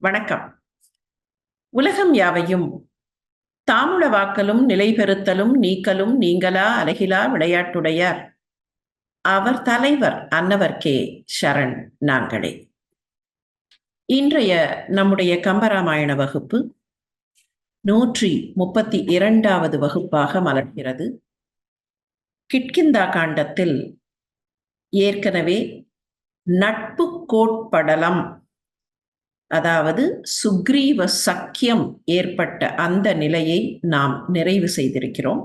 வணக்கம். உலகம் யாவையும் தாமுளவாக்கலும் நிலைபெறுத்தலும் நீக்கலும் நீங்களா அலகிலா விளையாட்டுடையார் அவர் தலைவர் அன்னவர்க்கே சரண் நாங்களே. இன்றைய நம்முடைய கம்பராமாயண வகுப்பு 132வது வகுப்பாக மலர்கிறது. கிட்கிந்தா காண்டத்தில் ஏற்கனவே நட்பு கோட்படலம், அதாவது சுக்ரீவ சக்கியம் ஏற்பட்ட அந்த நிலையை நாம் நிறைவு செய்திருக்கிறோம்.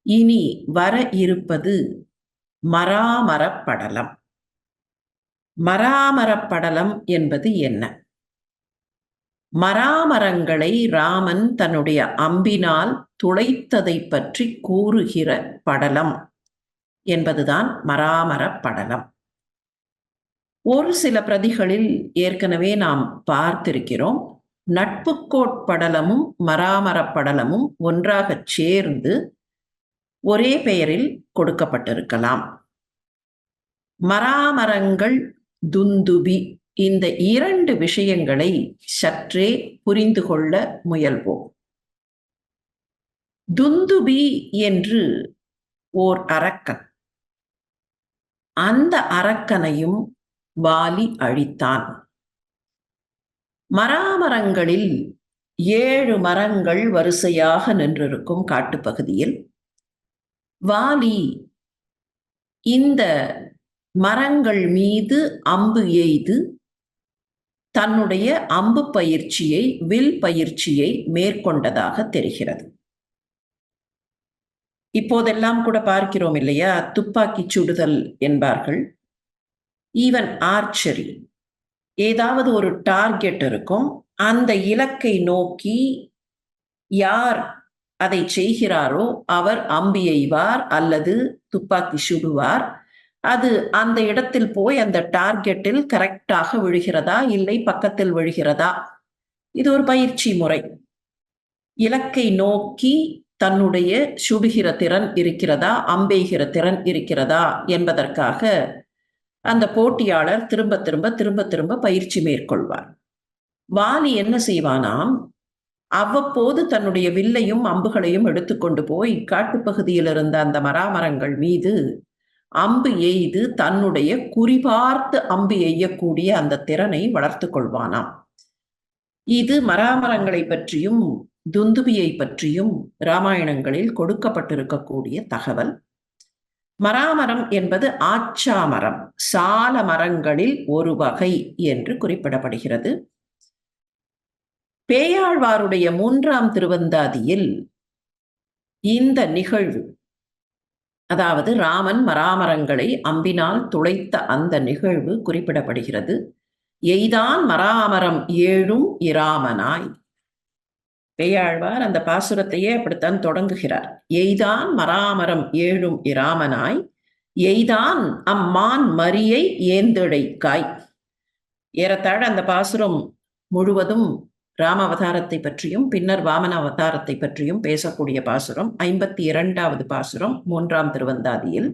இனி வர இருப்பது மராமரப்படலம். மராமரப்படலம் என்பது என்ன? மராமரங்களை ராமன் தன்னுடைய அம்பினால் துளைத்ததை பற்றி கூறுகிற படலம் என்பதுதான் மராமரப்படலம். ஒரு சில பிரதிகளில் ஏற்கனவே நாம் பார்த்திருக்கிறோம். நட்புக்கோட்படலமும் மராமரப்படலமும் ஒன்றாகச் சேர்ந்து ஒரே பெயரில் கொடுக்கப்பட்டிருக்கலாம். மராமரங்கள், துந்துபி, இந்த இரண்டு விஷயங்களை சற்றே புரிந்து கொள்ள முயல்வோம். துந்துபி என்று ஓர் அரக்கன். அந்த அரக்கனையும் வாலி அழித்தான். மராமரங்களில் 7 மரங்கள் வரிசையாக நின்றிருக்கும் காட்டுப்பகுதியில் வாலி இந்த மரங்கள் மீது அம்பு எய்து தன்னுடைய அம்பு பயிற்சியை, வில் பயிற்சியை மேற்கொண்டதாக தெரிகிறது. இப்போதெல்லாம் கூட பார்க்கிறோம் இல்லையா, துப்பாக்கி சுடுதல் என்பார்கள். ஈவன் ஆர்ச்சரி, ஏதாவது ஒரு டார்கெட் இருக்கும், அந்த இலக்கை நோக்கி யார் அதை செய்கிறாரோ அவர் அம்பு எய்வார் அல்லது துப்பாக்கி சுடுவார். அது அந்த இடத்தில் போய் அந்த டார்கெட்டில் கரெக்டாக விழுகிறதா இல்லை பக்கத்தில் விழுகிறதா, இது ஒரு பயிற்சி முறை. இலக்கை நோக்கி தன்னுடைய சுடுகிற திறன் இருக்கிறதா, அம்பெய்கிற திறன் இருக்கிறதா என்பதற்காக அந்த போட்டியாளர் திரும்ப திரும்ப திரும்ப திரும்ப பயிற்சி மேற்கொள்வார். வாலி என்ன செய்வானாம், அவ்வப்போது தன்னுடைய வில்லையும் அம்புகளையும் எடுத்துக்கொண்டு போய் காட்டுப்பகுதியில் இருந்த அந்த மராமரங்கள் மீது அம்பு எய்து தன்னுடைய குறிபார்த்து அம்பு எய்யக்கூடிய அந்த திறனை வளர்த்து கொள்வானாம். இது மராமரங்களை பற்றியும் துந்துபியை பற்றியும் இராமாயணங்களில் கொடுக்கப்பட்டிருக்கக்கூடிய தகவல். மராமரம் என்பது ஆச்சாமரம், சால மரங்களில் ஒரு வகை என்று குறிப்பிடப்படுகிறது. பேயாழ்வாருடைய 3ஆம் திருவந்தாதியில் இந்த நிகழ்வு, அதாவது ராமன் மராமரங்களை அம்பினால் துளைத்த அந்த நிகழ்வு குறிப்பிடப்படுகிறது. எய்தான் மராமரம் 7ம் இராமனாய். பேயாழ்வார் அந்த பாசுரத்தையே அப்படித்தான் தொடங்குகிறார். எய்தான் மராமரம் 7ம் இராமனாய், எய்தான் அம்மான் மரியை ஏந்திழைக்காய். ஏறத்தாழ அந்த பாசுரம் முழுவதும் ராம அவதாரத்தை பற்றியும் பின்னர் வாமன அவதாரத்தை பற்றியும் பேசக்கூடிய பாசுரம். 52வது பாசுரம் 3ஆம் திருவந்தாதியில்.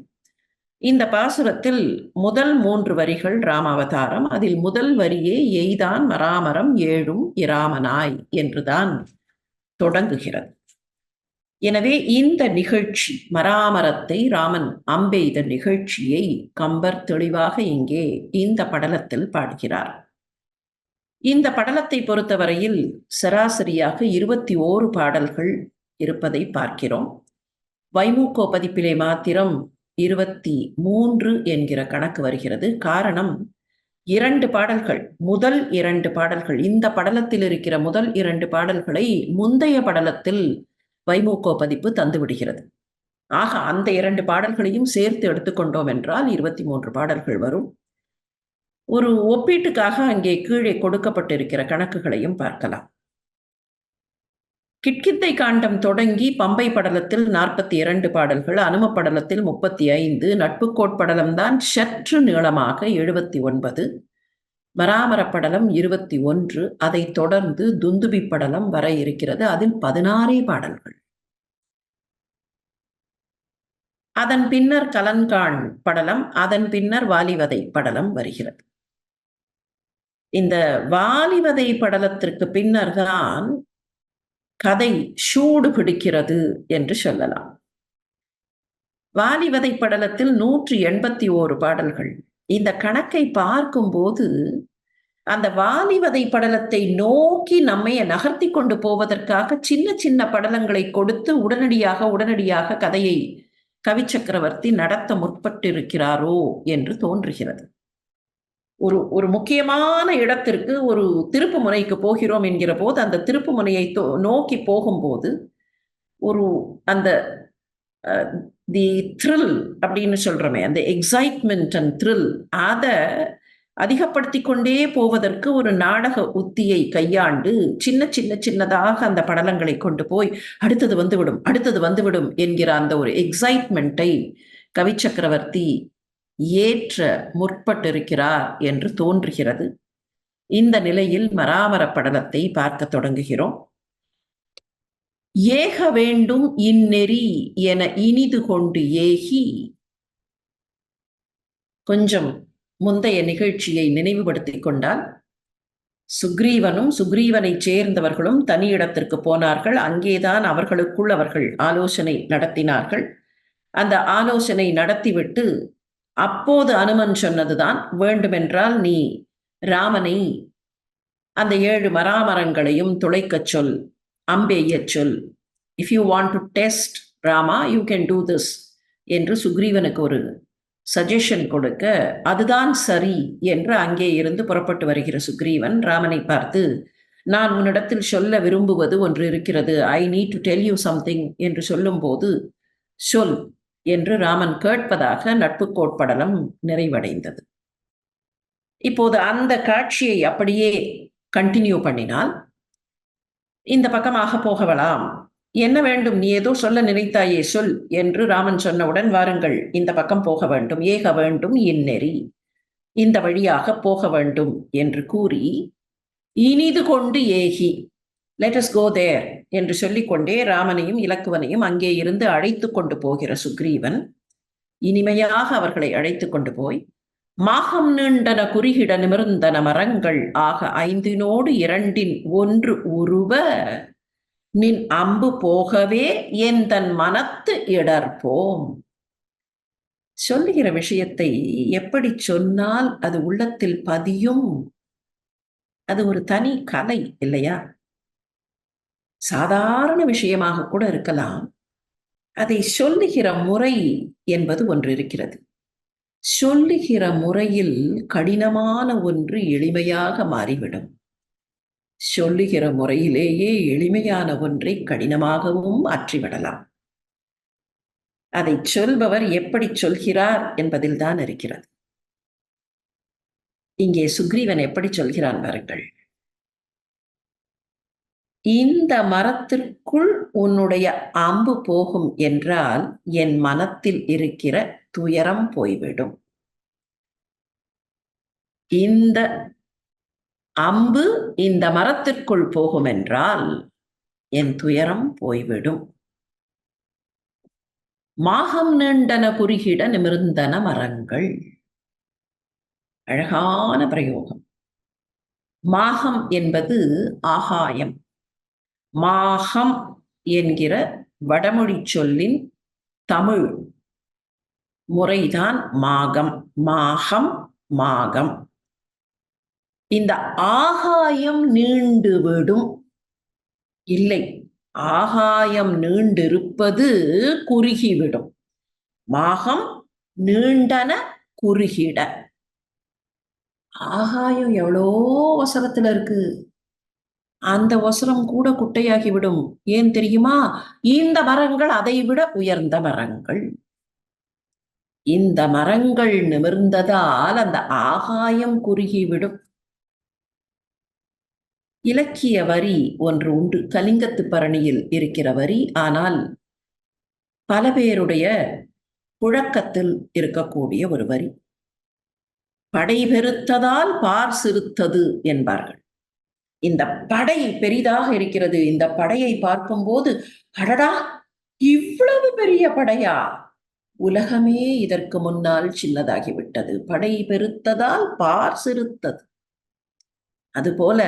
இந்த பாசுரத்தில் முதல் 3 வரிகள் ராம அவதாரம். அதில் முதல் வரியே எய்தான் மராமரம் 7ம் இராமனாய் என்றுதான் தொடங்குகிறது. எனவே இந்த நிகழ்ச்சி, மராமரத்தை ராமன் அம்பெய்த நிகழ்ச்சியை கம்பர் தெளிவாக இங்கே இந்த படலத்தில் பாடுகிறார். இந்த படலத்தை பொறுத்தவரையில் சராசரியாக 21 பாடல்கள் இருப்பதை பார்க்கிறோம். வைமுகோ பதிப்பிலே மாத்திரம் 23 என்கிற கணக்கு வருகிறது. காரணம், 2 பாடல்கள், முதல் 2 பாடல்கள், இந்த படலத்தில் இருக்கிற முதல் 2 பாடல்களை முந்தைய படலத்தில் வைமுகோ பதிப்பு தந்துவிடுகிறது. ஆக அந்த 2 பாடல்களையும் சேர்த்து எடுத்துக்கொண்டோம் என்றால் 23 பாடல்கள் வரும். ஒரு ஒப்பீட்டுக்காக அங்கே கீழே கொடுக்கப்பட்டிருக்கிற கணக்குகளையும் பார்க்கலாம். கிட்கித்தை காண்டம் தொடங்கி பம்பை படலத்தில் 42 பாடல்கள், அனும படலத்தில் 35, நட்புக்கோட்படலம்தான் சற்று நீளமாக 79, மராமரப்படலம் 21, அதை தொடர்ந்து துந்துபி படலம் வர இருக்கிறது, அதில் 16 பாடல்கள். அதன் பின்னர் கலன்காண் படலம், அதன் பின்னர் வாலிவதை படலம் வருகிறது. இந்த வாலிவதை படலத்திற்கு பின்னர் தான் கதை சூடு பிடிக்கிறது என்று சொல்லலாம். வாலிவதை படலத்தில் 181 பாடல்கள். இந்த கணக்கை பார்க்கும்போது அந்த வாலிவதை படலத்தை நோக்கி நம்மை நகர்த்தி கொண்டு போவதற்காக சின்ன சின்ன படலங்களை கொடுத்து உடனடியாக கதையை கவி சக்கரவர்த்தி நடத்த முற்பட்டிருக்கிறாரோ என்று தோன்றுகிறது. ஒரு முக்கியமான இடத்திற்கு ஒரு திருப்பு முனைக்கு போகிறோம் என்கிற போது அந்த திருப்பு முனையை நோக்கி போகும்போது ஒரு அந்த தி த்ரில் அப்படின்னு சொல்றோமே, அந்த எக்ஸைட்மெண்ட் அண்ட் த்ரில் அதை அதிகப்படுத்தி கொண்டே போவதற்கு ஒரு நாடக உத்தியை கையாண்டு சின்னதாக அந்த படலங்களை கொண்டு போய் அடுத்தது வந்துவிடும் என்கிற அந்த ஒரு எக்ஸைட்மெண்ட்டை கவி சக்கரவர்த்தி ஏற்ற முற்பட்டிருக்கிறார் என்று தோன்றுகிறது. இந்த நிலையில் மராமர படலத்தை பார்க்க தொடங்குகிறோம். ஏக வேண்டும் இந்நெறி என இனிது கொண்டு ஏகி. கொஞ்சம் முந்தைய நிகழ்ச்சியை நினைவுபடுத்திக் கொண்டால், சுக்ரீவனும் சுக்ரீவனை சேர்ந்தவர்களும் தனியிடத்திற்கு போனார்கள். அங்கேதான் அவர்களுக்குள் அவர்கள் ஆலோசனை நடத்தினார்கள். அந்த ஆலோசனை நடத்திவிட்டு அப்போது அனுமன் சொன்னதுதான், வேண்டுமென்றால் நீ ராமனை அந்த 7 மராமரங்களையும் துளைக்கச் சொல், அம்பெய்யச் சொல். If you want to test Rama you can do this என்று சுக்ரீவனுக்கு ஒரு சஜஷன் கொடுக்க, அதுதான் சரி என்று அங்கே இருந்து புறப்பட்டு வருகிற சுக்ரீவன் ராமனை பார்த்து, நான் உன்னிடத்தில் சொல்ல விரும்புவது ஒன்று இருக்கிறது, I need to tell you something என்று சொல்லும் போது, சொல் என்று ராமன் கேட்பதாக நட்பு கோட்படலம் நிறைவடைந்தது. இப்போது அந்த காட்சியை அப்படியே கண்டினியூ பண்ணினால் இந்த பக்கமாக போகலாம். என்ன வேண்டும், நீ ஏதோ சொல்ல நினைத்தாயே சொல் என்று ராமன் சொன்னவுடன், வாருங்கள் இந்த பக்கம் போக வேண்டும், ஏக வேண்டும் இந்நெறி, இந்த வழியாக போக வேண்டும் என்று கூறி இனிது கொண்டு ஏகி, லெட் அஸ் கோ தேர் என்று சொல்லிக்கொண்டே ராமனையும் இலக்குவனையும் அங்கே இருந்து அழைத்து கொண்டு போகிற சுக்ரீவன் இனிமையாக அவர்களை அழைத்து கொண்டு போய், மாகம் நீண்டன குறுகிட நிமிர்ந்தன மரங்கள் ஆக 5 2 1 உருவ நின் அம்பு போகவே என் தன் மனத்து இடர்போம். சொல்லுகிற விஷயத்தை எப்படி சொன்னால் அது உள்ளத்தில் பதியும், அது ஒரு தனி கலை இல்லையா? சாதாரண விஷயமாக கூட இருக்கலாம். அதை சொல்லுகிற முறை என்பது ஒன்று இருக்கிறது. சொல்லுகிற முறையில் கடினமான ஒன்று எளிமையாக மாறிவிடும். சொல்லுகிற முறையிலேயே எளிமையான ஒன்றை கடினமாகவும் மாற்றிவிடலாம். அதை சொல்பவர் எப்படி சொல்கிறார் என்பதில் தான் இருக்கிறது. இங்கே சுக்ரீவன் எப்படி சொல்கிறான் பாருங்கள். இந்த மரத்திற்குள் உன்னுடைய அம்பு போகும் என்றால் என் மனத்தில் இருக்கிற துயரம் போய்விடும். இந்த அம்பு இந்த மரத்திற்குள் போகும் என்றால் என் துயரம் போய்விடும். மாகம் நீண்டன குறுகிட நிமிர்ந்தன மரங்கள். அழகான பிரயோகம். மாகம் என்பது ஆகாயம். மாகம் என்கிற வடமொழி சொல்லின் தமிழ் முறைதான் மாகம். மாகம், மாகம். இந்த ஆகாயம் நீண்டுவிடும். இல்லை, ஆகாயம் நீண்டிருப்பது குறுகிவிடும். மாகம் நீண்டன குறுகிட. ஆகாயம் எவ்வளோ வசரத்துல இருக்கு, அந்த வசரம் கூட குட்டையாகிவிடும். ஏன் தெரியுமா? இந்த மரங்கள் அதைவிட உயர்ந்த மரங்கள். இந்த மரங்கள் நிமிர்ந்ததால் அந்த ஆகாயம் குறுகிவிடும். இலக்கிய வரி ஒன்று உண்டு, கலிங்கத்து பரணியில் இருக்கிற வரி. ஆனால் பல பேருடைய புழக்கத்தில் இருக்கக்கூடிய ஒரு வரி. படை பெருத்ததால் பார் சிறுத்தது என்பார்கள். இந்த படை பெரிதாக இருக்கிறது. இந்த படையை பார்க்கும்போது, அடடா இவ்வளவு பெரிய படையா, உலகமே இதற்கு முன்னால் சின்னதாகிவிட்டது. படை பெருத்ததால் பார் சிறுத்தது. அதுபோல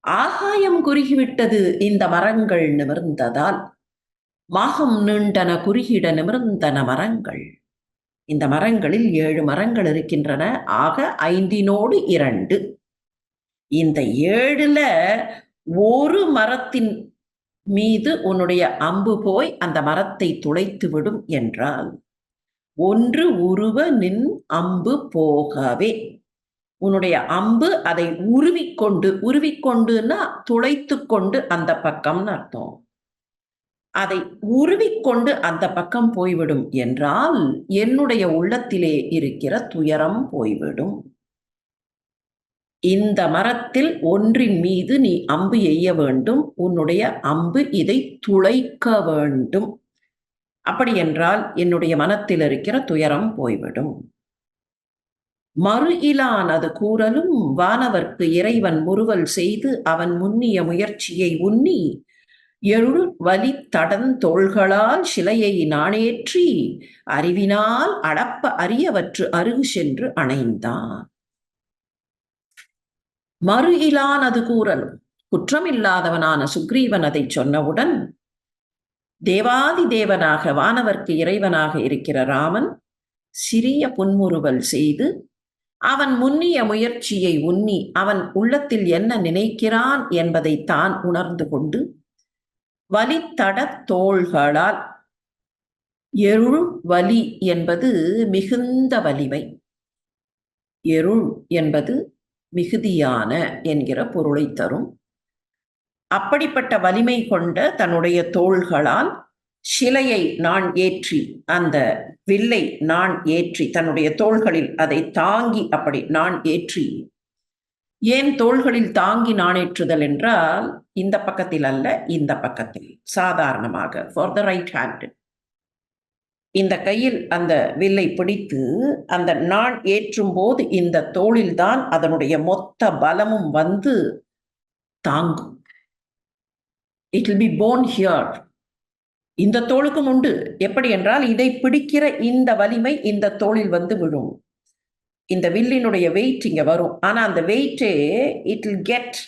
ஆகாயம் குறுகிவிட்டது இந்த மரங்கள் நிமிர்ந்ததால், மாகம் நீண்டன குறுகிட நிமிர்ந்தன மரங்கள். இந்த மரங்களில் 7 மரங்கள் இருக்கின்றன. ஆக 5 2. இந்த 7ல ஒரு மரத்தின் மீது உன்னுடைய அம்பு போய் அந்த மரத்தை துளைத்து விடும் என்றால், ஒன்று உருவ நின் அம்பு போகவே, உன்னுடைய அம்பு அதை உருவிக்கொண்டுன்னா துளைத்து கொண்டு அந்த பக்கம்னு அர்த்தம். அதை உருவிக்கொண்டு அந்த பக்கம் போய்விடும் என்றால், என்னுடைய உள்ளத்திலே இருக்கிற துயரம் போய்விடும். இந்த மரத்தில் ஒன்றின் மீது நீ அம்பு எய்ய வேண்டும். உன்னுடைய அம்பு இதை துளைக்க வேண்டும். அப்படி என்றால் என்னுடைய மனத்தில் இருக்கிற துயரம் போய்விடும். மறு இலான் அது கூறலும் வானவர்க்கு இறைவன் முறுவல் செய்து அவன் முன்னிய முயற்சியை உன்னி எழு வலி தடந்தோள்களால் சிலையை நாணேற்றி அறிவினால் அடப்ப அரியவற்று அருகு சென்று அணைந்தான். மறு இலான் அது கூறலும், குற்றமில்லாதவனான சுக்ரீவன் அதை சொன்னவுடன், தேவாதி தேவனாக வானவர்க்கு இறைவனாக இருக்கிற ராமன் சிறிய புன்முறுவல் செய்து அவன் முன்னிய முயற்சியை உன்னி அவன் உள்ளத்தில் என்ன நினைக்கிறான் என்பதை தான் உணர்ந்து கொண்டு வலித்தட தோள்களால், எழு வலி என்பது மிகுந்த வலிமை, எழு என்பது மிகுதியான என்கிற பொருளை தரும். அப்படிப்பட்ட வலிமை கொண்ட தன்னுடைய தோள்களால் சிலையை நான் ஏற்றி, அந்த வில்லை நான் ஏற்றி தன்னுடைய தோள்களில் அதை தாங்கி அப்படி நான் ஏற்றி. ஏன் தோள்களில் தாங்கி நாணேற்றுதல் என்றால், இந்த பக்கத்தில் அல்ல, இந்த பக்கத்தில் சாதாரணமாக ஃபார் த ரைட் ஹேண்ட். இந்த கையில் அந்த வில்லை பிடித்து அந்த நான் ஏற்றும் போது இந்த தோளில் தான் அதனுடைய மொத்த பலமும் வந்து தாங்கும். It will be born here. இந்த தோளுக்கும் உண்டு. எப்படி என்றால், இதை பிடிக்கிற இந்த வலிமை இந்த தோளில் வந்து விழும். இந்த வில்லினுடைய வெயிட் இங்க வரும். ஆனா அந்த வெயிட்டே it will get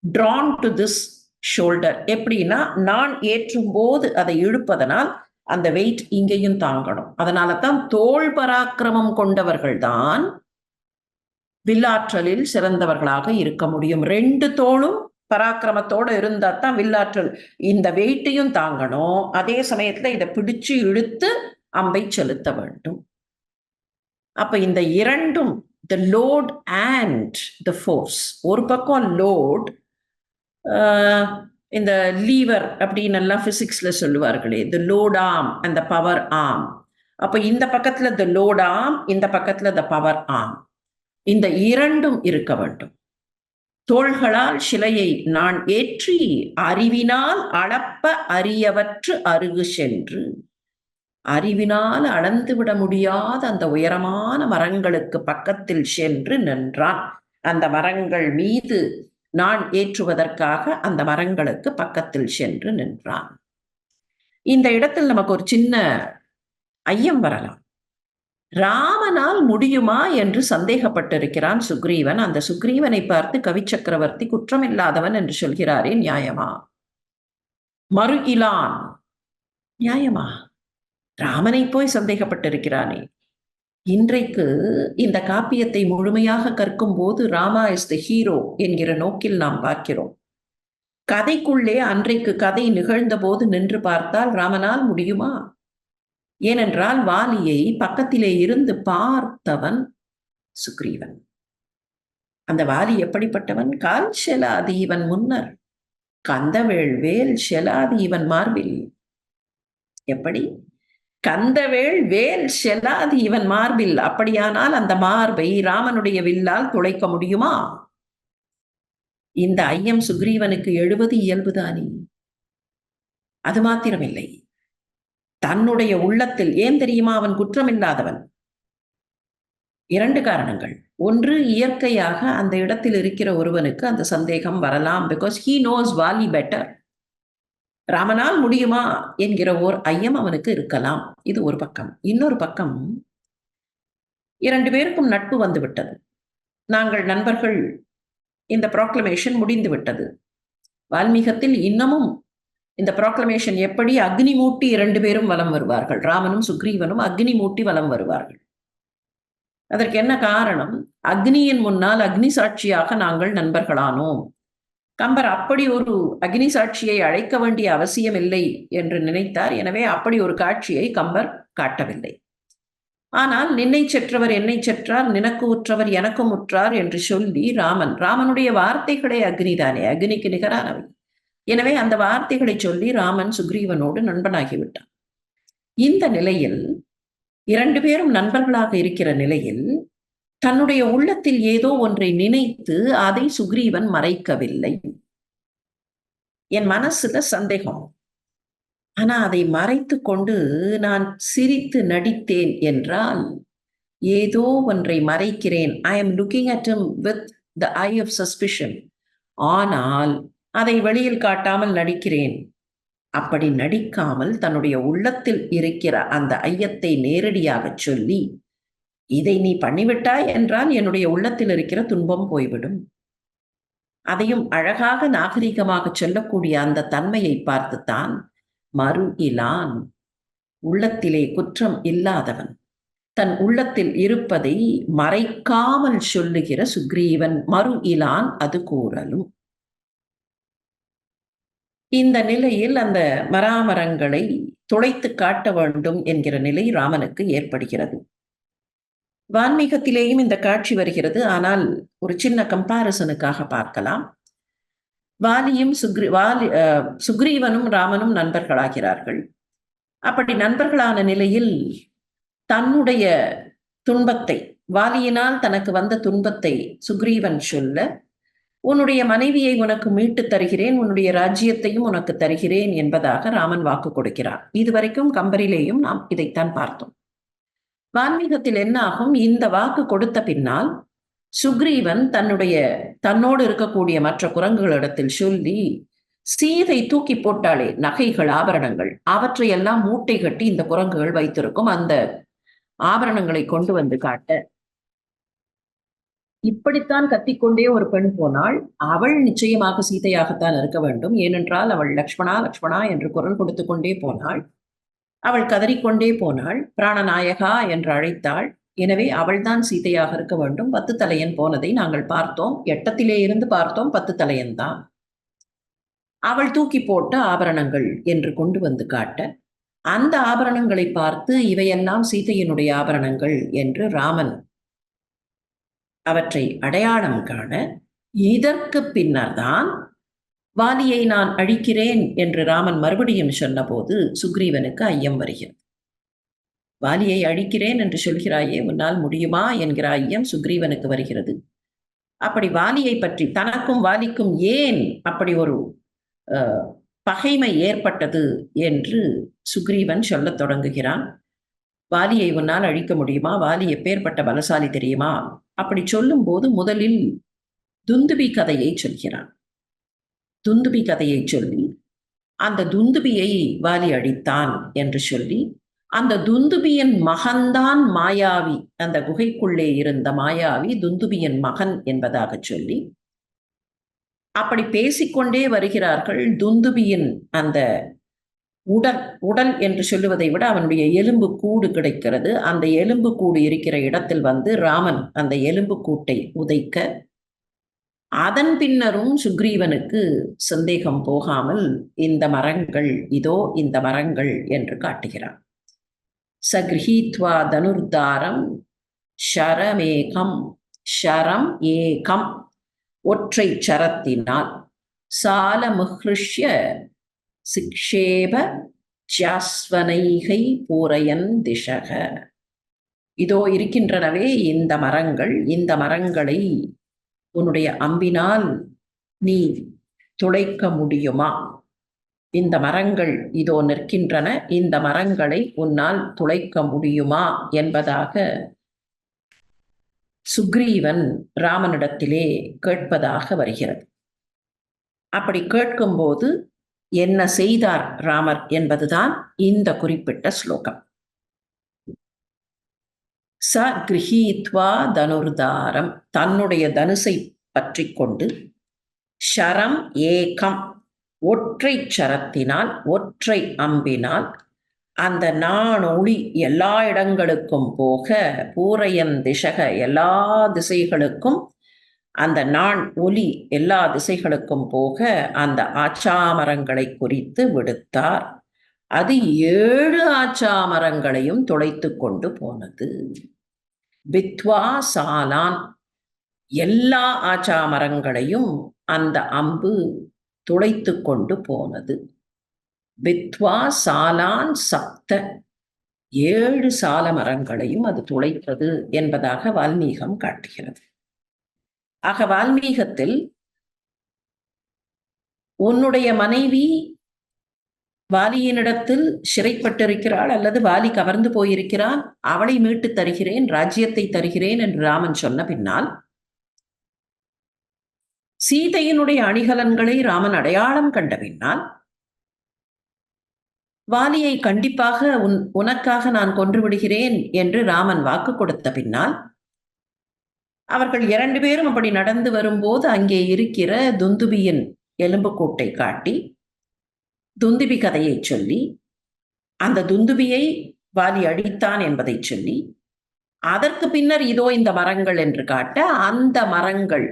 drawn to this shoulder. எப்படின்னா, நான் ஏற்றும் போது அதை இழுப்பதனால் அந்த வெயிட் இங்கேயும் தாங்கணும். அதனால தான் தோள் பராக்கிரமம் கொண்டவர்கள் தான் வில்லாற்றலில் சிறந்தவர்களாக இருக்க முடியும். 2 தோளும் பராக்கிரமத்தோடு இருந்தா தான் வில்லாற்றல். இந்த வெயிட்டையும் தாங்கணும், அதே சமயத்துல இதை பிடிச்சு இழுத்து அம்பை செலுத்த வேண்டும். அப்ப இந்த இரண்டும், the load and the force. ஒரு பக்கம் லோட், இந்த லீவர் அப்படின்னு எல்லாம் பிசிக்ஸ்ல சொல்லுவார்களே, the load arm and the power arm. அப்ப இந்த பக்கத்துல the load arm, இந்த பக்கத்துல the power arm. இந்த இரண்டும் இருக்க வேண்டும். தோள்களால் சிலையை நான் ஏற்றி அறிவினால் அளப்ப அரியவற்று அருகு சென்று, அறிவினால் அளந்துவிட முடியாத அந்த உயரமான மரங்களுக்கு பக்கத்தில் சென்று நின்றான். அந்த மரங்கள் மீது நான் ஏற்றுவதற்காக அந்த மரங்களுக்கு பக்கத்தில் சென்று நின்றான். இந்த இடத்தில் நமக்கு ஒரு சின்ன ஐயம் வரலாம். ராமனால் முடியுமா என்று சந்தேகப்பட்டிருக்கிறான் சுக்ரீவன். அந்த சுக்ரீவனை பார்த்து கவி சக்கரவர்த்தி குற்றமில்லாதவன் என்று சொல்கிறாரே, நியாயமா? மறு இலான், நியாயமா? ராமனை போய் சந்தேகப்பட்டிருக்கிறானே. இன்றைக்கு இந்த காப்பியத்தை முழுமையாக கற்கும் போது ராமா இஸ் த ஹீரோ என்கிற நோக்கில் நாம் பார்க்கிறோம். கதைக்குள்ளே அன்றைக்கு கதை நிகழ்ந்த போது நின்று பார்த்தால் ராமனால் முடியுமா? ஏனென்றால் வாலியை பக்கத்திலே இருந்து பார்த்தவன் சுக்ரீவன். அந்த வாலி எப்படிப்பட்டவன்? கால் செலாதி இவன் முன்னர், கந்தவேள் வேல் செலாதி இவன் மார்பில். எப்படி? கந்தவேள் வேல் செலாதி இவன் மார்பில். அப்படியானால் அந்த மார்பை ராமனுடைய வில்லால் துளைக்க முடியுமா? இந்த ஐயம் சுக்ரீவனுக்கு எழுவது இயல்புதானே. அது மாத்திரமில்லை, தன்னுடைய உள்ளத்தில், ஏன் தெரியுமா அவன் குற்றமில்லாதவன்? 2 காரணங்கள். ஒன்று, இயற்கையாக அந்த இடத்தில் இருக்கிற ஒருவனுக்கு அந்த சந்தேகம் வரலாம். Because he knows Vali better. ராமனால் முடியுமா என்கிற ஓர் ஐயம் அவனுக்கு இருக்கலாம். இது ஒரு பக்கம். இன்னொரு பக்கம், 2 பேருக்கும் நட்பு வந்து விட்டது. நாங்கள் நண்பர்கள் இந்த ப்ராக்ளமேஷன் முடிந்து விட்டது. வால்மீகத்தில் இன்னமும் இந்த ப்ராக்ளமேஷன் எப்படி அக்னி மூட்டி 2 பேரும் வலம் வருவார்கள், ராமனும் சுக்ரீவனும் அக்னி மூட்டி வலம் வருவார்கள். அதற்கு என்ன காரணம்? அக்னியின் முன்னால் அக்னி சாட்சியாக நாங்கள் நண்பர்களானோம். கம்பர் அப்படி ஒரு அக்னி சாட்சியை அழைக்க வேண்டிய அவசியம் இல்லை என்று நினைத்தார். எனவே அப்படி ஒரு காட்சியை கம்பர் காட்டவில்லை. ஆனால் நின்னை செற்றவர் என்னை செற்றார், நினக்கு உற்றவர் எனக்கும் உற்றார் என்று சொல்லி ராமனுடைய வார்த்தைகளே அக்னிதானே, அக்னிக்கு நிகரானவை. எனவே அந்த வார்த்தைகளை சொல்லி ராமன் சுக்ரீவனோடு நண்பனாகிவிட்டான். இந்த நிலையில் 2 பேரும் நண்பர்களாக இருக்கிற நிலையில் தன்னுடைய உள்ளத்தில் ஏதோ ஒன்றை நினைத்து அதை சுக்ரீவன் மறைக்கவில்லை. என் மனசுல சந்தேகம், ஆனா அதை மறைத்து கொண்டு நான் சிரித்து நடித்தேன் என்றால் ஏதோ ஒன்றை மறைக்கிறேன். I am looking at him with the eye of suspicion. ஆனால் அதை வெளியில் காட்டாமல் நடிக்கிறேன். அப்படி நடிக்காமல் தன்னுடைய உள்ளத்தில் இருக்கிற அந்த ஐயத்தை நேரடியாக சொல்லி, இதை நீ பண்ணிவிட்டாய் என்றால் என்னுடைய உள்ளத்தில் இருக்கிற துன்பம் போய்விடும். அதையும் அழகாக நாகரிகமாக சொல்லக்கூடிய அந்த தன்மையை பார்த்துத்தான் மறு இலான், உள்ளத்திலே குற்றம் இல்லாதவன், தன் உள்ளத்தில் இருப்பதை மறைக்காமல் சொல்லுகிற சுக்ரீவன் மறு இலான் அது கூறலும். இந்த நிலையில் அந்த மராமரங்களை துளைத்து காட்ட வேண்டும் என்கிற நிலை ராமனுக்கு ஏற்படுகிறது. வான்மீகத்திலேயும் இந்த காட்சி வருகிறது. ஆனால் ஒரு சின்ன கம்பாரிசனுக்காக பார்க்கலாம். வாலியும் சுக்ரீவனும் ராமனும் நண்பர்களாகிறார்கள். அப்படி நண்பர்களான நிலையில் தன்னுடைய துன்பத்தை, வாலியினால் தனக்கு வந்த துன்பத்தை சுக்ரீவன் சொல்ல, உன்னுடைய மனைவியை உனக்கு மீட்டு தருகிறேன், உன்னுடைய ராஜ்யத்தையும் உனக்கு தருகிறேன் என்பதாக ராமன் வாக்கு கொடுக்கிறார். இதுவரைக்கும் கம்பரிலேயும் நாம் இதைத்தான் பார்த்தோம். வான்மீகத்தில் என்ன ஆகும்? இந்த வாக்கு கொடுத்த பின்னால் சுக்ரீவன் தன்னோடு இருக்கக்கூடிய மற்ற குரங்குகளிடத்தில் சொல்லி, சீதை தூக்கி போட்டாலே நகைகள், ஆபரணங்கள், அவற்றையெல்லாம் மூட்டை கட்டி இந்த குரங்குகள் வைத்திருக்கும், அந்த ஆபரணங்களை கொண்டு வந்து காட்ட, இப்படித்தான் கத்திக்கொண்டே ஒரு பெண் போனாள். அவள் நிச்சயமாக சீதையாகத்தான் இருக்க வேண்டும். ஏனென்றால் அவள் லக்ஷ்மணா லக்ஷ்மணா என்று குரல் கொடுத்து கொண்டே போனாள். அவள் கதறிக்கொண்டே போனாள். பிராணநாயகா என்று அழைத்தாள். எனவே அவள்தான் சீதையாக இருக்க வேண்டும். 10 தலையன் போனதை நாங்கள் பார்த்தோம். 8 இருந்து பார்த்தோம். 10 தலையன் தான். அவள் தூக்கி போட்ட ஆபரணங்கள் என்று கொண்டு வந்து காட்ட, அந்த ஆபரணங்களை பார்த்து இவையெல்லாம் சீதையினுடைய ஆபரணங்கள் என்று ராமன் அவற்றை அடையாளம் காண, இதற்கு பின்னர்தான் வாலியை நான் அழிக்கிறேன் என்று ராமன் மறுபடியும் சொன்னபோது சுக்ரீவனுக்கு ஐயம் வருகிறது. வாலியை அழிக்கிறேன் என்று சொல்கிறாயே, உன்னால் முடியுமா என்கிற ஐயம் சுக்ரீவனுக்கு வருகிறது. அப்படி வாலியை பற்றி, தனக்கும் வாலிக்கும் ஏன் அப்படி ஒரு பகைமை ஏற்பட்டது என்று சுக்ரீவன் சொல்லத் தொடங்குகிறான். வாலியை உன்னால் அழிக்க முடியுமா? வாலி எப்பேற்பட்ட பலசாலி தெரியுமா? அப்படி சொல்லும் போது முதலில் துந்துபி கதையை சொல்கிறான். துந்துபி கதையை சொல்லி, அந்த துந்துபியை வாலி அழித்தான் என்று சொல்லி, அந்த துந்துபியின் மகன்தான் மாயாவி, அந்த குகைக்குள்ளே இருந்த மாயாவி துந்துபியின் மகன் என்பதாக சொல்லி, அப்படி பேசிக்கொண்டே வருகிறார்கள். துந்துபியின் அந்த உடல் என்று சொல்லுவதை விட அவனுடைய எலும்பு கூடு கிடைக்கிறது. அந்த எலும்பு கூடு இருக்கிற இடத்தில் வந்து ராமன் அந்த எலும்பு கூட்டை உதைக்க, அதன் பின்னரும் சுக்ரீவனுக்கு சந்தேகம் போகாமல் இந்த மரங்கள், இதோ இந்த மரங்கள் என்று காட்டுகிறான். சக்ரஹீத்வா தனுர்தாரம் ஷரமேகம், ஷரம் ஏகம், ஒற்றை சரத்தினால், சால முஹ்ருஷ்ய சிக்ஷேப ஜாஸ்வனைகை பூரையன் திஷக, இதோ இருக்கின்றனவே இந்த மரங்கள், இந்த மரங்களை உன்னுடைய அம்பினால் நீ துளைக்க முடியுமா? இந்த மரங்கள் இதோ நிற்கின்றன, இந்த மரங்களை உன்னால் துளைக்க முடியுமா என்பதாக சுக்ரீவன் ராமனிடத்திலே கேட்பதாக வருகிறது. அப்படி கேட்கும்போது என்ன செய்தார் ராமர் என்பதுதான் இந்த குறிப்பிட்ட ஸ்லோகம். ச கிரஹீத்வா தனுர்தாரம், தன்னுடைய தனுசை பற்றி கொண்டு ஷரம் ஏகம் ஒற்றை சரத்தினால் ஒற்றை அம்பினால் அந்த நாணொளி எல்லா இடங்களுக்கும் போக பூரையன் திசக எல்லா திசைகளுக்கும் அந்த நான் ஒலி எல்லா திசைகளுக்கும் போக அந்த ஆச்சாமரங்களை குறித்து விடுத்தார். அது 7 ஆச்சாமரங்களையும் துளைத்து கொண்டு போனது. வித்வா சாலான் எல்லா ஆச்சாமரங்களையும் அந்த அம்பு துளைத்து கொண்டு போனது. வித்வா சாலான் சப்த 7 சால மரங்களையும் அது துளைத்தது என்பதாக வால்மீகம் காட்டுகிறது. ஆக வால்மீகத்தில் உன்னுடைய மனைவி வாலியினிடத்தில் சிறைப்பட்டிருக்கிறாள் அல்லது வாலி கவர்ந்து போயிருக்கிறான், அவளை மீட்டு தருகிறேன், ராஜ்யத்தை தருகிறேன் என்று ராமன் சொன்ன பின்னால் சீதையினுடைய அணிகலன்களை ராமன் அடையாளம் கண்ட பின்னால் வாலியை கண்டிப்பாக உனக்காக நான் கொன்று விடுகிறேன் என்று ராமன் வாக்கு கொடுத்த பின்னால் அவர்கள் 2 பேரும் அப்படி நடந்து வரும்போது அங்கே இருக்கிற துந்துபியின் எலும்புக்கூட்டை காட்டி துந்துபி கதையை சொல்லி அந்த துந்துபியை வாலி அழித்தான் என்பதை சொல்லி அதற்கு பின்னர் இதோ இந்த மரங்கள் என்று காட்ட அந்த மரங்கள்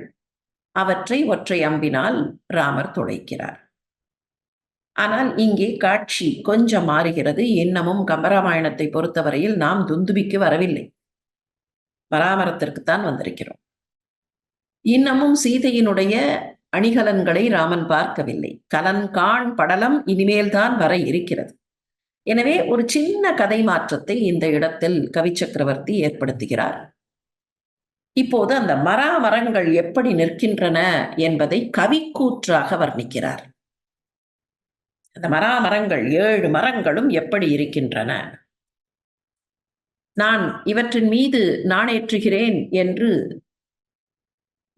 அவற்றை ஒற்றை அம்பினால் ராமர் துளைக்கிறார். ஆனால் இங்கே காட்சி கொஞ்சம் மாறுகிறது. இன்னமும் கம்பராமாயணத்தை பொறுத்தவரையில் நாம் துந்துபிக்கு வரவில்லை, பராமரத்திற்குத்தான் வந்திருக்கிறோம். இன்னமும் சீதையினுடைய அணிகலன்களை ராமன் பார்க்கவில்லை. கலன்காண் படலம் இனிமேல்தான் வர இருக்கிறது. எனவே ஒரு சின்ன கதை மாற்றத்தை இந்த இடத்தில் கவி சக்கரவர்த்தி ஏற்படுத்துகிறார். இப்போது அந்த மரங்கள் எப்படி நிற்கின்றன என்பதை கவிக்கூற்றாக வர்ணிக்கிறார். அந்த மரங்கள் 7 மரங்களும் எப்படி இருக்கின்றன, நான் இவற்றின் மீது நாணேற்றுகிறேன் என்று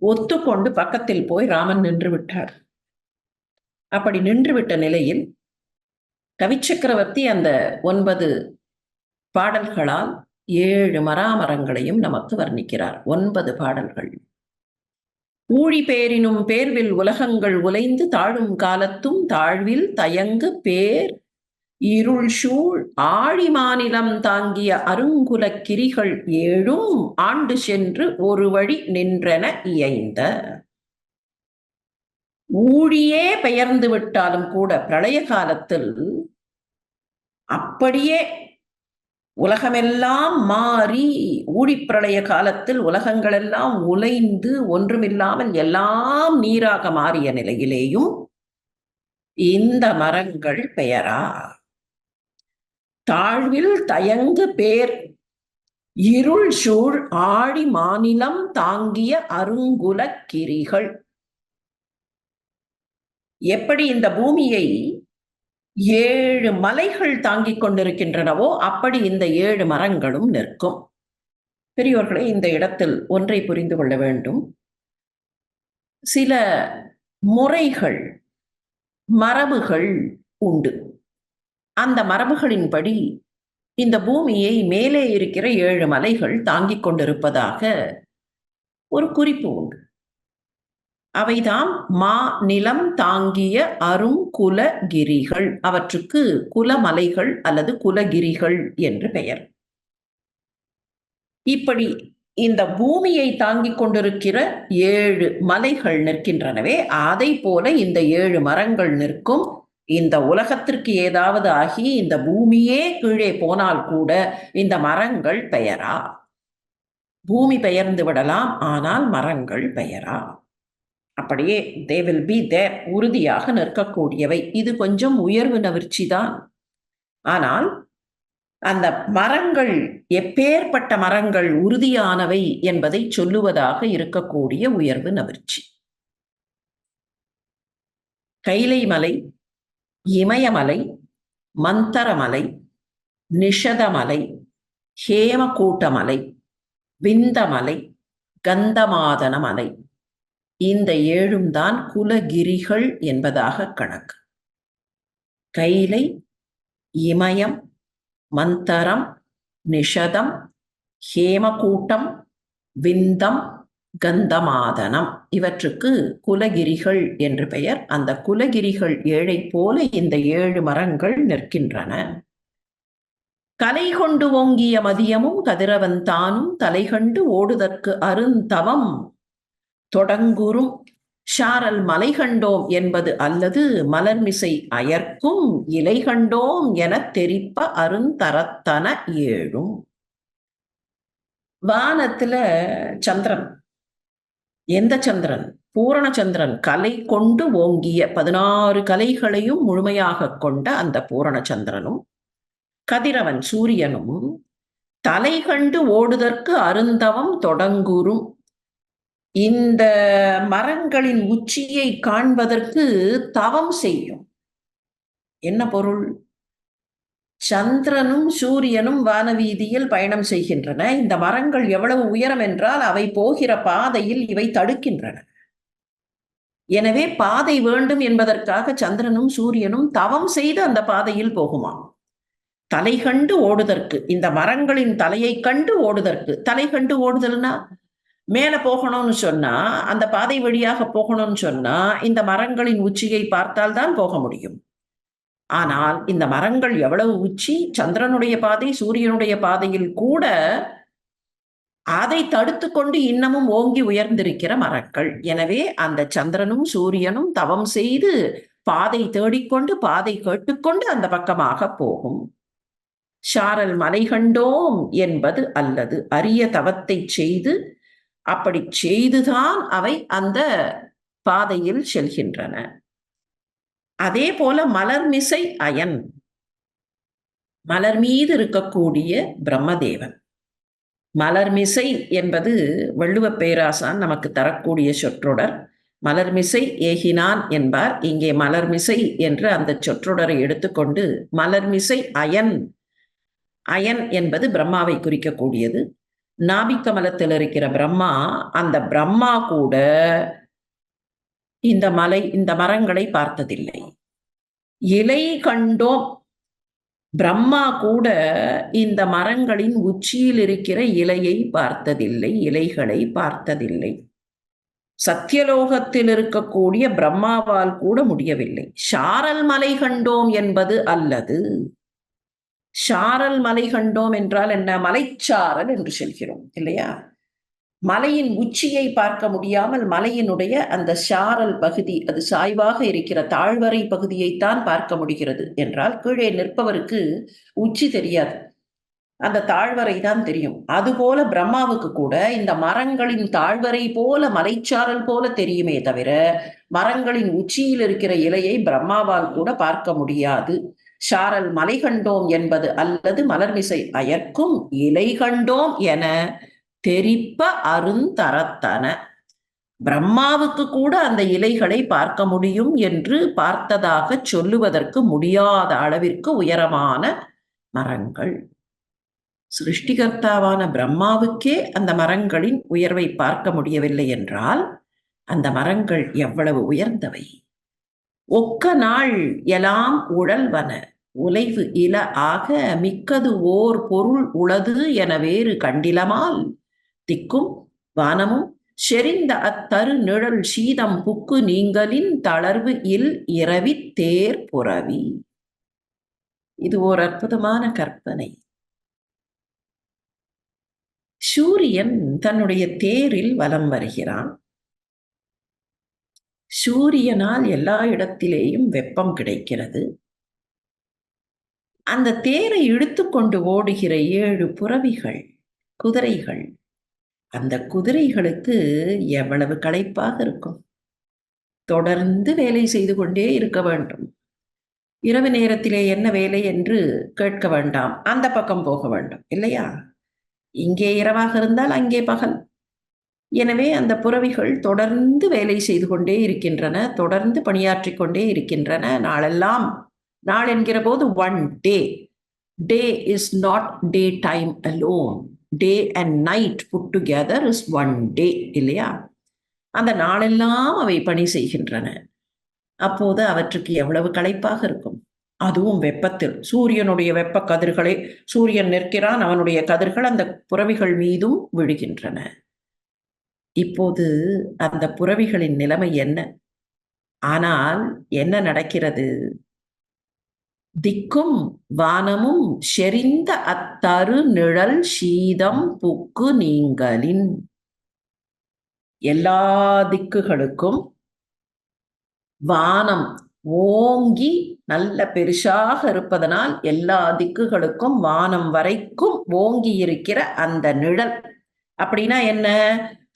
ஒத்துக்கொண்டு பக்கத்தில் போய் ராமன் நின்று விட்டார். அப்படி நின்றுவிட்ட நிலையில் கவிச்சக்கரவர்த்தி அந்த 9 பாடல்களால் 7 மரங்களையும் நமக்கு வர்ணிக்கிறார். 9 பாடல்கள். ஊழி பேரினும் பேர்வில் உலகங்கள் உலைந்து தாழும் காலத்தும் தாழ்வில் தயங்கு பேர் இருள் சூழ் ஆழி மாநிலம் தாங்கிய அருங்குலக் கிரிகள் 7ம் ஆண்டு சென்று ஒரு வழி நின்றன இயைந்த. ஊழியே பெயர்ந்து விட்டாலும் கூட பிரளய காலத்தில் அப்படியே உலகமெல்லாம் மாறி ஊழிப்பிரளய காலத்தில் உலகங்களெல்லாம் உலைந்து ஒன்றுமில்லாமல் எல்லாம் நீராக மாறிய நிலையிலேயும் இந்த மரங்கள் பெயரா. தாழ்வில் தயங்கு பேர் இருள் சூழ் ஆழி மாநிலம் தாங்கிய அருங்குலக் கிரிகள். எப்படி இந்த பூமியை 7 மலைகள் தாங்கிக் கொண்டிருக்கின்றனவோ அப்படி இந்த 7 மரங்களும் நிற்கும். பெரியோர்களே, இந்த இடத்தில் ஒன்றை புரிந்து கொள்ள வேண்டும். சில முறைகள், மரபுகள் உண்டு. அந்த மரபுகளின்படி இந்த பூமியை மேலே இருக்கிற 7 மலைகள் தாங்கிக் கொண்டிருப்பதாக ஒரு குறிப்பு உண்டு. அவைதான் மா நிலம் தாங்கிய அருங்குலகிரிகள். அவற்றுக்கு குலமலைகள் அல்லது குலகிரிகள் என்று பெயர். இப்படி இந்த பூமியை தாங்கிக் கொண்டிருக்கிற 7 மலைகள் நிற்கின்றனவே, அதை போல இந்த 7 மரங்கள் நிற்கும். இந்த உலகத்திற்கு ஏதாவது ஆகி இந்த பூமியே கீழே போனால் கூட இந்த மரங்கள் பெயரா. பூமி பெயர்ந்து விடலாம், ஆனால் மரங்கள் பெயரா. அப்படியே they will be there, உறுதியாக நிற்கக்கூடியவை. இது கொஞ்சம் உயர்வு நவிர்ச்சி தான். ஆனால் அந்த மரங்கள் எப்பேற்பட்ட மரங்கள் உறுதியானவை என்பதை சொல்லுவதாக இருக்கக்கூடிய உயர்வு நவிர்ச்சி. கைலை மலை, இமயமலை, மந்தரமலை, நிஷதமலை, ஹேமகூட்டமலை, விந்தமலை, கந்தமாதன மலை, இந்த 7ம் தான் குலகிரிகள் என்பதாக கணக்கு. கைலை, இமயம், மந்தரம், நிஷதம், ஹேமகூட்டம், விந்தம், கந்தமாதனம். இவற்றுக்கு குலகிரிகள் என்று பெயர். அந்த குலகிரிகள் 7 போல இந்த 7 மரங்கள் நிற்கின்றன. கலை கொண்டு ஓங்கிய மதியமும் கதிரவன் தானும் தலைகண்டு ஓடுதற்கு அருந்தவம் தொடங்குறும் ஷாரல் மலை கண்டோம் என்பது அல்லது மலர்மிசை அயர்க்கும் இலை கண்டோம் எனத் தெரிப்ப அருந்தரத்தன 7. வானத்துல சந்திரன். எந்த சந்திரன்? பூரண சந்திரன். கலை கொண்டு ஓங்கிய 16 கலைகளையும் முழுமையாக கொண்ட அந்த பூரண சந்திரனும் கதிரவன் சூரியனும் தலை கண்டு ஓடுதற்கு அருந்தவம் தொடங்குறும். இந்த மரங்களின் உச்சியை காண்பதற்கு தவம் செய்யும். என்ன பொருள்? சந்திரனும் சூரியனும் வானவீதியில் பயணம் செய்கின்றன. இந்த மரங்கள் எவ்வளவு உயரம் என்றால் அவை போகிற பாதையில் இவை தடுக்கின்றன. எனவே பாதை வேண்டும் என்பதற்காக சந்திரனும் சூரியனும் தவம் செய்து அந்த பாதையில் போகுமாம். தலை கண்டு ஓடுதற்கு, இந்த மரங்களின் தலையை கண்டு ஓடுதற்கு. தலை கண்டு ஓடுதல்னா மேல போகணும்னு சொன்னா, அந்த பாதை வழியாக போகணும்னு சொன்னா இந்த மரங்களின் உச்சியை பார்த்தால்தான் போக முடியும். ஆனால் இந்த மரங்கள் எவ்வளவு உச்சி! சந்திரனுடைய பாதை சூரியனுடைய பாதையில் கூட அதை தடுத்து கொண்டு இன்னமும் ஓங்கி உயர்ந்திருக்கிற மரங்கள். எனவே அந்த சந்திரனும் சூரியனும் தவம் செய்து பாதை தேடிக்கொண்டு பாதை கேட்டுக்கொண்டு அந்த பக்கமாக போகும். ஷாரல் மலை கண்டோம் என்பது அல்லது அரிய தவத்தை செய்து, அப்படி செய்துதான் அவை அந்த பாதையில் செல்கின்றன. அதே போல மலர்மிசை அயன், மலர் மீது இருக்கக்கூடிய பிரம்மதேவன். மலர்மிசை என்பது வள்ளுவ பேராசான் நமக்கு தரக்கூடிய சொற்றொடர். மலர்மிசை ஏகினான் என்பார். இங்கே மலர்மிசை என்று அந்த சொற்றொடரை எடுத்துக்கொண்டு மலர்மிசை அயன், அயன் என்பது பிரம்மாவை குறிக்கக்கூடியது. நாபிக்கமலத்தில் இருக்கிற பிரம்மா, அந்த பிரம்மா கூட இந்த மரங்களை பார்த்ததில்லை. இலை கண்டோம். பிரம்மா கூட இந்த மரங்களின் உச்சியில் இருக்கிற இலையை பார்த்ததில்லை, இலைகளை பார்த்ததில்லை. சத்தியலோகத்தில் இருக்கக்கூடிய பிரம்மாவால் கூட முடியவில்லை. ஷாரல் மலை கண்டோம் என்பது அல்லது. ஷாரல் மலை கண்டோம் என்றால் என்ன? மலைச்சாரல் என்று சொல்கிறோம் இல்லையா? மலையின் உச்சியை பார்க்க முடியாமல் மலையினுடைய அந்த ஷாரல் பகுதி, அது சாய்வாக இருக்கிற தாழ்வரை பகுதியைத்தான் பார்க்க முடிகிறது என்றால் கீழே நிற்பவருக்கு உச்சி தெரியாது, அந்த தாழ்வரை தான் தெரியும். அதுபோல பிரம்மாவுக்கு கூட இந்த மரங்களின் தாழ்வரை போல மலைச்சாரல் போல தெரியுமே தவிர மரங்களின் உச்சியில் இருக்கிற இலையை பிரம்மாவால் கூட பார்க்க முடியாது. ஷாரல் மலை கண்டோம் என்பது அல்லது மலர்மிசை அயர்க்கும் இலை கண்டோம் என தெரிப்ப அருந்தரத்தன. பிரம்மாவுக்கு கூட அந்த இலைகளை பார்க்க முடியும் என்று பார்த்ததாக சொல்லுவதற்கு முடியாத அளவிற்கு உயரமான மரங்கள். சிருஷ்டிகர்த்தாவான பிரம்மாவுக்கே அந்த மரங்களின் உயர்வை பார்க்க முடியவில்லை என்றால் அந்த மரங்கள் எவ்வளவு உயர்ந்தவை! ஒக்க நாள் எலாம் உழல்வன உலைவு இல ஆக மிக்கது ஓர் பொருள் உளது என வேறு கண்டிலமால் திக்கும் வானமும் செறிந்த அத்தரு நிழல் சீதம் புக்கு நீங்களின் தளர்வு இல் இரவி தேர் புறவி. இது ஓர் அற்புதமான கற்பனை. சூரியன் தன்னுடைய தேரில் வலம் வருகிறான். சூரியனால் எல்லா இடத்திலேயும் வெப்பம் கிடைக்கிறது. அந்த தேரை இழுத்துக்கொண்டு ஓடுகிற 7 புறவிகள், குதிரைகள். அந்த குதிரைகளுக்கு எவ்வளவு களைப்பாக இருக்கும்! தொடர்ந்து வேலை செய்து கொண்டே இருக்க வேண்டும். இரவு நேரத்திலே என்ன வேலை என்று கேட்க வேண்டாம், அந்த பக்கம் போக வேண்டும் இல்லையா? இங்கே இரவாக இருந்தால் அங்கே பகல். எனவே அந்த புறவிகள் தொடர்ந்து வேலை செய்து கொண்டே இருக்கின்றன, தொடர்ந்து பணியாற்றிக் கொண்டே இருக்கின்றன. நாளெல்லாம், நாள் என்கிற போது one day. Day is not day time alone. Day and night put together is one day இல்லையா? அந்த நாளெல்லாம் அவை பணி செய்கின்றன. அப்போது அவற்றுக்கு எவ்வளவு களைப்பாக இருக்கும்! அதுவும் வெப்பத்தில். சூரியனுடைய வெப்ப கதிர்களை, சூரியன் நிற்கிறான், அவனுடைய கதிர்கள் அந்த புறவிகள் மீதும் விழுகின்றன. இப்போது அந்த புறவிகளின் நிலைமை என்ன? ஆனால் என்ன நடக்கிறது? திக்கும் வானமும் செறிந்த அத்தரு நிழல் சீதம் புக்கு நீங்கலின். எல்லா திக்குகளுக்கும் வானம் ஓங்கி நல்ல பெருசாக இருப்பதனால் எல்லா திக்குகளுக்கும் வானம் வரைக்கும் ஓங்கி இருக்கிற அந்த நிழல். அப்படின்னா என்ன?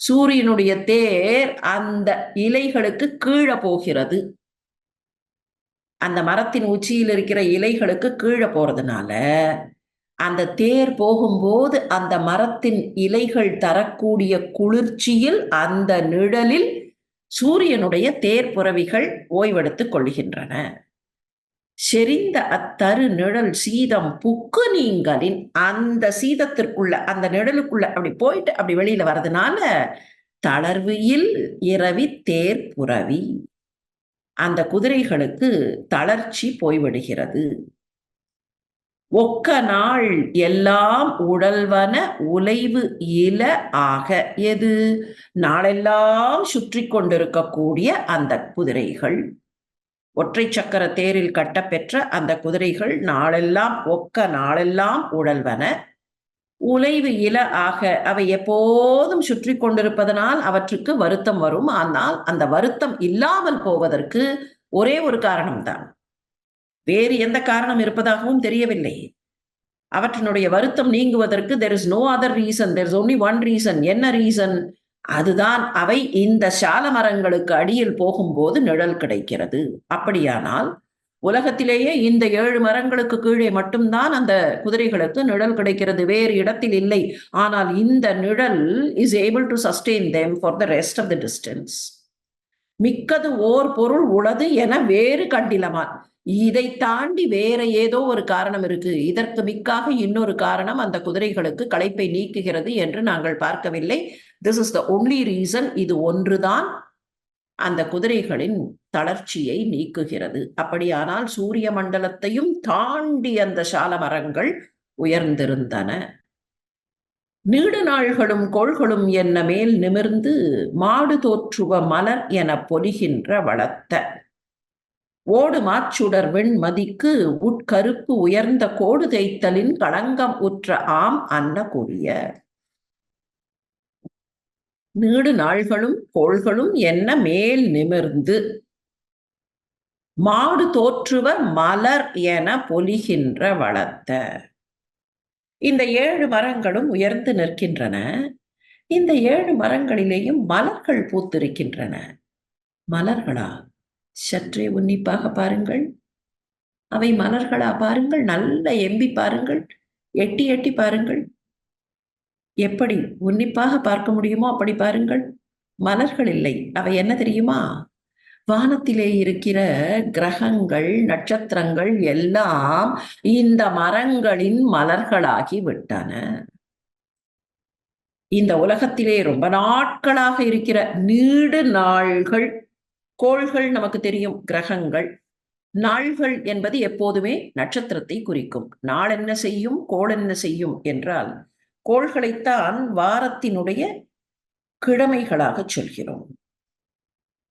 சூரியனுடைய தேர் அந்த இலைகளுக்கு கீழே போகிறது. அந்த மரத்தின் உச்சியில் இருக்கிற இலைகளுக்கு கீழே போறதுனால அந்த தேர் போகும்போது அந்த மரத்தின் இலைகள் தரக்கூடிய குளிர்ச்சியில் அந்த நிழலில் சூரியனுடைய தேர்புறவிகள் ஓய்வெடுத்துக் கொள்கின்றன. செறிந்த அத்தரு நிழல் சீதம் புக்கு நீங்கலின். அந்த சீதத்திற்குள்ள அந்த நிழலுக்குள்ள அப்படி போயிட்டு அப்படி வெளியில வர்றதுனால தளர்வியில் இரவி தேர்புறவி. அந்த குதிரைகளுக்கு தளர்ச்சி போய்விடுகிறது. ஒக்க நாள் எல்லாம் உடல்வன உலைவு இல ஆக. எது? நாளெல்லாம் சுற்றி கொண்டிருக்கக்கூடிய அந்த குதிரைகள், ஒற்றை சக்கர தேரில் கட்டப்பெற்ற அந்த குதிரைகள் நாளெல்லாம் நாளெல்லாம் உடல்வன உலைவு இல ஆக. அவை எப்போதும் சுற்றி கொண்டிருப்பதனால் அவற்றுக்கு வருத்தம் வரும். ஆனால் அந்த வருத்தம் இல்லாமல் போவதற்கு ஒரே ஒரு காரணம்தான். வேறு எந்த காரணம் இருப்பதாகவும் தெரியவில்லை. அவற்றினுடைய வருத்தம் நீங்குவதற்கு there is no other reason, there is only one reason. என்ன ரீசன்? அதுதான் அவை இந்த சால மரங்களுக்கு அடியில் போகும்போது நிழல் கிடைக்கிறது. அப்படியானால் உலகத்திலேயே இந்த 7 மரங்களுக்கு கீழே மட்டும்தான் அந்த குதிரைகளுக்கு நிழல் கிடைக்கிறது, வேறு இடத்தில் இல்லை. ஆனால் இந்த நிழல் is able to sustain them for the rest of the distance. மிக்கது ஓர் பொருள் உளது என வேறு கண்டிலமான். இதை தாண்டி வேற ஏதோ ஒரு காரணம் இருக்கு, இதற்கு மிக்காக இன்னொரு காரணம் அந்த குதிரைகளுக்கு களைப்பை நீக்குகிறது என்று நாங்கள் பார்க்கவில்லை. This is the only reason. இது ஒன்றுதான் அந்த குதிரைகளின் தளர்ச்சியை நீக்குகிறது. அப்படியானால் சூரிய மண்டலத்தையும் தாண்டி அந்த சால மரங்கள் உயர்ந்திருந்தன. நீடு நாள்களும் கோள்களும் என்ன மேல் நிமிர்ந்து மாடு தோற்றுவ மலர் என பொலிகின்ற வளர்த்த ஓடு மாச்சுடர் வெண்மதிக்கு உட்கருப்பு உயர்ந்த கோடு தேய்த்தலின் களங்கம் உற்ற ஆம் அன்ன கூறிய. நீடு நாள்களும் கோள்களும் என்ன மேல் நிமிர்ந்து மாடு தோற்றுவ மலர் என பொலிகின்ற வளர்த்த. இந்த 7 மரங்களும் உயர்ந்து நிற்கின்றன. இந்த 7 மரங்களிலேயும் மலர்கள் பூத்திருக்கின்றன. மலர்களா? சற்றே உன்னிப்பாக பாருங்கள். அவை மலர்களா பாருங்கள். நல்ல எம்பி பாருங்கள், எட்டி எட்டி பாருங்கள். எப்படி உன்னிப்பாக பார்க்க முடியுமோ அப்படி பாருங்கள். மலர்கள் இல்லை. அவை என்ன தெரியுமா? வானத்திலே இருக்கிற கிரகங்கள், நட்சத்திரங்கள் எல்லாம் இந்த மரங்களின் மலர்களாகி விட்டன. இந்த உலகத்திலே ரொம்ப நாட்களாக இருக்கிற நீடு நாள்கள், கோள்கள் நமக்கு தெரியும், கிரகங்கள். நாள்கள் என்பது எப்போதுமே நட்சத்திரத்தை குறிக்கும். நாள் என்ன செய்யும், கோள் என்ன செய்யும் என்றால் கோள்களைத்தான் வாரத்தினுடைய கிழமைகளாக சொல்கிறோம்.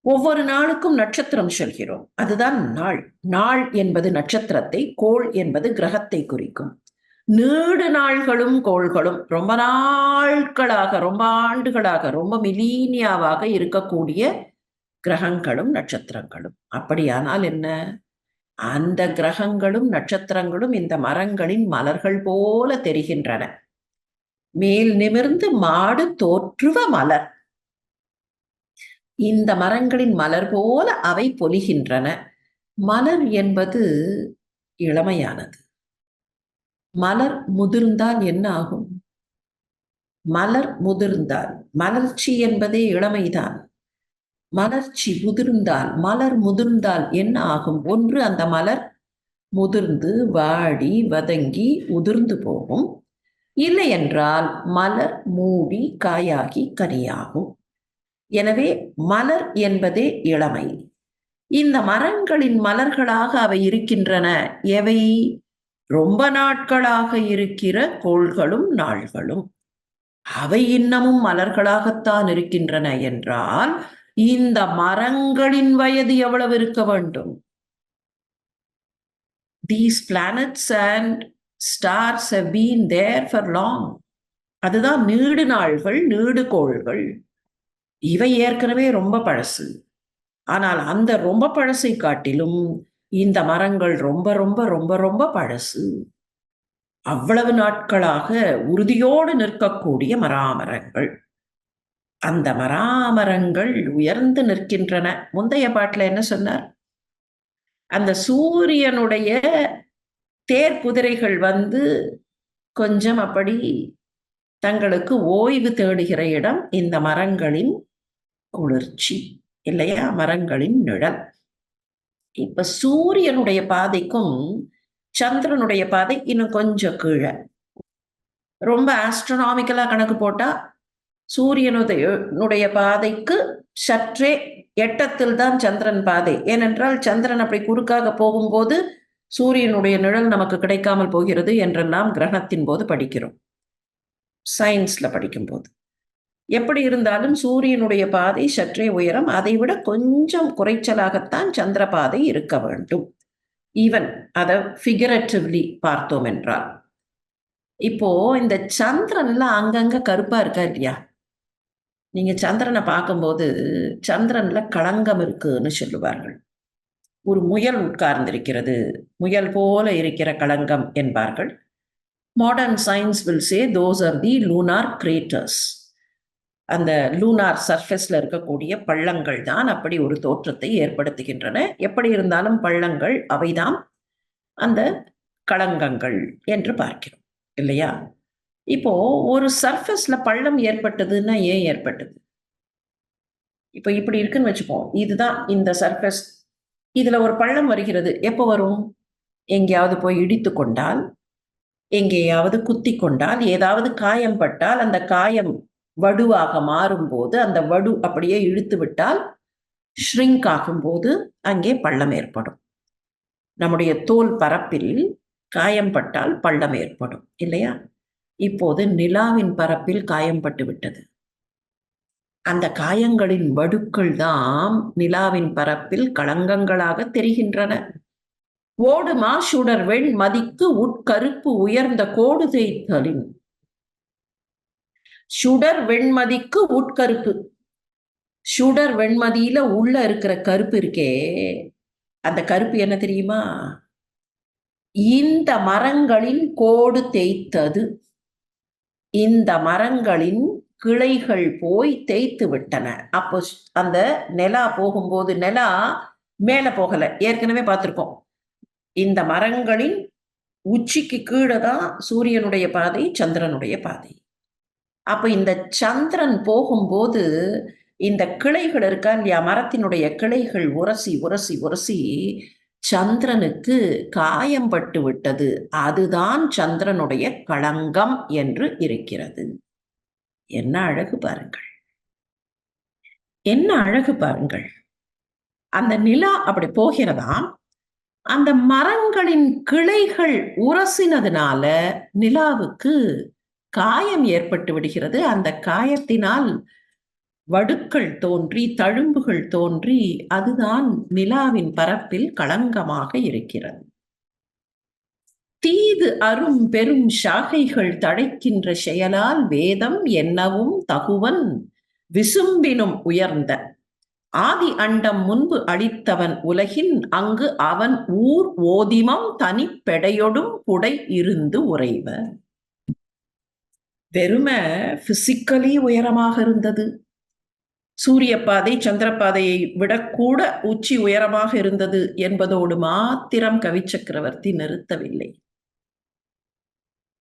ஒவ்வொரு நாளுக்கும் நட்சத்திரம் சொல்கிறோம், அதுதான் நாள். நாள் என்பது நட்சத்திரத்தை, கோள் என்பது கிரகத்தை குறிக்கும். நீடு நாள்களும் கோள்களும் ரொம்ப நாட்களாக, ரொம்ப ஆண்டுகளாக, ரொம்ப மிலீனியாவாக இருக்கக்கூடிய கிரகங்களும் நட்சத்திரங்களும். அப்படியானால் என்ன? அந்த கிரகங்களும் நட்சத்திரங்களும் இந்த மரங்களின் மலர்கள் போல தெரிகின்றன. மேல் நிமிர்ந்து மாடு தோற்றுவ மலர். இந்த மரங்களின் மலர் போல அவை பொலிகின்றன. மலர் என்பது இளமையானது. மலர் முதிர்ந்தால் என்ன ஆகும்? மலர் முதிர்ந்தால், மலர்ச்சி என்பதே இளமைதான். மலர்ச்சி முதிர்ந்தால், மலர் முதிர்ந்தால் என்ன ஆகும்? ஒன்று, அந்த மலர் முதிர்ந்து வாடி வதங்கி உதிர்ந்து போகும். இல்லை என்றால் மலர் மூடி காயாகி கனியாகும். எனவே மலர் என்பதே இளமை. இந்த மரங்களின் மலர்களாக அவை இருக்கின்றன. எவை? ரொம்ப நாட்களாக இருக்கிற கோள்களும் நாள்களும். அவை இன்னமும் மலர்களாகத்தான் இருக்கின்றன என்றால் இந்த மரங்களின் வயது எவ்வளவு இருக்க வேண்டும்? These planets and stars have been there for long. அதுதான் நீடு நாள்கள், நீடுகோள்கள். இவை ஏற்கனவே ரொம்ப பழசு. ஆனால் அந்த ரொம்ப பழசை காட்டிலும் இந்த மரங்கள் ரொம்ப ரொம்ப ரொம்ப ரொம்ப பழசு. அவ்வளவு நாட்களாக உறுதியோடு நிற்கக்கூடிய மராமரங்கள். அந்த மராமரங்கள் உயர்ந்து நிற்கின்றன. முந்தைய பாட்டுல என்ன சொன்னார்? அந்த சூரியனுடைய தேர் குதிரைகள் வந்து கொஞ்சம் அப்படி தங்களுக்கு ஓய்வு தேடுகிற இடம் இந்த மரங்களின் குளிர்ச்சி இல்லையா, மரங்களின் நிழல். இப்ப சூரியனுடைய பாதைக்கும் சந்திரனுடைய பாதை இன்னும் கொஞ்சம் கீழே. ரொம்ப ஆஸ்ட்ரோனாமிக்கலா கணக்கு போட்டா சூரியனுடைய பாதைக்கு சற்றே எட்டத்தில் தான் சந்திரன் பாதை. ஏனென்றால் சந்திரன் அப்படி குறுக்காக போகும்போது சூரியனுடைய நிழல் நமக்கு கிடைக்காமல் போகிறது என்றெல்லாம் கிரகணத்தின் போது படிக்கிறோம், சயின்ஸ்ல படிக்கும்போது. எப்படி இருந்தாலும் சூரியனுடைய பாதை சற்றே உயரம், அதை விட கொஞ்சம் குறைச்சலாகத்தான் சந்திர பாதை இருக்க வேண்டும். ஈவன் அதை ஃபிகரேட்டிவ்லி பார்த்தோம் என்றால். இப்போ இந்த சந்திரன்ல அங்கங்க கருப்பா இருக்கா இல்லையா? நீங்க சந்திரனை பார்க்கும்போது சந்திரன்ல களங்கம் இருக்குன்னு சொல்லுவார்கள். ஒரு முயல் உட்கார்ந்திருக்கிறது, முயல் போல இருக்கிற களங்கம் என்பார்கள். Modern science will say those are the lunar craters. அந்த லூனார் சர்ஃபேஸ்ல இருக்கக்கூடிய பள்ளங்கள் தான் அப்படி ஒரு தோற்றத்தை ஏற்படுத்துகின்றன. எப்படி இருந்தாலும் பள்ளங்கள் அவைதான் அந்த களங்கங்கள் என்று பார்க்கிறோம் இல்லையா? இப்போ ஒரு சர்ஃபேஸ்ல பள்ளம் ஏற்பட்டதுன்னா ஏன் ஏற்பட்டது? இப்போ இப்படி இருக்குன்னு வச்சுப்போம், இதுதான் இந்த சர்ஃபேஸ், இதுல ஒரு பள்ளம் வருகிறது. எப்போ வரும்? எங்கேயாவது போய் இடித்து கொண்டால், எங்கேயாவது குத்தி கொண்டால், ஏதாவது காயம் பட்டால், அந்த காயம் வடுவாக மாறும்போது அந்த வடு அப்படியே இழுத்து விட்டால் ஷ்ரிங்க் ஆகும்போது அங்கே பள்ளம் ஏற்படும். நம்முடைய தோல் பரப்பில் காயம் பட்டால் பள்ளம் ஏற்படும் இல்லையா? இப்போது நிலாவின் பரப்பில் காயம் பட்டு விட்டது. அந்த காயங்களின் வடுக்கள் தான் நிலாவின் பரப்பில் களங்கங்களாக தெரிகின்றன. ஓடுமா சுடர் வெண் மதிக்கு உட்கருப்பு உயர்ந்த கோடு தேய்த்தலின். சுடர் வெண்மதிக்கு உட்கருப்பு. சுடர் வெண்மதியில உள்ள இருக்கிற கருப்பு இருக்கே, அந்த கருப்பு என்ன தெரியுமா? இந்த மரங்களின் கோடு தேய்த்தது. இந்த மரங்களின் கிளைகள் போய் தேய்த்து விட்டன. அப்போ அந்த நிலா போகும்போது, நிலா மேல போகல, ஏற்கனவே பார்த்திருக்கோம். இந்த மரங்களின் உச்சிக்கு கீழே தான் சூரியனுடைய பாதை, சந்திரனுடைய பாதை. அப்ப இந்த சந்திரன் போகும்போது இந்த கிளைகள் இருக்கா இல்லையா, மரத்தினுடைய கிளைகள் உரசி உரசி உரசி சந்திரனுக்கு காயம் பட்டு விட்டது. அதுதான் சந்திரனுடைய களங்கம் என்று இருக்கிறது. என்ன அழகு பாருங்கள், என்ன அழகு பாருங்கள். அந்த நிலா அப்படி போகிறதாம். அந்த மரங்களின் கிளைகள் உரசினதுனால நிலாவுக்கு காயம் ஏற்பட்டு விடுகிறது. அந்த காயத்தினால் வடுக்கள் தோன்றி தழும்புகள் தோன்றி அதுதான் நிலாவின் பரப்பில் களங்கமாக இருக்கிறது. தீது அரும் பெரும் சாகைகள் தடைக்கின்ற செயலால் வேதம் என்னவும் தகுவன் விசும்பினும் உயர்ந்த ஆதி அண்டம் முன்பு அளித்தவன் உலகின் அங்கு அவன் ஊர் ஓதிமம் தனி பெடையொடும் புடை இருந்து உறைவ. வெறுமை பிசிக்கலி உயரமாக இருந்தது. சூரிய பாதை சந்திரபாதையை விடக்கூட உச்சி உயரமாக இருந்தது என்பதோடு மாத்திரம் கவி சக்கரவர்த்தி நிறுத்தவில்லை.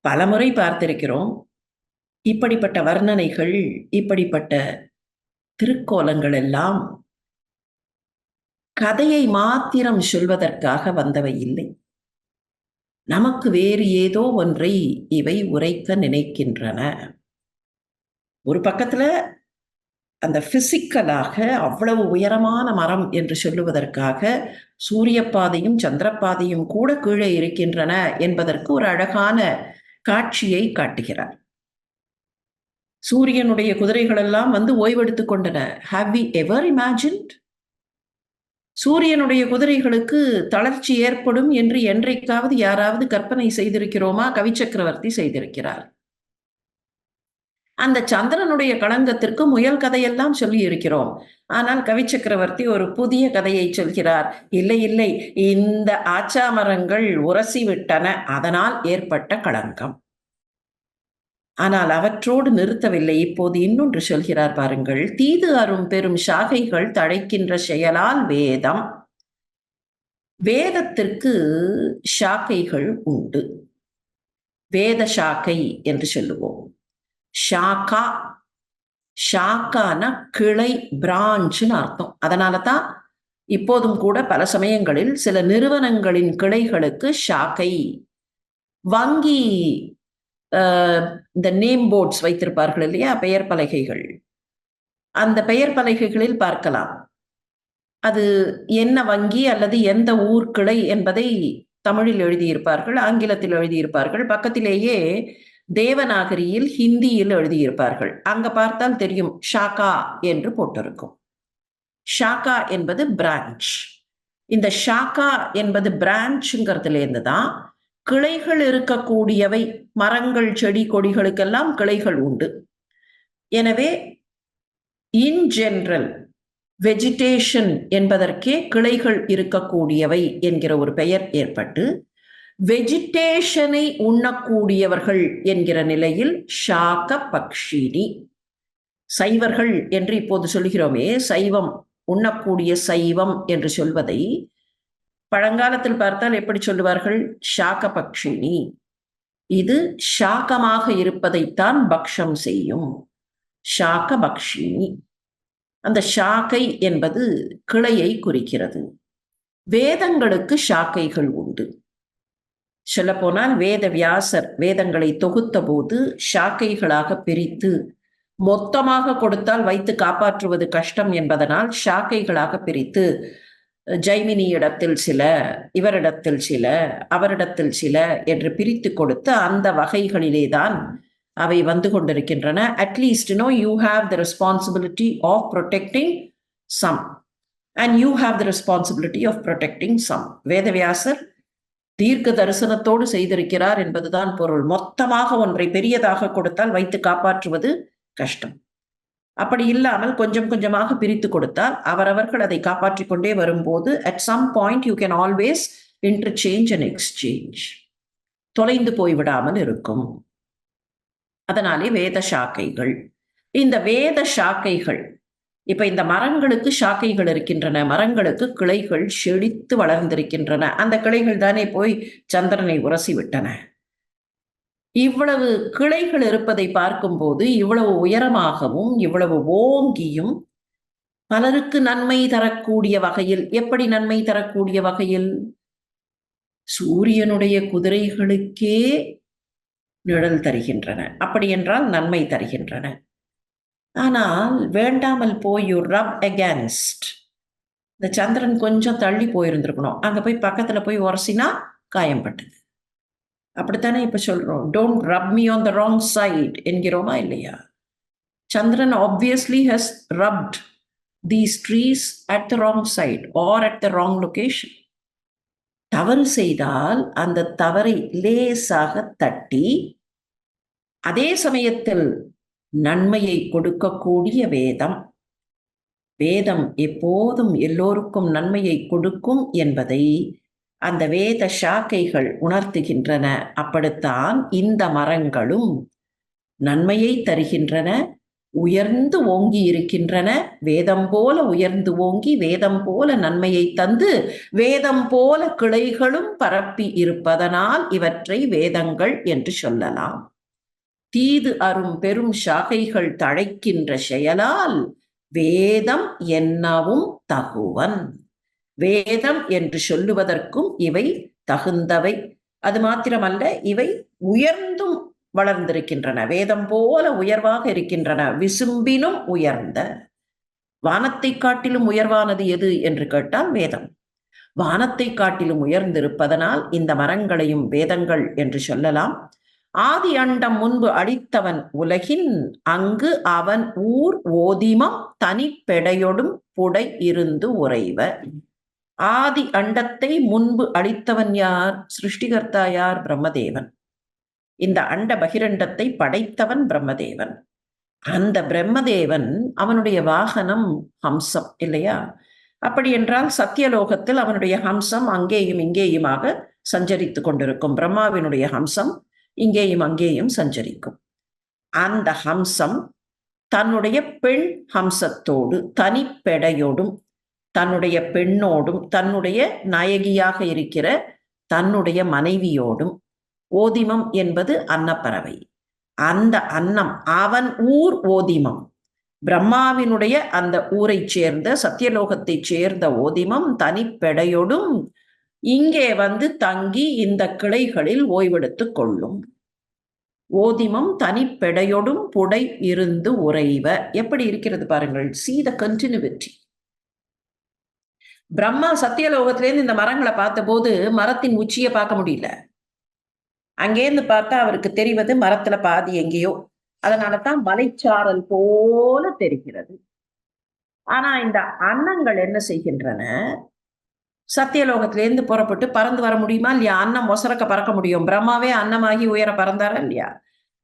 பலமுறை பார்த்திருக்கிறோம் இப்படிப்பட்ட வர்ணனைகள், இப்படிப்பட்ட திருக்கோலங்கள் எல்லாம் கதையை மாத்திரம் சொல்வதற்காக வந்தவை இல்லை. நமக்கு வேறு ஏதோ ஒன்றை இவை உரைக்க நினைக்கின்றன. ஒரு பக்கத்துல அந்த பிசிக்கலாக அவ்வளவு உயரமான மரம் என்று சொல்லுவதற்காக சூரிய பாதையும் சந்திரபாதையும் கூட கீழே இருக்கின்றன என்பதற்கு ஒரு அழகான காட்சியை காட்டுகிறார். சூரியனுடைய குதிரைகள் எல்லாம் வந்து ஓய்வெடுத்துக் கொண்டன. Have we ever imagined? சூரியனுடைய குதிரைகளுக்கு தளர்ச்சி ஏற்படும் என்று என்றைக்காவது யாராவது கற்பனை செய்திருக்கிறோமா? கவிச்சக்கரவர்த்தி செய்திருக்கிறார். அந்த சந்திரனுடைய களங்கத்திற்கு முயல் கதையெல்லாம் சொல்லி இருக்கிறோம். ஆனால் கவிச்சக்கரவர்த்தி ஒரு புதிய கதையை சொல்கிறார். இல்லை இல்லை, இந்த ஆச்சாமரங்கள் உரசி விட்டன, அதனால் ஏற்பட்ட களங்கம். ஆனால் அவற்றோடு நிறுத்தவில்லை. இப்போது இன்னொன்று சொல்கிறார் பாருங்கள். தீது அரும் பெரும் சாகைகள் தழைக்கின்ற செயலால் வேதம். வேதத்திற்கு சாக்கைகள் உண்டு. வேத சாக்கை என்று சொல்லுவோம். ஷாக்கா, ஷாக்கான கிளை, பிரான்ச்னு அர்த்தம். அதனால தான் இப்போதும் கூட பல சமயங்களில் சில நிறுவனங்களின் கிளைகளுக்கு ஷாக்கை. வங்கி இந்த நேம் போர்ட்ஸ் வைத்திருப்பார்கள் இல்லையா, பெயர் பலகைகள். அந்த பெயர் பலகைகளில் பார்க்கலாம் அது என்ன வங்கி அல்லது எந்த ஊர் கிளை என்பதை தமிழில் எழுதியிருப்பார்கள், ஆங்கிலத்தில் எழுதியிருப்பார்கள், பக்கத்திலேயே தேவநாகரியில் ஹிந்தியில் எழுதியிருப்பார்கள். அங்க பார்த்தால் தெரியும் ஷாக்கா என்று போட்டிருக்கும். ஷாக்கா என்பது பிரான்ச். இந்த ஷாக்கா என்பது பிரான்ச்ங்கிறதுலேருந்து தான் கிளைகள் இருக்கக்கூடியவை. மரங்கள், செடி, கொடிகளுக்கெல்லாம் கிளைகள் உண்டு. எனவே இன் ஜெனரல் வெஜிடேஷன் என்பதற்கே கிளைகள் இருக்கக்கூடியவை என்கிற ஒரு பெயர் ஏற்பட்டு வெஜிடேஷனை உண்ணக்கூடியவர்கள் என்கிற நிலையில் ஷாக்க பக்ஷினி. சைவர்கள் என்று இப்போது சொல்கிறோமே, சைவம் உண்ணக்கூடிய சைவம் என்று சொல்வதை பழங்காலத்தில் பார்த்தால் எப்படி சொல்லுவார்கள்? ஷாக்க பக்ஷினி. இது ஷாக்கமாக இருப்பதைத்தான் பக்ஷம் செய்யும். ஷாக்க பக்ஷினி. அந்த ஷாக்கை என்பது கிளையை குறிக்கிறது. வேதங்களுக்கு ஷாக்கைகள் உண்டு. சொல்லப்போனால் வேத வியாசர் வேதங்களை தொகுத்த போது ஷாக்கைகளாக பிரித்து, மொத்தமாக கொடுத்தால் வைத்து காப்பாற்றுவது கஷ்டம் என்பதனால் ஷாக்கைகளாக பிரித்து, ஜைமினி இடத்தில் சில, இவரிடத்தில் சில, அவரிடத்தில் சில என்று பிரித்து கொடுத்து அந்த வகைகளிலே தான் அவை வந்து கொண்டிருக்கின்றன. At least you have the responsibility of protecting some and you have the responsibility of protecting some. வேதவியாசர் தீர்க்க தரிசனத்தோடு செய்திருக்கிறார் என்பதுதான் பொருள். மொத்தமாக ஒன்றை பெரியதாக கொடுத்தால் வைத்து காப்பாற்றுவது கஷ்டம். அப்படி இல்லாமல் கொஞ்சம் கொஞ்சமாக பிரித்து கொடுத்தால் அவரவர்கள் அதை காப்பாற்றிக் கொண்டே வரும்போது at some point you can always interchange and exchange. தொலைந்து போய்விடாமல் இருக்கும். அதனாலே வேத சாக்கைகள். இந்த வேத சாக்கைகள், இப்ப இந்த மரங்களுக்கு சாக்கைகள் இருக்கின்றன, மரங்களுக்கு கிளைகள் செழித்து வளர்ந்திருக்கின்றன. அந்த கிளைகள் தானே போய் சந்திரனை உரசி விட்டன. இவ்வளவு கிளைகள் இருப்பதை பார்க்கும்போது இவ்வளவு உயரமாகவும் இவ்வளவு ஓங்கியும் பலருக்கு நன்மை தரக்கூடிய வகையில். எப்படி நன்மை தரக்கூடிய வகையில்? சூரியனுடைய குதிரைகளுக்கே நிழல் தருகின்றன. அப்படி என்றால் நன்மை தருகின்றன. ஆனால் வேண்டாமல் போய் யூ ரப் அகேன்ஸ்ட். இந்த சந்திரன் கொஞ்சம் தள்ளி போயிருந்திருக்கணும், அங்க போய் பக்கத்துல போய் உரசினா காயம்பட்டது. அப்படித்தானே இப்ப சொல்றோம், don't rub me on the wrong side என்கிறோமா இல்லையா? Chandran obviously has rubbed these trees at the wrong side or at the wrong location. தவறு செய்தால் அந்த தவறை லேசாக தட்டி அதே சமயத்தில் நன்மையை கொடுக்கக்கூடிய வேதம். வேதம் எப்போதும் எல்லோருக்கும் நன்மையை கொடுக்கும் என்பதை அந்த வேத சாக்கைகள் உணர்த்துகின்றன. அப்படித்தான் இந்த மரங்களும் நன்மையை தருகின்றன, உயர்ந்து ஓங்கி இருக்கின்றன. வேதம் போல உயர்ந்து ஓங்கி வேதம் போல நன்மையை தந்து வேதம் போல கிளைகளும் பரப்பி இருப்பதனால் இவற்றை வேதங்கள் என்று சொல்லலாம். தீது அரும் பெரும் சாகைகள் தழைக்கின்ற செயலால் வேதம் என்னவும் தகுவன். வேதம் என்று சொல்லுவதற்கும் இவை தகுந்தவை. அது மாத்திரமல்ல, இவை உயர்ந்தும் வளர்ந்திருக்கின்றன, வேதம் போல உயர்வாக இருக்கின்றன. விசும்பினும் உயர்ந்த. வானத்தை காட்டிலும் உயர்வானது எது என்று கேட்டால் வேதம். வானத்தை காட்டிலும் உயர்ந்திருப்பதனால் இந்த மரங்களையும் வேதங்கள் என்று சொல்லலாம். ஆதி அண்டம் முன்பு அளித்தவன் உலகின் அங்கு அவன் ஊர் ஓதிமம் தனிப்பெடையொடும் புடை இருந்து உறைவ. ஆதி அண்டத்தை முன்பு அளித்தவன் யார்? சிருஷ்டிகர்த்தா யார்? பிரம்மதேவன். இந்த அண்ட பகிரண்டத்தை படைத்தவன் பிரம்மதேவன். அந்த பிரம்மதேவன் அவனுடைய வாகனம் ஹம்சம் இல்லையா? அப்படி என்றால் சத்தியலோகத்தில் அவனுடைய ஹம்சம் அங்கேயும் இங்கேயுமாக சஞ்சரித்து கொண்டிருக்கும். பிரம்மாவினுடைய ஹம்சம் இங்கேயும் அங்கேயும் சஞ்சரிக்கும். அந்த ஹம்சம் தன்னுடைய பெண் ஹம்சத்தோடு தனிப்பெடையோடும் தன்னுடைய பெண்ணோடும் தன்னுடைய நாயகியாக இருக்கிற தன்னுடைய மனைவியோடும், ஓதிமம் என்பது அன்னப்பறவை, அந்த அன்னம் அவன் ஊர் ஓதிமம், பிரம்மாவினுடைய அந்த ஊரை சேர்ந்த சத்தியலோகத்தைச் சேர்ந்த ஓதிமம் தனிப்பெடையோடும் இங்கே வந்து தங்கி இந்த கிளைகளில் ஓய்வெடுத்துக் கொள்ளும். ஓதிமம் தனிப்பெடையோடும் புடை இருந்து உறைவ. எப்படி இருக்கிறது பாருங்கள். see the continuity. பிரம்மா சத்தியலோகத்திலேருந்து இந்த மரங்களை பார்த்தபோது மரத்தின் உச்சியை பார்க்க முடியல. அங்கேருந்து பார்த்தா அவருக்கு தெரிவது மரத்துல பாதி எங்கேயோ. அதனாலதான் மலைச்சாரல் போல தெரிகிறது. ஆனா இந்த அன்னங்கள் என்ன செய்கின்றன? சத்தியலோகத்திலேருந்து புறப்பட்டு பறந்து வர முடியுமா இல்லையா? அன்னம் ஒசரக்க பறக்க முடியும். பிரம்மாவே அன்னமாகி உயர பறந்தாரா இல்லையா?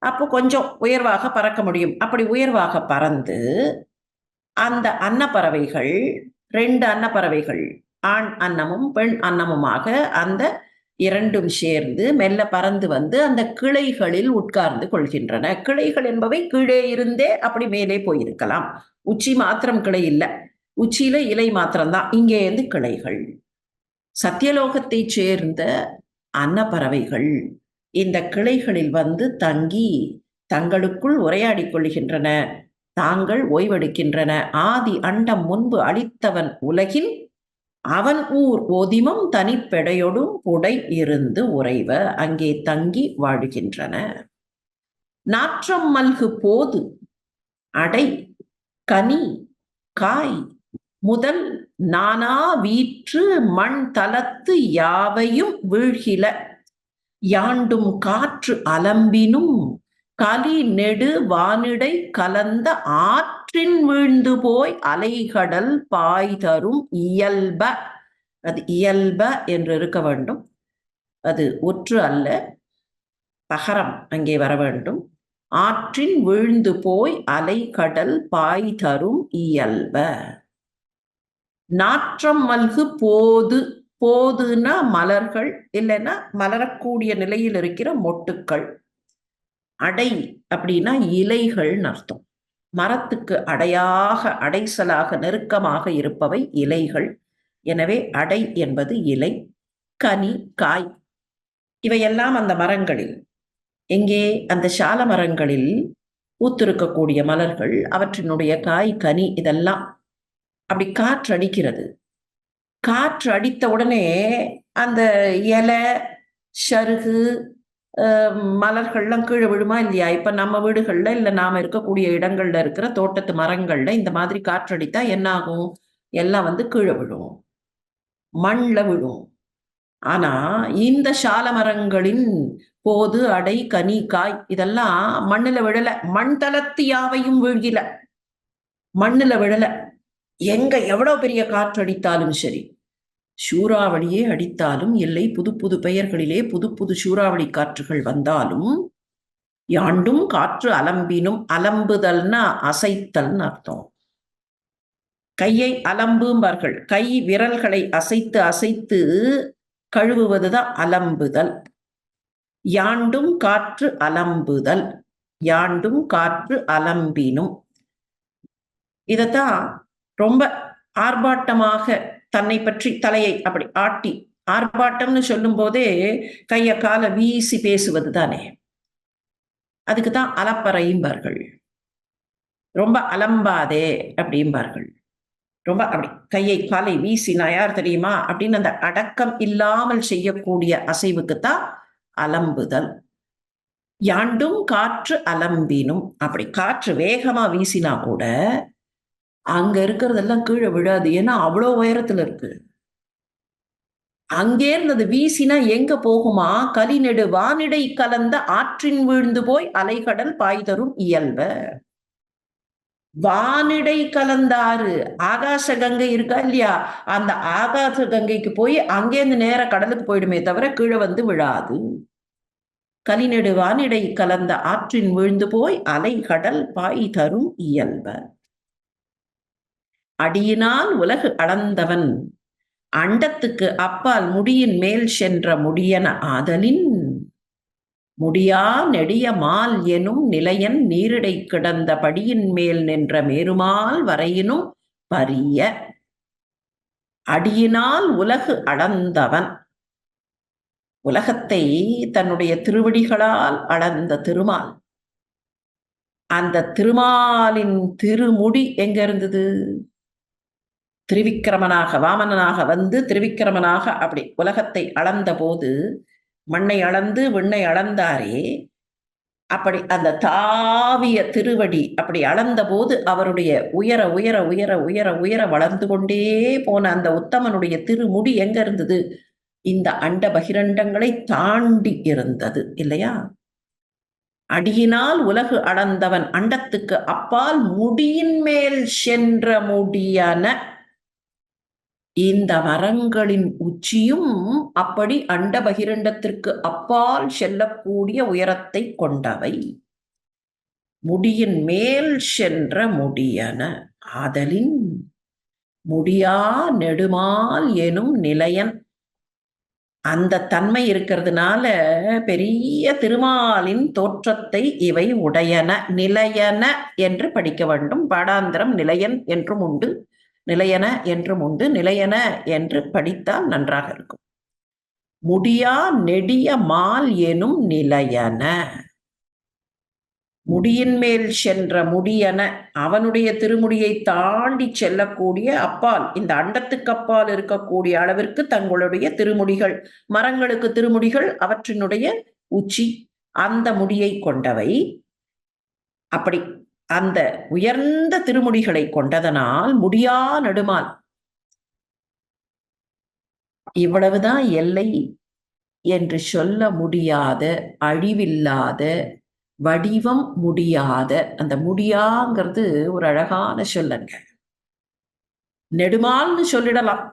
அப்போ கொஞ்சம் உயர்வாக பறக்க முடியும். அப்படி உயர்வாக பறந்து அந்த அன்னப்பறவைகள், 2 அன்னப்பறவைகள், ஆண் அன்னமும் பெண் அன்னமுமாக அந்த இரண்டும் சேர்ந்து மெல்ல பறந்து வந்து அந்த கிளைகளில் உட்கார்ந்து கொள்கின்றன. கிளைகள் என்பவை கீழே இருந்தே அப்படி மேலே போயிருக்கலாம். உச்சி மாத்திரம் கிளை இல்லை, உச்சியில இலை மாத்திரம்தான். இங்கே இருந்து கிளைகள். சத்தியலோகத்தை சேர்ந்த அன்னப்பறவைகள் இந்த கிளைகளில் வந்து தங்கி தங்களுக்குள் உரையாடிக் கொள்கின்றன, தாங்கள் ஓய்வெடுக்கின்றன. ஆதி அண்டம் முன்பு அளித்தவன் உலகில் அவன் ஊர் ஓதிமம் தனிப்பெடையொடும் புடை இருந்து உறைவ. அங்கே தங்கி வாழுகின்றன. நாற்றம் மல்கு போது அடை கனி காய் முதல் நானா வீற்று மண் தலத்து யாவையும் வீழ்கில யாண்டும் காற்று அலம்பினும் கலி நெடு வானிடை கலந்த ஆற்றின் வீழ்ந்து போய் அலைகடல் பாய் தரும் இயல்ப. அது இயல்ப என்று இருக்க வேண்டும். அது ஒற்று அல்ல, பகரம் அங்கே வர வேண்டும். ஆற்றின் வீழ்ந்து போய் அலைகடல் பாய் தரும் இயல்ப. நாற்றம் மல்கு போது, போதுன்னா மலர்கள், இல்லைன்னா மலரக்கூடிய நிலையில் இருக்கிற மொட்டுக்கள். அடை அப்படின்னா இலைகள்னு அர்த்தம். மரத்துக்கு அடையாக, அடைசலாக, நெருக்கமாக இருப்பவை இலைகள். எனவே அடை என்பது இலை. கனி காய் இவையெல்லாம் அந்த மரங்களில், எங்கே? அந்த சால மரங்களில் பூத்திருக்கக்கூடிய மலர்கள், அவற்றினுடைய காய் கனி இதெல்லாம் அப்படி காற்று அடிக்கிறது. காற்று அடித்த உடனே அந்த இலை சருகு மலர்கள்லாம் கீழே விழுமா இல்லையா? இப்ப நம்ம வீடுகள்ல இல்ல நாம இருக்கக்கூடிய இடங்கள்ல இருக்கிற தோட்டத்து மரங்கள்ல இந்த மாதிரி காற்றடித்தா என்ன ஆகும்? எல்லாம் வந்து கீழே விழும், மண்ல விழும். ஆனா இந்த சால மரங்களின் போது அடை கனி காய் இதெல்லாம் மண்ணுல விழல. மண் தளத்து யாவையும் வீழ்கில, மண்ணுல விழல. எங்க எவ்வளவு பெரிய காற்று அடித்தாலும் சரி, சூறாவளியே அடித்தாலும் இல்லை, புது புது பெயர்களிலே புது புது சூறாவளி காற்றுகள் வந்தாலும் யாண்டும் காற்று அலம்பினும், அலம்புதல்னா அசைத்தல்னு அர்த்தம். கையை அலம்பும்பார்கள். கை விரல்களை அசைத்து அசைத்து கழுவுவதுதான் அலம்புதல். யாண்டும் காற்று அலம்புதல், யாண்டும் காற்று அலம்பினும். இதத்தான் ரொம்ப ஆர்ப்பாட்டமாக தன்னை பற்றி தலையை அப்படி ஆட்டி, ஆர்ப்பாட்டம்னு சொல்லும் போதே கைய கால வீசி பேசுவது தானே, அதுக்குதான் அலப்பறையும்பார்கள். ரொம்ப அலம்பாதே அப்படிம்பார்கள். ரொம்ப அப்படி கையை காலை வீசினா யார் தெரியுமா அப்படின்னு அந்த அடக்கம் இல்லாமல் செய்யக்கூடிய அசைவுக்குத்தான் அலம்புதல். யாண்டும் காற்று அலம்பினும். அப்படி காற்று வேகமா வீசினா கூட அங்க இருக்கிறதெல்லாம் கீழே விழாது. ஏன்னா அவ்வளோ உயரத்துல இருக்கு. அங்கே இருந்தது வீசினா எங்க போகுமா? கலிநெடு வானிடை கலந்த ஆற்றின் வீழ்ந்து போய் அலைகடல் பாய்தரும் இயல்ப. வானிடை கலந்தாறு ஆகாச கங்கை இருக்கா இல்லையா? அந்த ஆகாச கங்கைக்கு போய் அங்கேருந்து நேர கடலுக்கு போயிடுமே தவிர கீழே வந்து விழாது. கலிநெடு வானிடை கலந்த ஆற்றின் வீழ்ந்து போய் அலைகடல் பாய் தரும் இயல்ப. அடியினால் உலகு அளந்தவன் அண்டத்துக்கு அப்பால் முடியின் மேல் சென்ற முடியன ஆதலின் முடியா நெடிய மால் எனும் நிலையன் நீரிடை கிடந்த படியின் மேல் நின்ற மேருமால் வரையினும் பரிய. அடியினால் உலகு அளந்தவன், உலகத்தை தன்னுடைய திருவடிகளால் அளந்த திருமால். அந்த திருமாலின் திருமுடி எங்க இருந்தது? திருவிக்கிரமனாக வாமனனாக வந்து திருவிக்கிரமனாக அப்படி உலகத்தை அளந்த போது மண்ணை அளந்து விண்ணை அளந்தாரே, அப்படி அந்த தாவிய திருவடி அப்படி அளந்த போது அவருடைய உயர உயர உயர உயர உயர வளர்ந்து கொண்டே போன அந்த உத்தமனுடைய திருமுடி எங்க இருந்தது? இந்த அண்ட பகிரண்டங்களை தாண்டி இருந்தது இல்லையா? அடியினால் உலகு அளந்தவன் அண்டத்துக்கு அப்பால் முடியின் மேல் சென்ற முடியன. இந்த மரங்களின் உச்சியும் அப்படி அண்ட பகிரண்டத்திற்கு அப்பால் செல்லக்கூடிய உயரத்தை கொண்டவை. முடியின் மேல் சென்ற முடியன ஆதலின் முடியா நெடுமால் எனும் நிலையன். அந்த தன்மை இருக்கிறதுனால பெரிய திருமாலின் தோற்றத்தை இவை உடையன. நிலையன என்று படிக்க வேண்டும். பாடாந்திரம் நிலையன் என்றும் உண்டு, நிலையன என்றும் உண்டு. நிலையன என்று படித்தால் நன்றாக இருக்கும். முடியா நெடிய மால் எனும் நிலையன. முடியின் மேல் சென்ற முடியன, அவனுடைய திருமுடியை தாண்டி செல்லக்கூடிய அப்பால், இந்த அண்டத்துக்கு அப்பால் இருக்கக்கூடிய அளவிற்கு தங்களுடைய திருமுடிகள், மரங்களுக்கு திருமுடிகள், அவற்றினுடைய உச்சி, அந்த முடியை கொண்டவை. அப்படி அந்த உயர்ந்த திருமுடிகளை கொண்டதனால் முடியா நெடுமால். இவ்வளவுதான் எல்லை என்று சொல்ல முடியாத, அழிவில்லாத, வடிவம் முடியாத, அந்த முடியாங்கிறது ஒரு அழகான சொல்லங்க. நெடுமால்னு சொல்லிடலாம்.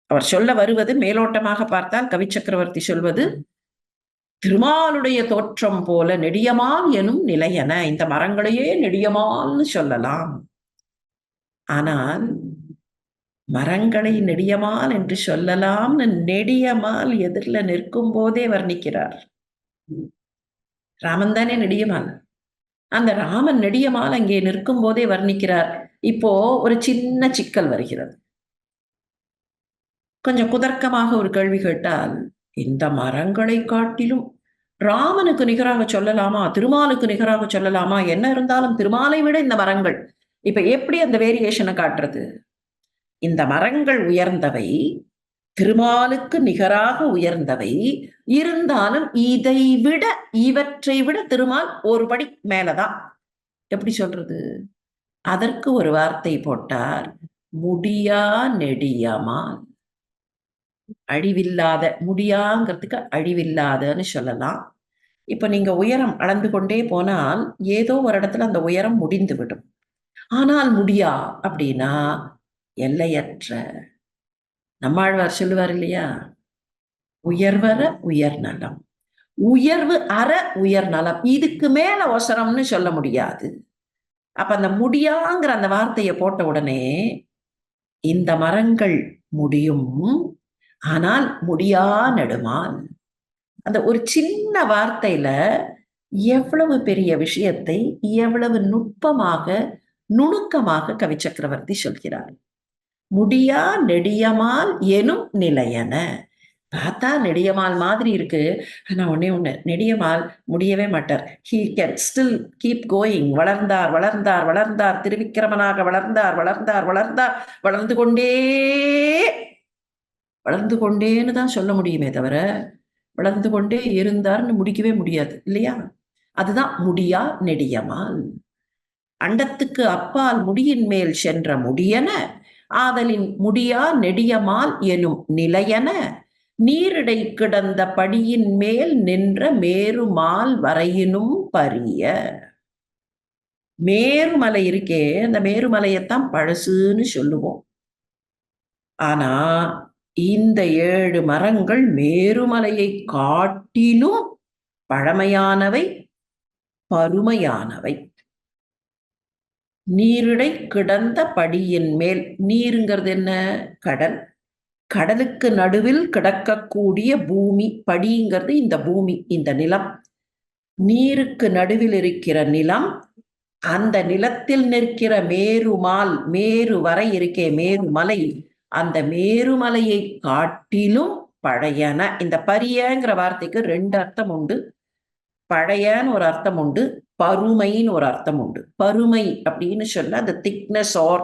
அவர் சொல்ல வருவது மேலோட்டமாக பார்த்தால் கவி சக்கரவர்த்தி சொல்வது திருமாலுடைய தோற்றம் போல நெடியமால் எனும் நிலையன. இந்த மரங்களையே நெடியமால்னு சொல்லலாம். ஆனால் மரங்களை நெடியமால் என்று சொல்லலாம்னு நெடியமால் எதிரில் நிற்கும் போதே வர்ணிக்கிறார். ராமன் தானே நெடியமால். அந்த ராமன் நெடியமால் அங்கே நிற்கும் போதே வர்ணிக்கிறார். இப்போ ஒரு சின்ன சிக்கல் வருகிறது. கொஞ்சம் குதர்க்கமாக ஒரு கேள்வி கேட்டால், இந்த மரங்களை காட்டிலும் ராமனுக்கு நிகராக சொல்லலாமா, திருமாலுக்கு நிகராக சொல்லலாமா? என்ன இருந்தாலும் திருமாலை விட இந்த மரங்கள். இப்ப எப்படி அந்த வேரியேஷனை காட்டுறது? இந்த மரங்கள் உயர்ந்தவை, திருமாலுக்கு நிகராக உயர்ந்தவை, இருந்தாலும் இதை விட, இவற்றை விட திருமால் ஒரு படி மேலதான். எப்படி சொல்றது? அதற்கு ஒரு வார்த்தை போட்டார், முடியா நெடியமால். அழிவில்லாத, முடியாங்கிறதுக்கு அழிவில்லாதன்னு சொல்லலாம். இப்ப நீங்க உயரம் அளந்து கொண்டே போனால் ஏதோ ஒரு இடத்துல அந்த உயரம் முடிந்து விடும். ஆனால் முடியா அப்படின்னா எல்லையற்ற. நம்மாழ்வார் சொல்லுவார் இல்லையா, உயர்வர உயர்நலம், உயர்வு அற உயர்நலம், இதுக்கு மேல ஒசரம்னு சொல்ல முடியாது. அப்ப அந்த முடியாங்கிற அந்த வார்த்தையை போட்ட உடனே இந்த மரங்கள் முடியும், ஆனால் முடியா நெடுமால். அந்த ஒரு சின்ன வார்த்தையில எவ்வளவு பெரிய விஷயத்தை எவ்வளவு நுட்பமாக நுணுக்கமாக கவி சக்கரவர்த்தி சொல்கிறார். முடியா நெடியமால் எனும் நிலையன. பார்த்தா நெடியமால் மாதிரி இருக்கு, ஆனா ஒண்ணு, நெடியமால் முடியவே மாட்டார். He can still keep going. வளர்ந்தார் வளர்ந்தார் வளர்ந்தார், திருவிக்கிரமனாக வளர்ந்தார் வளர்ந்தார் வளர்ந்தார், வளர்ந்து கொண்டே வளர்ந்து கொண்டேன்னு தான் சொல்ல முடியுமே தவிர வளர்ந்து கொண்டே இருந்தார்னு முடிக்கவே முடியாது இல்லையா? அதுதான் முடியா நெடியமால். அண்டத்துக்கு அப்பால் முடியின் மேல் சென்ற முடியன ஆதலின் முடியா நெடியமால் எனும் நிலையன நீரிடை கிடந்த படியின் மேல் நின்ற மேருமால் வரையினும் பரிய. மேருமலை இருக்கே, அந்த மேருமலையைத்தான் பழசுன்னு சொல்லுவோம். ஆனா இந்த 7 மரங்கள் மேருமலையை காட்டிலும் பழமையானவை, பருமையானவை. நீரிடை கிடந்த படியின் மேல், நீருங்கிறது என்ன? கடல். கடலுக்கு நடுவில் கிடக்கக்கூடிய பூமி. படிங்கிறது இந்த பூமி, இந்த நிலம். நீருக்கு நடுவில் இருக்கிற நிலம். அந்த நிலத்தில் நிற்கிற மேருமால், மேரு வரை இருக்கே மேருமலை, அந்த மேருமலையை காட்டிலும் பழையன. இந்த பரியங்கிற வார்த்தைக்கு 2 அர்த்தம் உண்டு. பழையன்னு ஒரு அர்த்தம் உண்டு, பருமைன்னு ஒரு அர்த்தம் உண்டு. பருமை அப்படின்னு சொல்ல the thickness or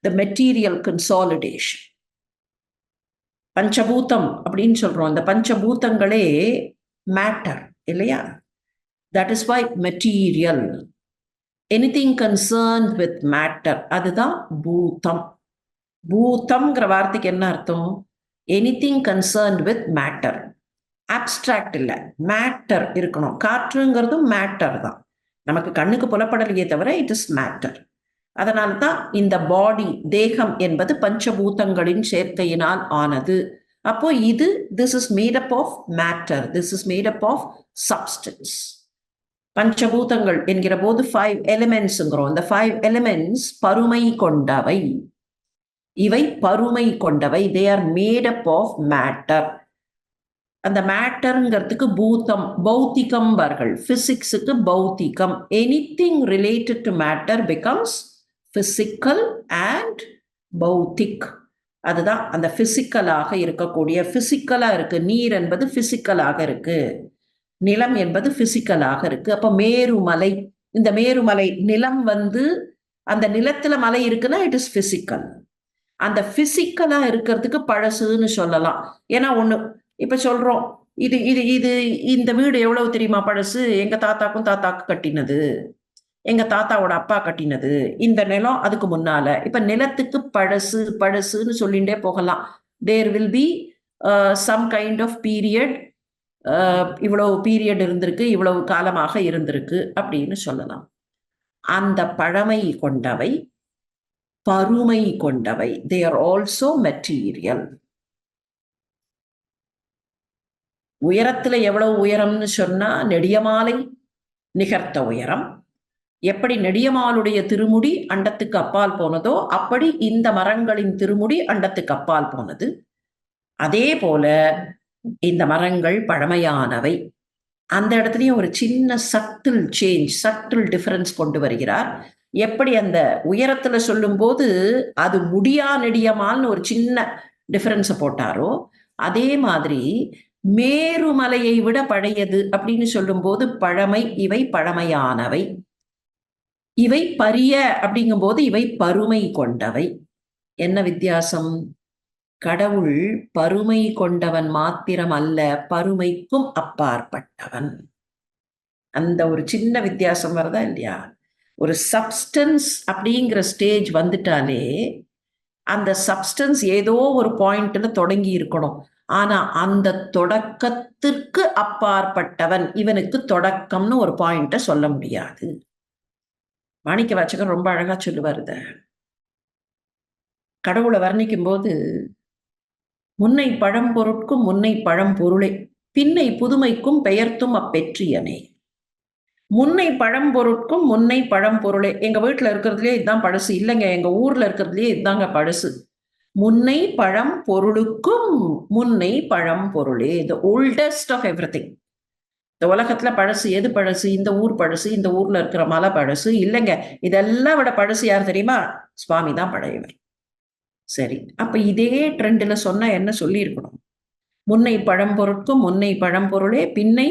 the material consolidation. பஞ்சபூதம் அப்படின்னு சொல்றோம். அந்த பஞ்சபூதங்களே மேட்டர் இல்லையா? That is why material. Anything concerned with matter, அதுதான் பூதம். பூதம்ங்கிற வார்த்தைக்கு என்ன அர்த்தம்? Anything concerned with matter. Abstract இல்லை, மேட்டர் இருக்கணும். காற்றுங்கிறதும் மேட்டர் தான், நமக்கு கண்ணுக்கு புலப்படலையே தவிர இட் இஸ் மேட்டர். அதனால தான் இந்த பாடி, தேகம் என்பது பஞ்சபூதங்களின் சேர்க்கையினால் ஆனது. அப்போ இது this is made up of matter, this is made up of substance. பஞ்சபூதங்கள் என்கிற போது 5 எலிமெண்ட்ஸ்ங்கிறோம். இந்த 5 எலிமெண்ட்ஸ் பருமை கொண்டவை. இவை பருமை கொண்டவை. They are made up of matter. அந்த மேட்டருங்கிறதுக்கு பூதம், பௌத்திகம் வார்கள். பிசிக்ஸுக்கு பௌத்திகம். Anything related to matter becomes physical and பௌத்திக். அதுதான் அந்த பிசிக்கலாக இருக்கக்கூடிய, பிசிக்கலா இருக்கு. நீர் என்பது பிசிக்கலாக இருக்கு, நிலம் என்பது பிசிக்கலாக இருக்கு. அப்ப மேருமலை, இந்த மேருமலை நிலம் அந்த நிலத்துல மலை இருக்குன்னா இட் இஸ் பிசிக்கல். அந்த பிசிக்கலா இருக்கிறதுக்கு பழசுன்னு சொல்லலாம். ஏன்னா ஒண்ணு இப்ப சொல்றோம், இது இது இது இந்த வீடு எவ்வளவு தெரியுமா பழசு? எங்க தாத்தாக்கு கட்டினது, எங்க தாத்தாவோட அப்பா கட்டினது. இந்த நிலம் அதுக்கு முன்னால. இப்ப நிலத்துக்கு பழசு பழசுன்னு சொல்லிண்டே போகலாம். There will be some kind of period, இவ்வளவு பீரியட் இருந்திருக்கு, இவ்வளவு காலமாக இருந்திருக்கு அப்படின்னு சொல்லலாம். அந்த பழமை கொண்டவை, பருமை கொண்டவை. They are also material. உயரத்துல எவ்வளவு உயரம்னு சொன்னா நெடியமாலை நிகர்த்த உயரம். எப்படி நெடியமாலுடைய திருமுடி அண்டத்துக்கு அப்பால் போனதோ அப்படி இந்த மரங்களின் திருமுடி அண்டத்துக்கு அப்பால் போனது. அதே போல இந்த மரங்கள் பழமையானவை. அந்த இடத்துலயும் ஒரு சின்ன சட்டில் சேஞ்ச், சட்டில் டிஃபரன்ஸ் கொண்டு வருகிறார். எப்படி அந்த உயரத்துல சொல்லும் போது அது முடியா நெடியமால்னு ஒரு சின்ன டிஃபரன்ஸை போட்டாரோ, அதே மாதிரி மேருமலையை விட பழையது அப்படின்னு சொல்லும் போது பழமை, இவை பழமையானவை. இவை பரிய அப்படிங்கும் போது இவை பருமை கொண்டவை. என்ன வித்தியாசம்? கடவுள் பருமை கொண்டவன் மாத்திரம் அல்ல, பருமைக்கும் அப்பாற்பட்டவன். அந்த ஒரு சின்ன வித்தியாசம் வருதா இல்லையா? ஒரு சப்ஸ்டன்ஸ் அப்படிங்கிற ஸ்டேஜ் வந்துட்டாலே அந்த சப்ஸ்டன்ஸ் ஏதோ ஒரு பாயிண்ட்ல தொடங்கி இருக்கணும். ஆனா அந்த தொடக்கத்திற்கு அப்பாற்பட்டவன். இவனுக்கு தொடக்கம்னு ஒரு பாயிண்ட சொல்ல முடியாது. மாணிக்க வாசகர் ரொம்ப அழகா சொல்லுவாரு. கடவுளை வர்ணிக்கும் போது, முன்னை பழம்பொருட்கும் முன்னை பழம்பொருளே, பின்னை புதுமைக்கும் பெயர்த்தும் அப்பெற்றியனே. முன்னை பழம்பொருட்கும் முன்னை பழம்பொருளே. எங்க வீட்டுல இருக்கிறதுலயே இதுதான் பழசு இல்லைங்க, எங்க ஊர்ல இருக்கிறதுலயே இதுதாங்க பழசு. முன்னை பழம் பொருளுக்கும் முன்னை பழம் பொருளே. The oldest of everything. இந்த உலகத்துல பழசு எது பழசு? இந்த ஊர் பழசு, இந்த ஊர்ல இருக்கிற மலை பழசு இல்லைங்க. இதெல்லாம் விட பழசு யார் தெரியுமா? சுவாமி தான் பழையவர். சரி, அப்ப இதே ட்ரெண்ட்ல சொன்னா என்ன சொல்லி இருக்கணும்? முன்னை பழம்பொருட்கும் முன்னை பழம்பொருளே, பின்னை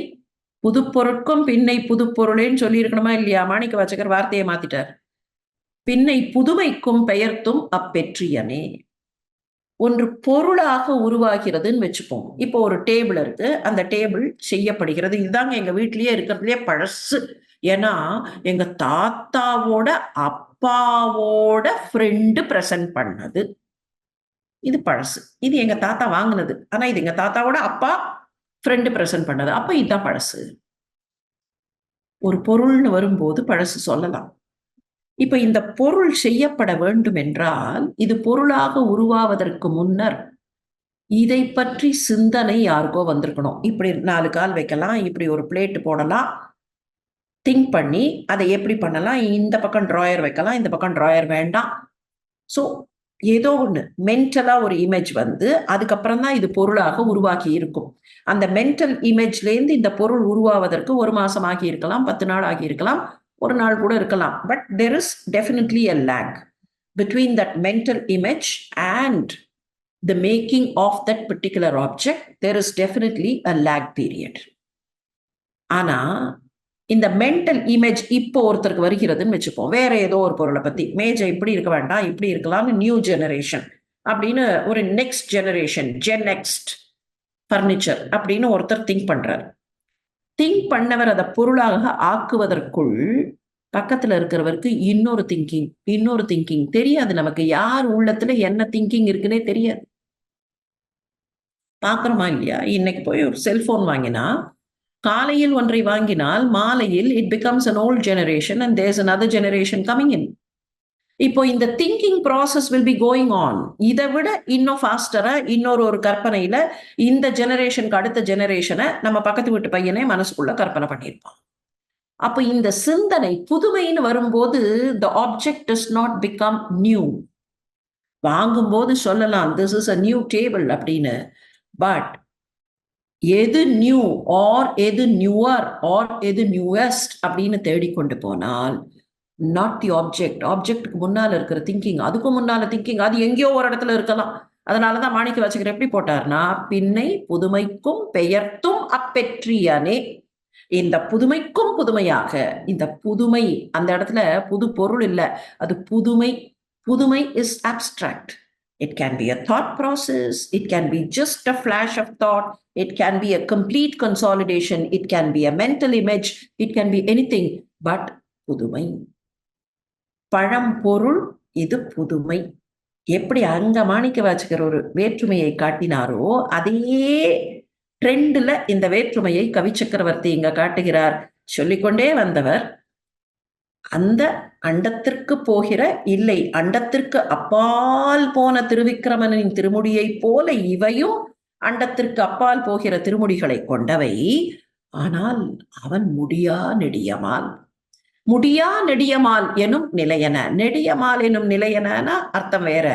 புதுப்பொருட்கும் பின்னை புதுப்பொருளேன்னு சொல்லி இருக்கணுமா இல்லையா? மாணிக்க வாசகர் வார்த்தையை மாத்திட்டார். பின்னை புதுமைக்கும் பெயர்த்தும் அப்பெற்றியனே. ஒன்று பொருளாக உருவாகிறதுன்னு வச்சுப்போம். இப்போ ஒரு டேபிள் இருக்கு, அந்த டேபிள் செய்யப்படுகிறது. இதுதாங்க எங்க வீட்லயே இருக்கிறதுலயே பழசு. ஏன்னா எங்க தாத்தாவோட அப்பாவோட ஃப்ரெண்டு பிரசன்ட் பண்ணது. இது பழசு. இது எங்க தாத்தா வாங்கினது. ஆனா இது எங்க தாத்தாவோட அப்பா ஃப்ரெண்டு பிரசன்ட் பண்ணது. அப்ப இதுதான் பழசு. ஒரு பொருள்னு வரும்போது பழசு சொல்லலாம். இப்ப இந்த பொருள் செய்யப்பட வேண்டும் என்றால் இது பொருளாக உருவாவதற்கு முன்னர் இதை பற்றி சிந்தனை யாருக்கோ வந்திருக்கணும். இப்படி 4 கால் வைக்கலாம், இப்படி ஒரு பிளேட் போடலாம், திங்க் பண்ணி அதை எப்படி பண்ணலாம், இந்த பக்கம் டிராயர் வைக்கலாம், இந்த பக்கம் டிராயர் வேண்டாம். ஸோ ஏதோ ஒன்று மென்டலா ஒரு இமேஜ் வந்து அதுக்கப்புறம் தான் இது பொருளாக உருவாக்கி இருக்கும். அந்த மென்டல் இமேஜ்லேருந்து இந்த பொருள் உருவாவதற்கு 1 மாசம் ஆகி இருக்கலாம், 10 நாள் ஆகி இருக்கலாம், 1 நாள் கூட இருக்கலாம். But there is definitely a lag between that mental image and the making of that particular object. There is definitely a lag period. ஆனா இந்த மென்டல் இமேஜ் இப்போ ஒருத்தருக்கு வருகிறதுன்னு வச்சுப்போம். வேற ஏதோ ஒரு பொருளை பத்தி, மேஜை இப்படி இருக்க வேண்டாம், இப்படி இருக்கலாம்னு நியூ ஜெனரேஷன் அப்படின்னு ஒரு next generation, gen next furniture அப்படின்னு ஒருத்தர் திங்க் பண்றாரு. திங்க் பண்ணவர் அதை பொருளாக ஆக்குவதற்குள் பக்கத்துல இருக்கிறவருக்கு இன்னொரு திங்கிங் தெரியாது. நமக்கு யார் உள்ளத்துல என்ன திங்கிங் இருக்குன்னே தெரியாது. பாக்குறோமா இல்லையா? இன்னைக்கு போய் ஒரு செல்போன் வாங்கினா காலையில் ஒன்றை வாங்கினால் மாலையில் it becomes an old generation and there's another generation coming in. இப்போ இந்த thinking process will be going on. இதை விட இன்னும் ஃபாஸ்டரா இன்னொரு கற்பனையில இந்த ஜெனரேஷனுக்கு அடுத்த ஜெனரேஷனை நம்ம பக்கத்து வீட்டு பையனே மனசுக்குள்ள கற்பனை பண்ணியிருப்பான். அப்போ இந்த சிந்தனை புதுமைன்னு வரும்போது the object does not become new. வாங்கும்போது சொல்லலாம் this is a new table அப்படின்னு. பட் எது நியூ ஆர் எது நியூவர் ஆர் எது நியூவஸ்ட் அப்படின்னு தேடிக்கொண்டு போனால் நாட் தி ஆப்ஜெக்ட். ஆப்ஜெக்டுக்கு முன்னால இருக்கிற திங்கிங், அதுக்கும் முன்னால திங்கிங், அது எங்கேயோ ஒரு இடத்துல இருக்கலாம். அதனாலதான் மாணிக்க வாசகர் எப்படி போட்டார்னா, பின்னை புதுமைக்கும் பெயர்த்தும் அப்பெற்றியனே. இந்த புதுமைக்கும் புதுமையாக, இந்த புதுமை அந்த இடத்துல புது பொருள் இல்லை, அது புதுமை. புதுமை is abstract. It can be a thought process, it can be just a flash of thought, it can be a complete consolidation, it can be a mental image, it can be anything, but புதுமை. பழம்பொருள் இது புதுமை. எப்படி அங்க மாணிக்க வாசகர் ஒரு வேற்றுமையை காட்டினாரோ அதே ட்ரெண்ட்ல இந்த வேற்றுமையை கவி சக்கரவர்த்தி இங்க காட்டுகிறார். சொல்லிக்கொண்டே வந்தவர் அந்த அண்டத்திற்கு போகிற இல்லை, அண்டத்திற்கு அப்பால் போன திருவிக்கிரமனின் திருமுடியை போல இவையும் அண்டத்திற்கு அப்பால் போகிற திருமுடிகளை கொண்டவை. ஆனால் அவன் முடியா நெடியமால். முடியா நெடியமால் எனும் நிலையன. நெடியமால் எனும் நிலையனா அர்த்தம் வேற.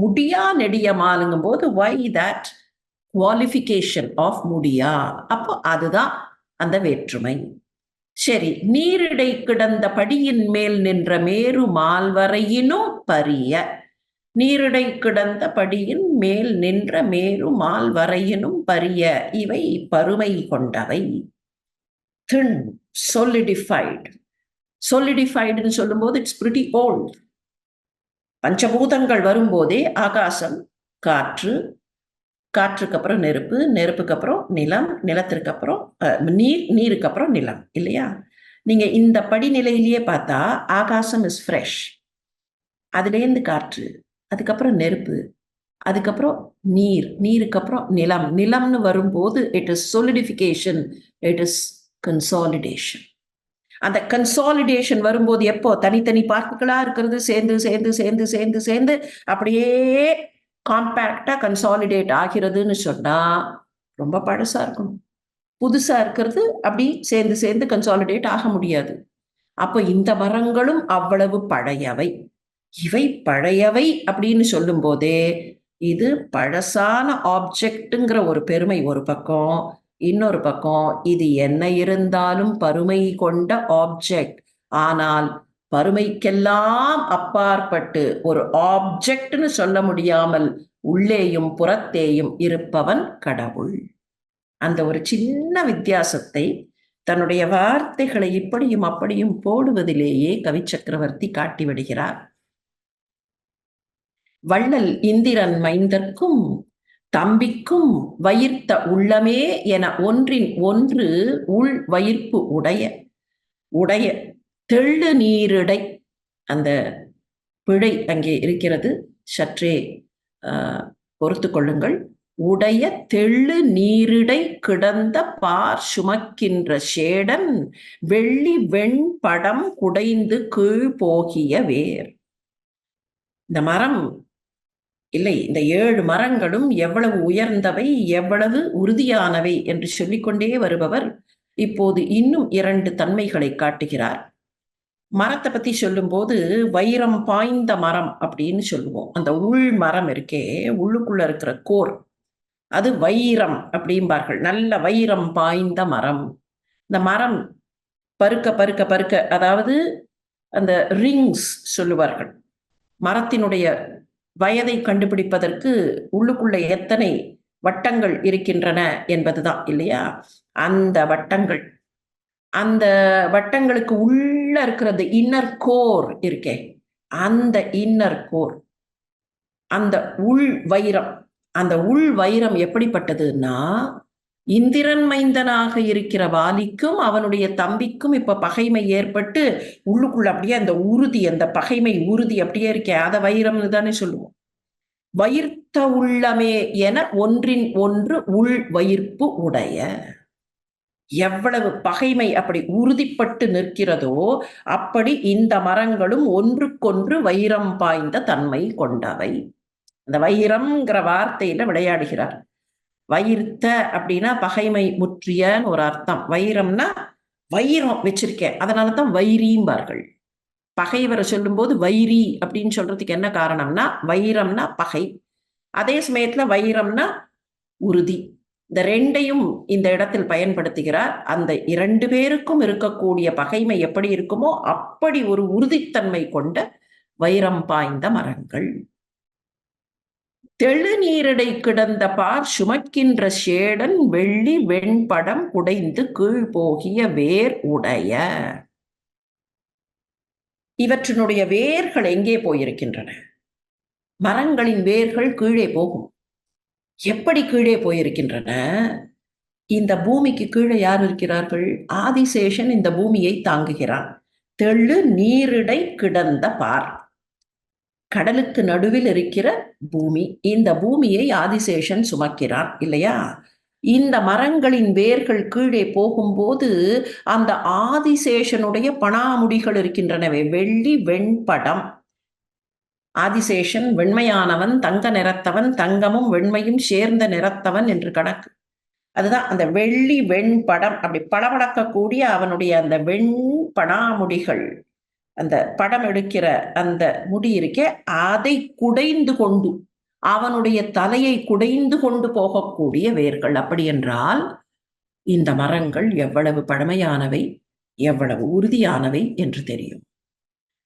முடியா நெடியமாலுங்கும் போது why that qualification of முடியா? அப்போ அதுதான் அந்த வேற்றுமை. சரி, நீரிடை கிடந்த படியின் மேல் நின்ற மேரு மால்வரையினும் பரிய. நீரிடை கிடந்த படியின் மேல் நின்ற மேரு மால்வரையினும் பரிய. இவை பருமை கொண்டவை. thin, solidified. solidifiedனு சொல்லும்போது இட்ஸ் pretty old. பஞ்சபூதங்கள் வரும்போதே ஆகாசம், காற்று, காற்றுக்கு அப்புறம் நெருப்பு, நெருப்புக்கு அப்புறம் நிலம், நிலத்திற்கு அப்புறம் நீர், நீருக்கு அப்புறம் நிலம் இல்லையா? நீங்க இந்த படிநிலையிலேயே பார்த்தா ஆகாசம் இஸ் ஃப்ரெஷ், அதுலேருந்து காற்று, அதுக்கப்புறம் நெருப்பு, அதுக்கப்புறம் நீர், நீருக்கு அப்புறம் நிலம், நிலம்னு வரும்போது it is solidification, it is consolidation. அந்த கன்சாலிடேஷன் வரும்போது எப்போ தனித்தனி பார்ட்டிகளா இருக்கிறது சேர்ந்து சேர்ந்து சேர்ந்து சேர்ந்து சேர்ந்து அப்படியே காம்பேக்டா கன்சாலிடேட் ஆகிறதுன்னு சொன்னா ரொம்ப பழசா இருக்கணும். புதுசா இருக்கிறது அப்படி சேர்ந்து சேர்ந்து கன்சாலிடேட் ஆக முடியாது. அப்போ இந்த மரங்களும் அவ்வளவு பழையவை. இவை பழையவை அப்படின்னு சொல்லும் போதே இது பழசான ஆப்ஜெக்ட்ங்கிற ஒரு பெருமை ஒரு பக்கம், இன்னொரு பக்கம் இது என்ன இருந்தாலும் பருமை கொண்ட ஆப்ஜெக்ட். ஆனால் பருமைக்கெல்லாம் அப்பாற்பட்டு ஒரு ஆப்ஜெக்ட்னு சொல்ல முடியாமல் உள்ளேயும் புறத்தேயும் இருப்பவன் கடவுள். அந்த ஒரு சின்ன வித்தியாசத்தை தன்னுடைய வார்த்தைகளை இப்படியும் அப்படியும் போடுவதிலேயே கவி சக்கரவர்த்தி காட்டிவிடுகிறார். வள்ளல் இந்திரன் மைந்தர்க்கும் தம்பிக்கும் வயிர்த்த உள்ளமே என ஒன்றின் ஒன்று உள் வயிர்ப்பு உடைய உடைய தெள்ளு நீரிடை. அந்த பிழை அங்கே இருக்கிறது, சற்றே பொறுத்து கொள்ளுங்கள். உடைய தெள்ளு நீரிடை கிடந்த பார் சுமக்கின்ற சேடன் வெள்ளி வெண்படம் குடைந்து கீழ் போகிய வேர். இந்த மரம் இல்லை, இந்த 7 மரங்களும் எவ்வளவு உயர்ந்தவை, எவ்வளவு உறுதியானவை என்று சொல்லிக்கொண்டே வருபவர் இப்போது இன்னும் 2 தன்மைகளை காட்டுகிறார். மரத்தை பத்தி சொல்லும்போது வைரம் பாய்ந்த மரம் அப்படின்னு சொல்லுவோம். அந்த உள் மரம் இருக்கே, உள்ளுக்குள்ள இருக்கிற கோர், அது வைரம் அப்படிம்பார்கள். நல்ல வைரம் பாய்ந்த மரம். இந்த மரம் பருக்க பருக்க பருக்க, அதாவது அந்த ரிங்ஸ் சொல்லுவார்கள். மரத்தினுடைய வயதை கண்டுபிடிப்பதற்கு உள்ளுக்குள்ள எத்தனை வட்டங்கள் இருக்கின்றன என்பதுதான் இல்லையா? அந்த வட்டங்கள், அந்த வட்டங்களுக்கு உள்ள இருக்கிறது இன்னர் கோர் இருக்கே, அந்த இன்னர் கோர், அந்த உள் வைரம். அந்த உள் வைரம் எப்படிப்பட்டதுன்னா, இந்திரன் மைந்தனாக இருக்கிற வாலிக்கும் அவனுடைய தம்பிக்கும் இப்ப பகைமை ஏற்பட்டு உள்ளுக்குள்ள அப்படியே அந்த உறுதி, அந்த பகைமை உறுதி அப்படியே இருக்கே, அதை வைரம்னு தானே சொல்லுவோம். வயிர்த்த உள்ளமே என ஒன்றின் ஒன்று உள் வயிர்ப்பு உடைய. எவ்வளவு பகைமை அப்படி உறுதிப்பட்டு நிற்கிறதோ அப்படி இந்த மரங்களும் ஒன்றுக்கொன்று வைரம் பாய்ந்த தன்மை கொண்டவை. அந்த வைரம்ங்கிற வார்த்தையில விளையாடுகிறார். வயிர்த்த அப்படின்னா பகைமை முற்றியன்னு ஒரு அர்த்தம். வைரம்னா வைரம் வச்சிருக்கேன், அதனாலதான் வைரீம்பார்கள். பகைவரை சொல்லும்போது வைரி அப்படின்னு சொல்றதுக்கு என்ன காரணம்னா, வைரம்னா பகை, அதே சமயத்துல வைரம்னா உறுதி. இந்த 2ஐயும் இந்த இடத்தில் பயன்படுத்துகிறார். அந்த 2 பேருக்கும் இருக்கக்கூடிய பகைமை எப்படி இருக்குமோ அப்படி ஒரு உறுதித்தன்மை கொண்ட வைரம் பாய்ந்த மரங்கள். தெழுநீரிடை கிடந்த பார் சுமக்கின்ற சேடன் வெள்ளி வெண்படம் குடைந்து கீழ் போகிய வேர் உடைய. இவற்றினுடைய வேர்கள் எங்கே போயிருக்கின்றன? மரங்களின் வேர்கள் கீழே போகும். எப்படி கீழே போயிருக்கின்றன? இந்த பூமிக்கு கீழே யார் இருக்கிறார்கள்? ஆதிசேஷன் இந்த பூமியை தாங்குகிறான். தெள்ளு நீரிடை கிடந்த பார், கடலுக்கு நடுவில் இருக்கிற பூமி, இந்த பூமியை ஆதிசேஷன் சுமக்கிறான் இல்லையா? இந்த மரங்களின் வேர்கள் கீழே போகும்போது அந்த ஆதிசேஷனுடைய பணாமுடிகள் இருக்கின்றனவே, வெள்ளி வெண்படம். ஆதிசேஷன் வெண்மையானவன், தங்க நிறத்தவன், தங்கமும் வெண்மையும் சேர்ந்த நிறத்தவன் என்று கணக்கு. அதுதான் அந்த வெள்ளி வெண்படம். அப்படி படபடக்கக்கூடிய அவனுடைய அந்த வெண்படாமுடிகள், அந்த படம் எடுக்கிற அந்த முடி இருக்கே, அதை குடைந்து கொண்டு, அவனுடைய தலையை குடைந்து கொண்டு போகக்கூடிய வேர்கள். அப்படி என்றால் இந்த மரங்கள் எவ்வளவு பழமையானவை, எவ்வளவு உறுதியானவை என்று தெரியும்.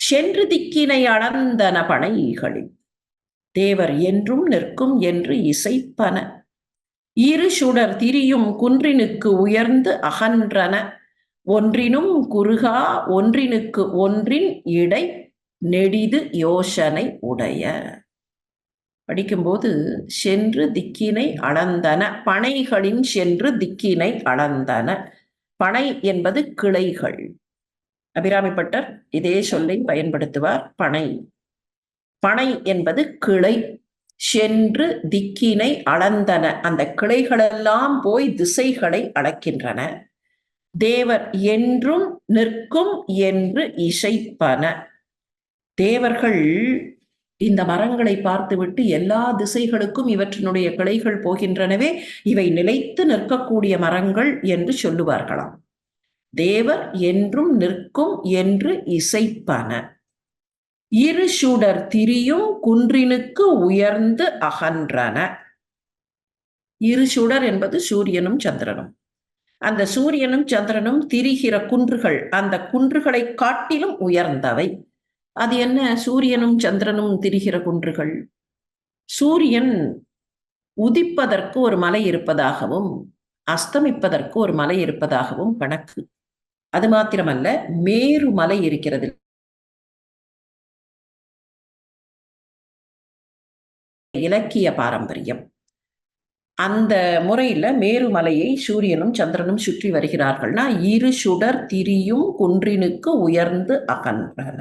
சென்று திக்கினை அளந்தன பனைகளில் தேவர் என்றும் நிற்கும் என்று இசைப்பன. இரு சுடர் திரியும் குன்றினுக்கு உயர்ந்து அகன்றன. ஒன்றினும் குறுகா ஒன்றினுக்கு ஒன்றின் இடை நெடிது யோசனை உடைய. படிக்கும்போது சென்று திக்கினை அளந்தன, பனைகளின் சென்று திக்கினை அளந்தன. பனை என்பது கிளைகள். அபிராமிப்பட்டர் இதே சொல்லை பயன்படுத்துவார். பனை, பனை என்பது கிளை. சென்று திக்கினை அளந்தன, அந்த கிளைகளெல்லாம் போய் திசைகளை அளக்கின்றன. தேவர் என்றும் நிற்கும் என்று இசைப்பன. தேவர்கள் இந்த மரங்களை பார்த்துவிட்டு எல்லா திசைகளுக்கும் இவற்றினுடைய கிளைகள் போகின்றனவே, இவை நிலைத்து நிற்கக்கூடிய மரங்கள் என்று சொல்லுவார்களாம். தேவர் என்றும் நிற்கும் என்று இசைப்பன. இரு சுடர் திரியும் குன்றினுக்கு உயர்ந்து அகன்றன. இரு சுடர் என்பது சூரியனும் சந்திரனும். அந்த சூரியனும் சந்திரனும் திரிகிற குன்றுகள், அந்த குன்றுகளை காட்டிலும் உயர்ந்தவை. அது என்ன? சூரியனும் சந்திரனும் திரிகிற குன்றுகள். சூரியன் உதிப்பதற்கு ஒரு மலை இருப்பதாகவும் அஸ்தமிப்பதற்கு ஒரு மலை இருப்பதாகவும் கணக்கு. அது மாத்திரமல்ல, மேரு மலை இருக்கிறது, இலக்கிய பாரம்பரியம். அந்த முறையில மேருமலையை சூரியனும் சந்திரனும் சுற்றி வருகிறார்கள்னா, இரு சுடர் திரியும் குன்றினுக்கு உயர்ந்து அகன்றன.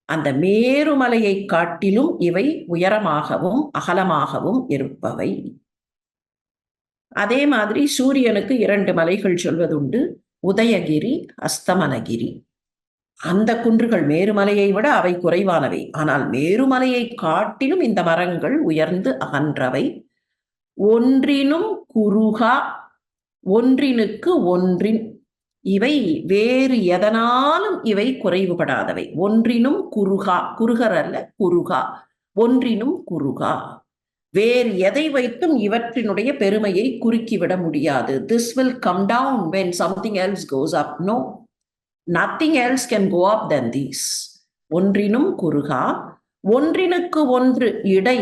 அந்த மேருமலையை காட்டிலும் இவை உயரமாகவும் அகலமாகவும் இருப்பவை. அதே மாதிரி சூரியனுக்கு 2 மலைகள் சொல்வதுண்டு, உதயகிரி, அஸ்தமனகிரி. அந்த குன்றுகள் மேருமலையை விட அவை குறைவானவை. ஆனால் மேருமலையை காட்டிலும் இந்த மரங்கள் உயர்ந்து அகன்றவை. ஒன்றினும் குறுகா, ஒன்றினுக்கு ஒன்றின், இவை வேறு எதனாலும் இவை குறைவுபடாதவை. ஒன்றினும் குறுகா, குறுகர் அல்ல குறுகா, ஒன்றினும் குறுகா. வேறு எதை வைத்தும் இவற்றினுடைய பெருமையை குறுக்கிவிட முடியாது. This will come down when something else goes up. No, nothing else can go up than these. ஒன்றினும் குறுகா, ஒன்றினுக்கு ஒன்று இடை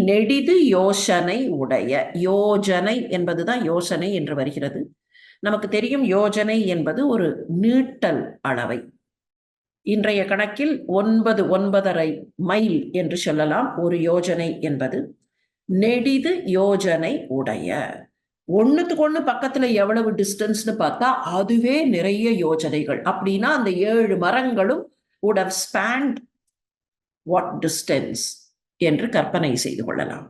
நெடிது யோசனை உடைய. யோஜனை என்பதுதான் யோசனை என்று வருகிறது. நமக்கு தெரியும் யோஜனை என்பது ஒரு நீட்டல் அளவை. இன்றைய கணக்கில் 9.5 மைல் என்று சொல்லலாம் ஒரு யோஜனை என்பது. நெடிது யோஜனை உடைய, ஒண்ணுத்துக்கு ஒண்ணு பக்கத்துல எவ்வளவு டிஸ்டன்ஸ்னு பார்த்தா அதுவே நிறைய யோஜனைகள். அப்படின்னா அந்த 7 மரங்களும் would have spanned what distance என்று கற்பனை செய்து கொள்ளலாம்.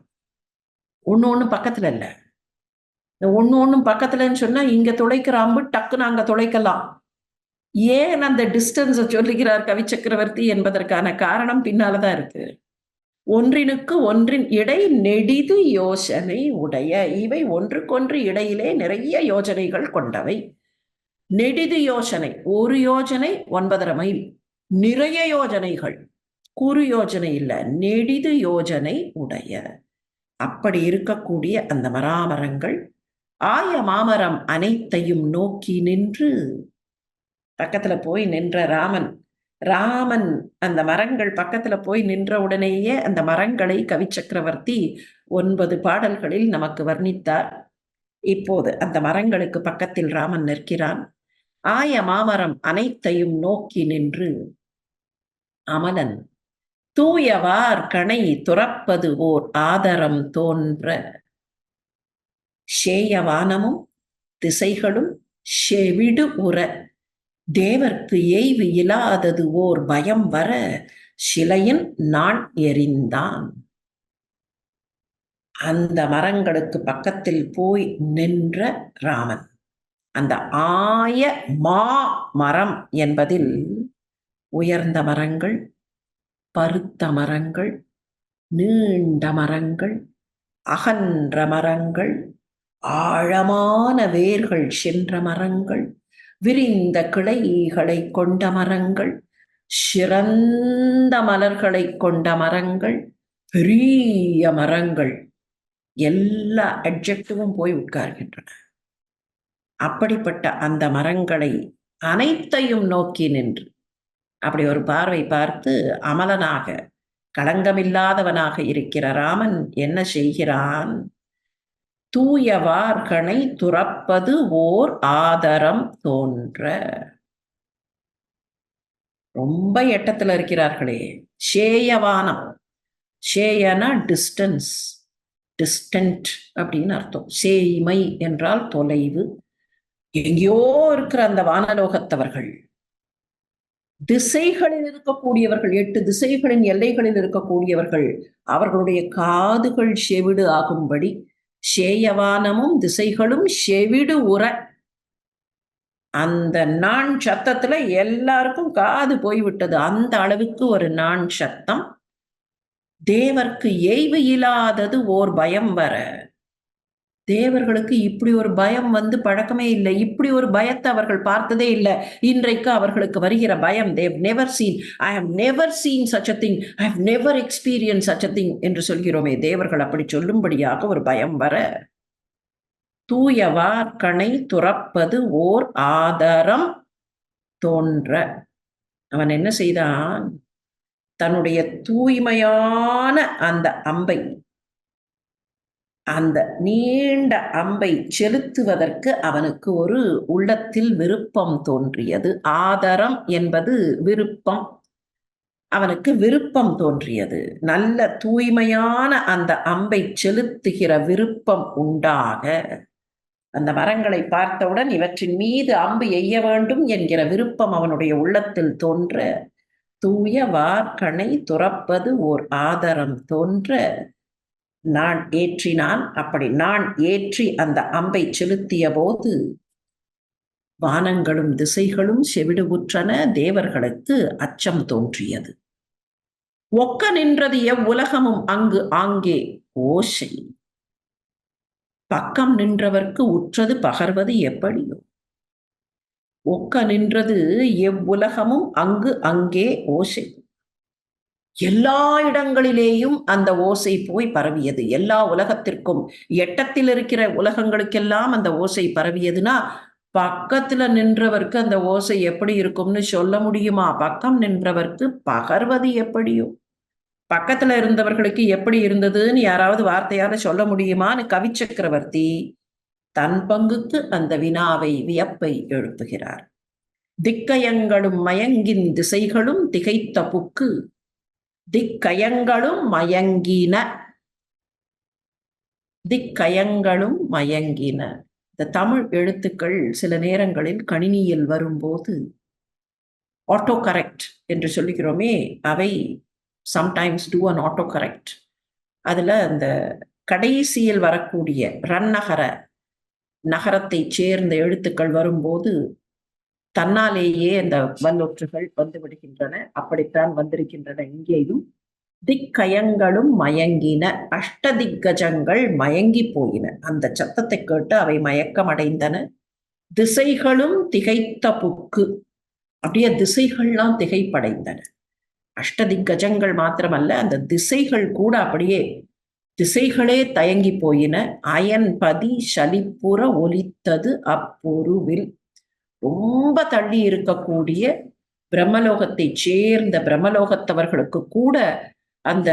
ஒண்ணு பக்கத்துல இல்ல. இந்த ஒண்ணும் பக்கத்துலன்னு சொன்னா இங்க துளைக்கிற அம்பு டக்குன்னு அங்க துளைக்கலாம். ஏன் அந்த டிஸ்டன்ஸை சொல்லுகிறார் கவி சக்கரவர்த்தி என்பதற்கான காரணம் பின்னாலதான் இருக்கு. ஒன்றினுக்கு ஒன்றின் இடை நெடிது யோசனை உடைய. இவை ஒன்றுக்கொன்று இடையிலே நிறைய யோஜனைகள் கொண்டவை. நெடிது யோசனை, ஒரு யோஜனை 9.5 மைல். நிறைய யோஜனைகள், குறு யோஜனை இல்ல, நெடிது யோஜனை உடைய. அப்படி இருக்கக்கூடிய அந்த மராமரங்கள் ஆய மாமரம் அனைத்தையும் நோக்கி நின்று, பக்கத்துல போய் நின்ற ராமன் அந்த மரங்கள் பக்கத்துல போய் நின்ற உடனேயே அந்த மரங்களை கவி சக்கரவர்த்தி 9 பாடல்களில் நமக்கு வர்ணித்தார். இப்போது அந்த மரங்களுக்கு பக்கத்தில் ராமன் நிற்கிறான். ஆய மாமரம் அனைத்தையும் நோக்கி நின்று அமலன் தூயவார் கணை துறப்பது ஓர் ஆதரம் தோன்ற. சேயவானமும் திசைகளும் செவிடு உற, தேவர்க்கு எய்வு இல்லாதது ஓர் பயம் வர, சிலையின் நான் எறிந்தான். அந்த மரங்களுக்கு பக்கத்தில் போய் நின்ற ராமன், அந்த ஆய மா மரம் என்பதில் உயர்ந்த மரங்கள், பருத்த மரங்கள், நீண்ட மரங்கள், அகன்ற மரங்கள், ஆழமான வேர்கள் சென்ற மரங்கள், விரிந்த கிளைகளை கொண்ட மரங்கள், சிறந்த மலர்களை கொண்ட மரங்கள், பெரிய மரங்கள், எல்லா அட்ஜெக்டிவும் போய் உட்கார்கின்றன. அப்படிப்பட்ட அந்த மரங்களை அனைத்தையும் நோக்கி நின்று அப்படி ஒரு பார்வை பார்த்து அமலனாக, களங்கமில்லாதவனாக இருக்கிற ராமன் என்ன செய்கிறான்? தூயவார்கனை துறப்பது ஓர் ஆதரம் தோன்ற. ரொம்ப எட்டத்துல இருக்கிறார்களே. சேயவானம், சேயனா டிஸ்டன்ஸ், டிஸ்டன்ட் அப்படின்னு அர்த்தம். சேய்மை என்றால் தொலைவு. எங்கேயோ இருக்கிற அந்த வானலோகத்தவர்கள், திசைகளில் இருக்கக்கூடியவர்கள், 8 திசைகளின் எல்லைகளில் இருக்கக்கூடியவர்கள், அவர்களுடைய காதுகள் செவிடு ஆகும்படி சேயவானமும் திசைகளும் செவிடு உற. அந்த நான் சத்தத்துல எல்லாருக்கும் காது போய்விட்டது. அந்த அளவுக்கு ஒரு நான் சத்தம். தேவர்க்கு எய்வு இல்லாதது ஓர் பயம் வர. தேவர்களுக்கு இப்படி ஒரு பயம் வந்து பழக்கமே இல்லை. இப்படி ஒரு பயத்தை அவர்கள் பார்த்ததே இல்லை. இன்றைக்கு அவர்களுக்கு வருகிற பயம், they have never seen, I have never seen such a thing, I have never experienced such a thing என்று சொல்கிறோமே, தேவர்கள் அப்படி சொல்லும்படியாக ஒரு பயம் வர. தூயவார் கணை துறப்பது ஓர் ஆதரம் தோன்ற. அவன் என்ன செய்தான்? தன்னுடைய தூய்மையான அந்த அம்பை, அந்த நீண்ட அம்பை செலுத்துவதற்கு அவனுக்கு ஒரு உள்ளத்தில் விருப்பம் தோன்றியது. ஆதரம் என்பது விருப்பம். அவனுக்கு விருப்பம் தோன்றியது. நல்ல தூய்மையான அந்த அம்பை செலுத்துகிற விருப்பம் உண்டாக, அந்த மரங்களை பார்த்தவுடன் இவற்றின் மீது அம்பு எய்ய வேண்டும் என்கிற விருப்பம் அவனுடைய உள்ளத்தில் தோன்ற, தூய வார்கணை துறப்பது ஓர் ஆதரம் தோன்ற நான் ஏற்றினான். அப்படி நான் ஏற்றி அந்த அம்பை செலுத்திய போது வானங்களும் திசைகளும் செவிடுவுற்றன, தேவர்களுக்கு அச்சம் தோன்றியது. ஒக்க நின்றது எவ்வுலகமும் அங்கு ஆங்கே ஓசை. பக்கம் நின்றவர்க்கு உற்றது பகர்வது எப்படியோ. ஒக்க நின்றது எவ்வுலகமும் அங்கு அங்கே ஓசை. எல்லா இடங்களிலேயும் அந்த ஓசை போய் பரவியது. எல்லா உலகத்திற்கும், எட்டத்தில் இருக்கிற உலகங்களுக்கெல்லாம் அந்த ஓசை பரவியதுன்னா பக்கத்துல நின்றவர்க்கு அந்த ஓசை எப்படி இருக்கும்னு சொல்ல முடியுமா? பக்கம் நின்றவர்க்கு பகர்வது எப்படியோ. பக்கத்துல இருந்தவர்களுக்கு எப்படி இருந்ததுன்னு யாராவது வார்த்தையால சொல்ல முடியுமான்னு கவிச்சக்கரவர்த்தி தன் பங்குக்கு அந்த வினாவை, வியப்பை எழுப்புகிறார். திக்கயங்களும் மயங்கின் திசைகளும் திகைத்த புக்கு, திக்கயங்களும் மயங்கின. திக்கயங்களும் மயங்கின. இந்த தமிழ் எழுத்துக்கள் சில நேரங்களில் கணினியில் வரும்போது ஆட்டோ கரெக்ட் என்று சொல்லிக்கிறோமே, அவை sometimes do an auto correct. அதுல அந்த கடைசியில் வரக்கூடிய ரன்னகர நகரத்தை சேர்ந்த எழுத்துக்கள் வரும்போது தன்னாலேயே அந்த வல்லொற்றுகள் வந்து விடுகின்றன. அப்படித்தான் வந்திருக்கின்றன இங்கேயும். திக்கயங்களும் மயங்கின, அஷ்டதிக்கஜங்கள் மயங்கி போயின. அந்த சத்தத்தை கேட்டு அவை மயக்கம் அடைந்தன. திசைகளும் திகைத்த புக்கு, அப்படியே திசைகள்லாம் திகைப்படைந்தன. அஷ்டதிக்கஜங்கள் மாத்திரமல்ல, அந்த திசைகள் கூட அப்படியே திசைகளே தயங்கி போயின. அயன்பதி சலிப்புற ஒலித்தது அப்பொருவில். ரொம்ப தள்ளி இருக்கக்கூடிய பிரம்மலோகத்தை சேர்ந்த பிரம்மலோகத்தவர்களுக்கு கூட அந்த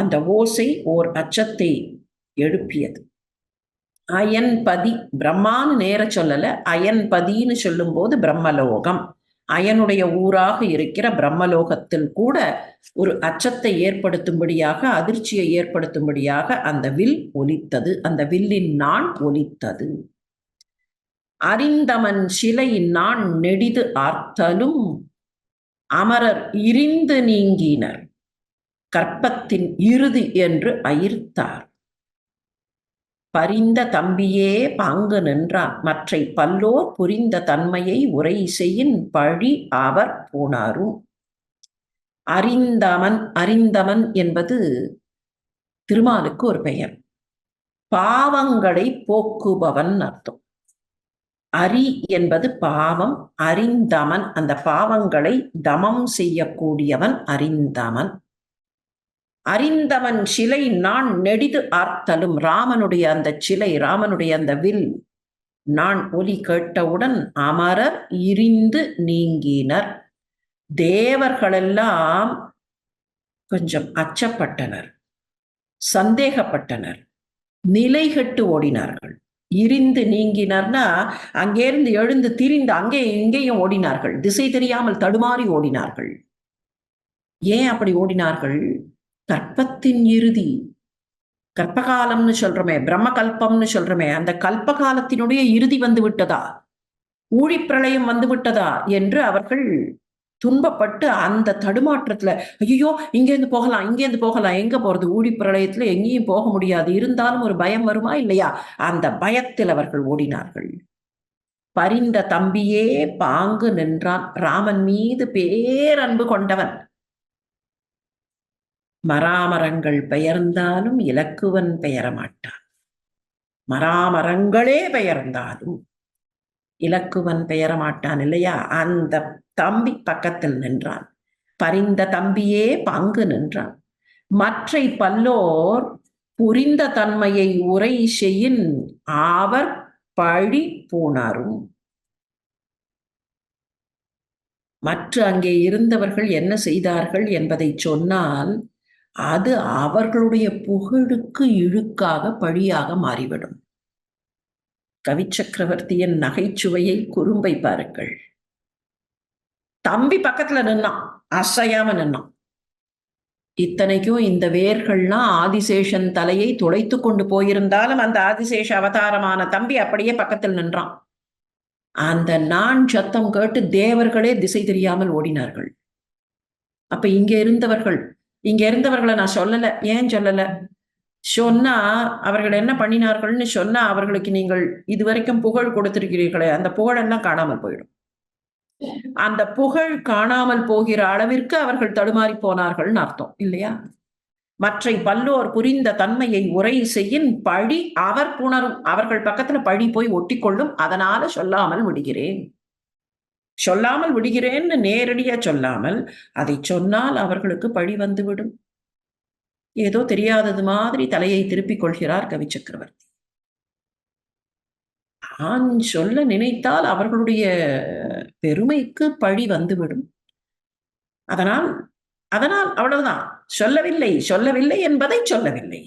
அந்த ஓசை ஓர் அச்சத்தை எழுப்பியது. அயன்பதி, பிரம்மான்னு நேர சொல்லல, அயன்பதின்னு சொல்லும் போது பிரம்மலோகம், அயனுடைய ஊராக இருக்கிற பிரம்மலோகத்தில் கூட ஒரு அச்சத்தை ஏற்படுத்தும்படியாக, அதிர்ச்சியை ஏற்படுத்தும்படியாக அந்த வில் ஒலித்தது. அந்த வில்லின் நாண் ஒலித்தது. அறிந்தமன் சிலை நாண் நெடிது ஆர்த்தலும் அமரர் இரிந்து நீங்கினர். கற்பத்தின் இறுதி என்று அயிர்த்தார். பரிந்த தம்பியே பாங்கு நின்றான். மற்றை பல்லோர் புரிந்த தன்மையை உரை செய்யின் பழி அவர் போனாரும். அறிந்தமன், அறிந்தமன் என்பது திருமாலுக்கு ஒரு பெயர். பாவங்களை போக்குபவன் அர்த்தம். அரி என்பது பாவம், அறிந்தமன் அந்த பாவங்களை தமம் செய்யக்கூடியவன் அறிந்தமன். அறிந்தவன் சிலை நான் நெடிது ஆர்த்தலும், ராமனுடைய அந்த சிலை, ராமனுடைய அந்த வில் நான் ஒலி கேட்டவுடன் அமரர் இரிந்து நீங்கினர். தேவர்களெல்லாம் கொஞ்சம் அச்சப்பட்டனர், சந்தேகப்பட்டனர், நிலைகட்டு ஓடினார்கள். இரிந்து நீங்கினர்னா அங்கேருந்து எழுந்து திரிந்து அங்கே இங்கேயும் ஓடினார்கள். திசை தெரியாமல் தடுமாறி ஓடினார்கள். ஏன் அப்படி ஓடினார்கள்? கற்பத்தின் இறுதி, கற்பகாலம்னு சொல்றோமே, பிரம்ம கல்பம்னு சொல்றோமே, அந்த கல்பகாலத்தினுடைய இறுதி வந்து விட்டதா, ஊழிப்பிரளயம் வந்து விட்டதா என்று அவர்கள் துன்பப்பட்டு அந்த தடுமாற்றத்துல, ஐயோ இங்கேருந்து போகலாம், இங்கேருந்து போகலாம், எங்க போறது, ஊழிப்பிரளயத்துல எங்கேயும் போக முடியாது, இருந்தாலும் ஒரு பயம் வருமா இல்லையா, அந்த பயத்தில் அவர்கள் ஓடினார்கள். பரிந்த தம்பியே பாங்கு நின்றான். ராமன் மீது பேரன்பு கொண்டவன். மராமரங்கள் பெயர்ந்தாலும் இலக்குவன் பெயரமாட்டான். மராமரங்களே பெயர்ந்தாலும் இலக்குவன் பெயரமாட்டான் இல்லையா? அந்த தம்பி பக்கத்தில் நின்றான். பரிந்த தம்பியே பங்கு நின்றான். மற்றை பல்லோர் புரிந்த தன்மையை உரை செய்யின் அவர் பழி போனாரும். மற்ற அங்கே இருந்தவர்கள் என்ன செய்தார்கள் என்பதை சொன்னால் அது அவர்களுடைய புகழுக்கு இழுக்காக பழியாக மாறிவிடும். கவிச்சக்கரவர்த்தியின் நகைச்சுவையை, குறும்பை பாருங்கள். தம்பி பக்கத்துல நின்னான், அசையாம நின்னான். இத்தனைக்கும் இந்த வேர்கள்லாம் ஆதிசேஷன் தலையை துளைத்து கொண்டு போயிருந்தாலும் அந்த ஆதிசேஷ அவதாரமான தம்பி அப்படியே பக்கத்தில் நின்றான். அந்த நான் சத்தம் கேட்டு தேவர்களே திசை தெரியாமல் ஓடினார்கள். அப்ப இங்க இருந்தவர்களை நான் சொல்லல. ஏன் சொல்லல? சொன்னா அவர்கள் என்ன பண்ணினார்கள்னு சொன்னா அவர்களுக்கு நீங்கள் இதுவரைக்கும் புகழ் கொடுத்திருக்கிறீர்களே, அந்த புகழெல்லாம் காணாமல் போயிடும். அந்த புகழ் காணாமல் போகிற அளவிற்கு அவர்கள் தடுமாறி போனார்கள்னு அர்த்தம் இல்லையா? மற்றை பல்லோர் புரிந்த தன்மையை உரை செய்யின் பழி அவர் புணரும். அவர்கள் பக்கத்துல பழி போய் ஒட்டிக்கொள்ளும். அதனால சொல்லாமல் விடுகிறேன்னு நேரடியா சொல்லாமல், அதை சொன்னால் அவர்களுக்கு பழி வந்துவிடும். ஏதோ தெரியாதது மாதிரி தலையை திருப்பிக் கொள்கிறார் கவி சக்கரவர்த்தி. நான் சொல்ல நினைத்தால் அவர்களுடைய பெருமைக்கு பழி வந்துவிடும். அதனால் அவ்வளவுதான். சொல்லவில்லை என்பதை சொல்லவில்லை.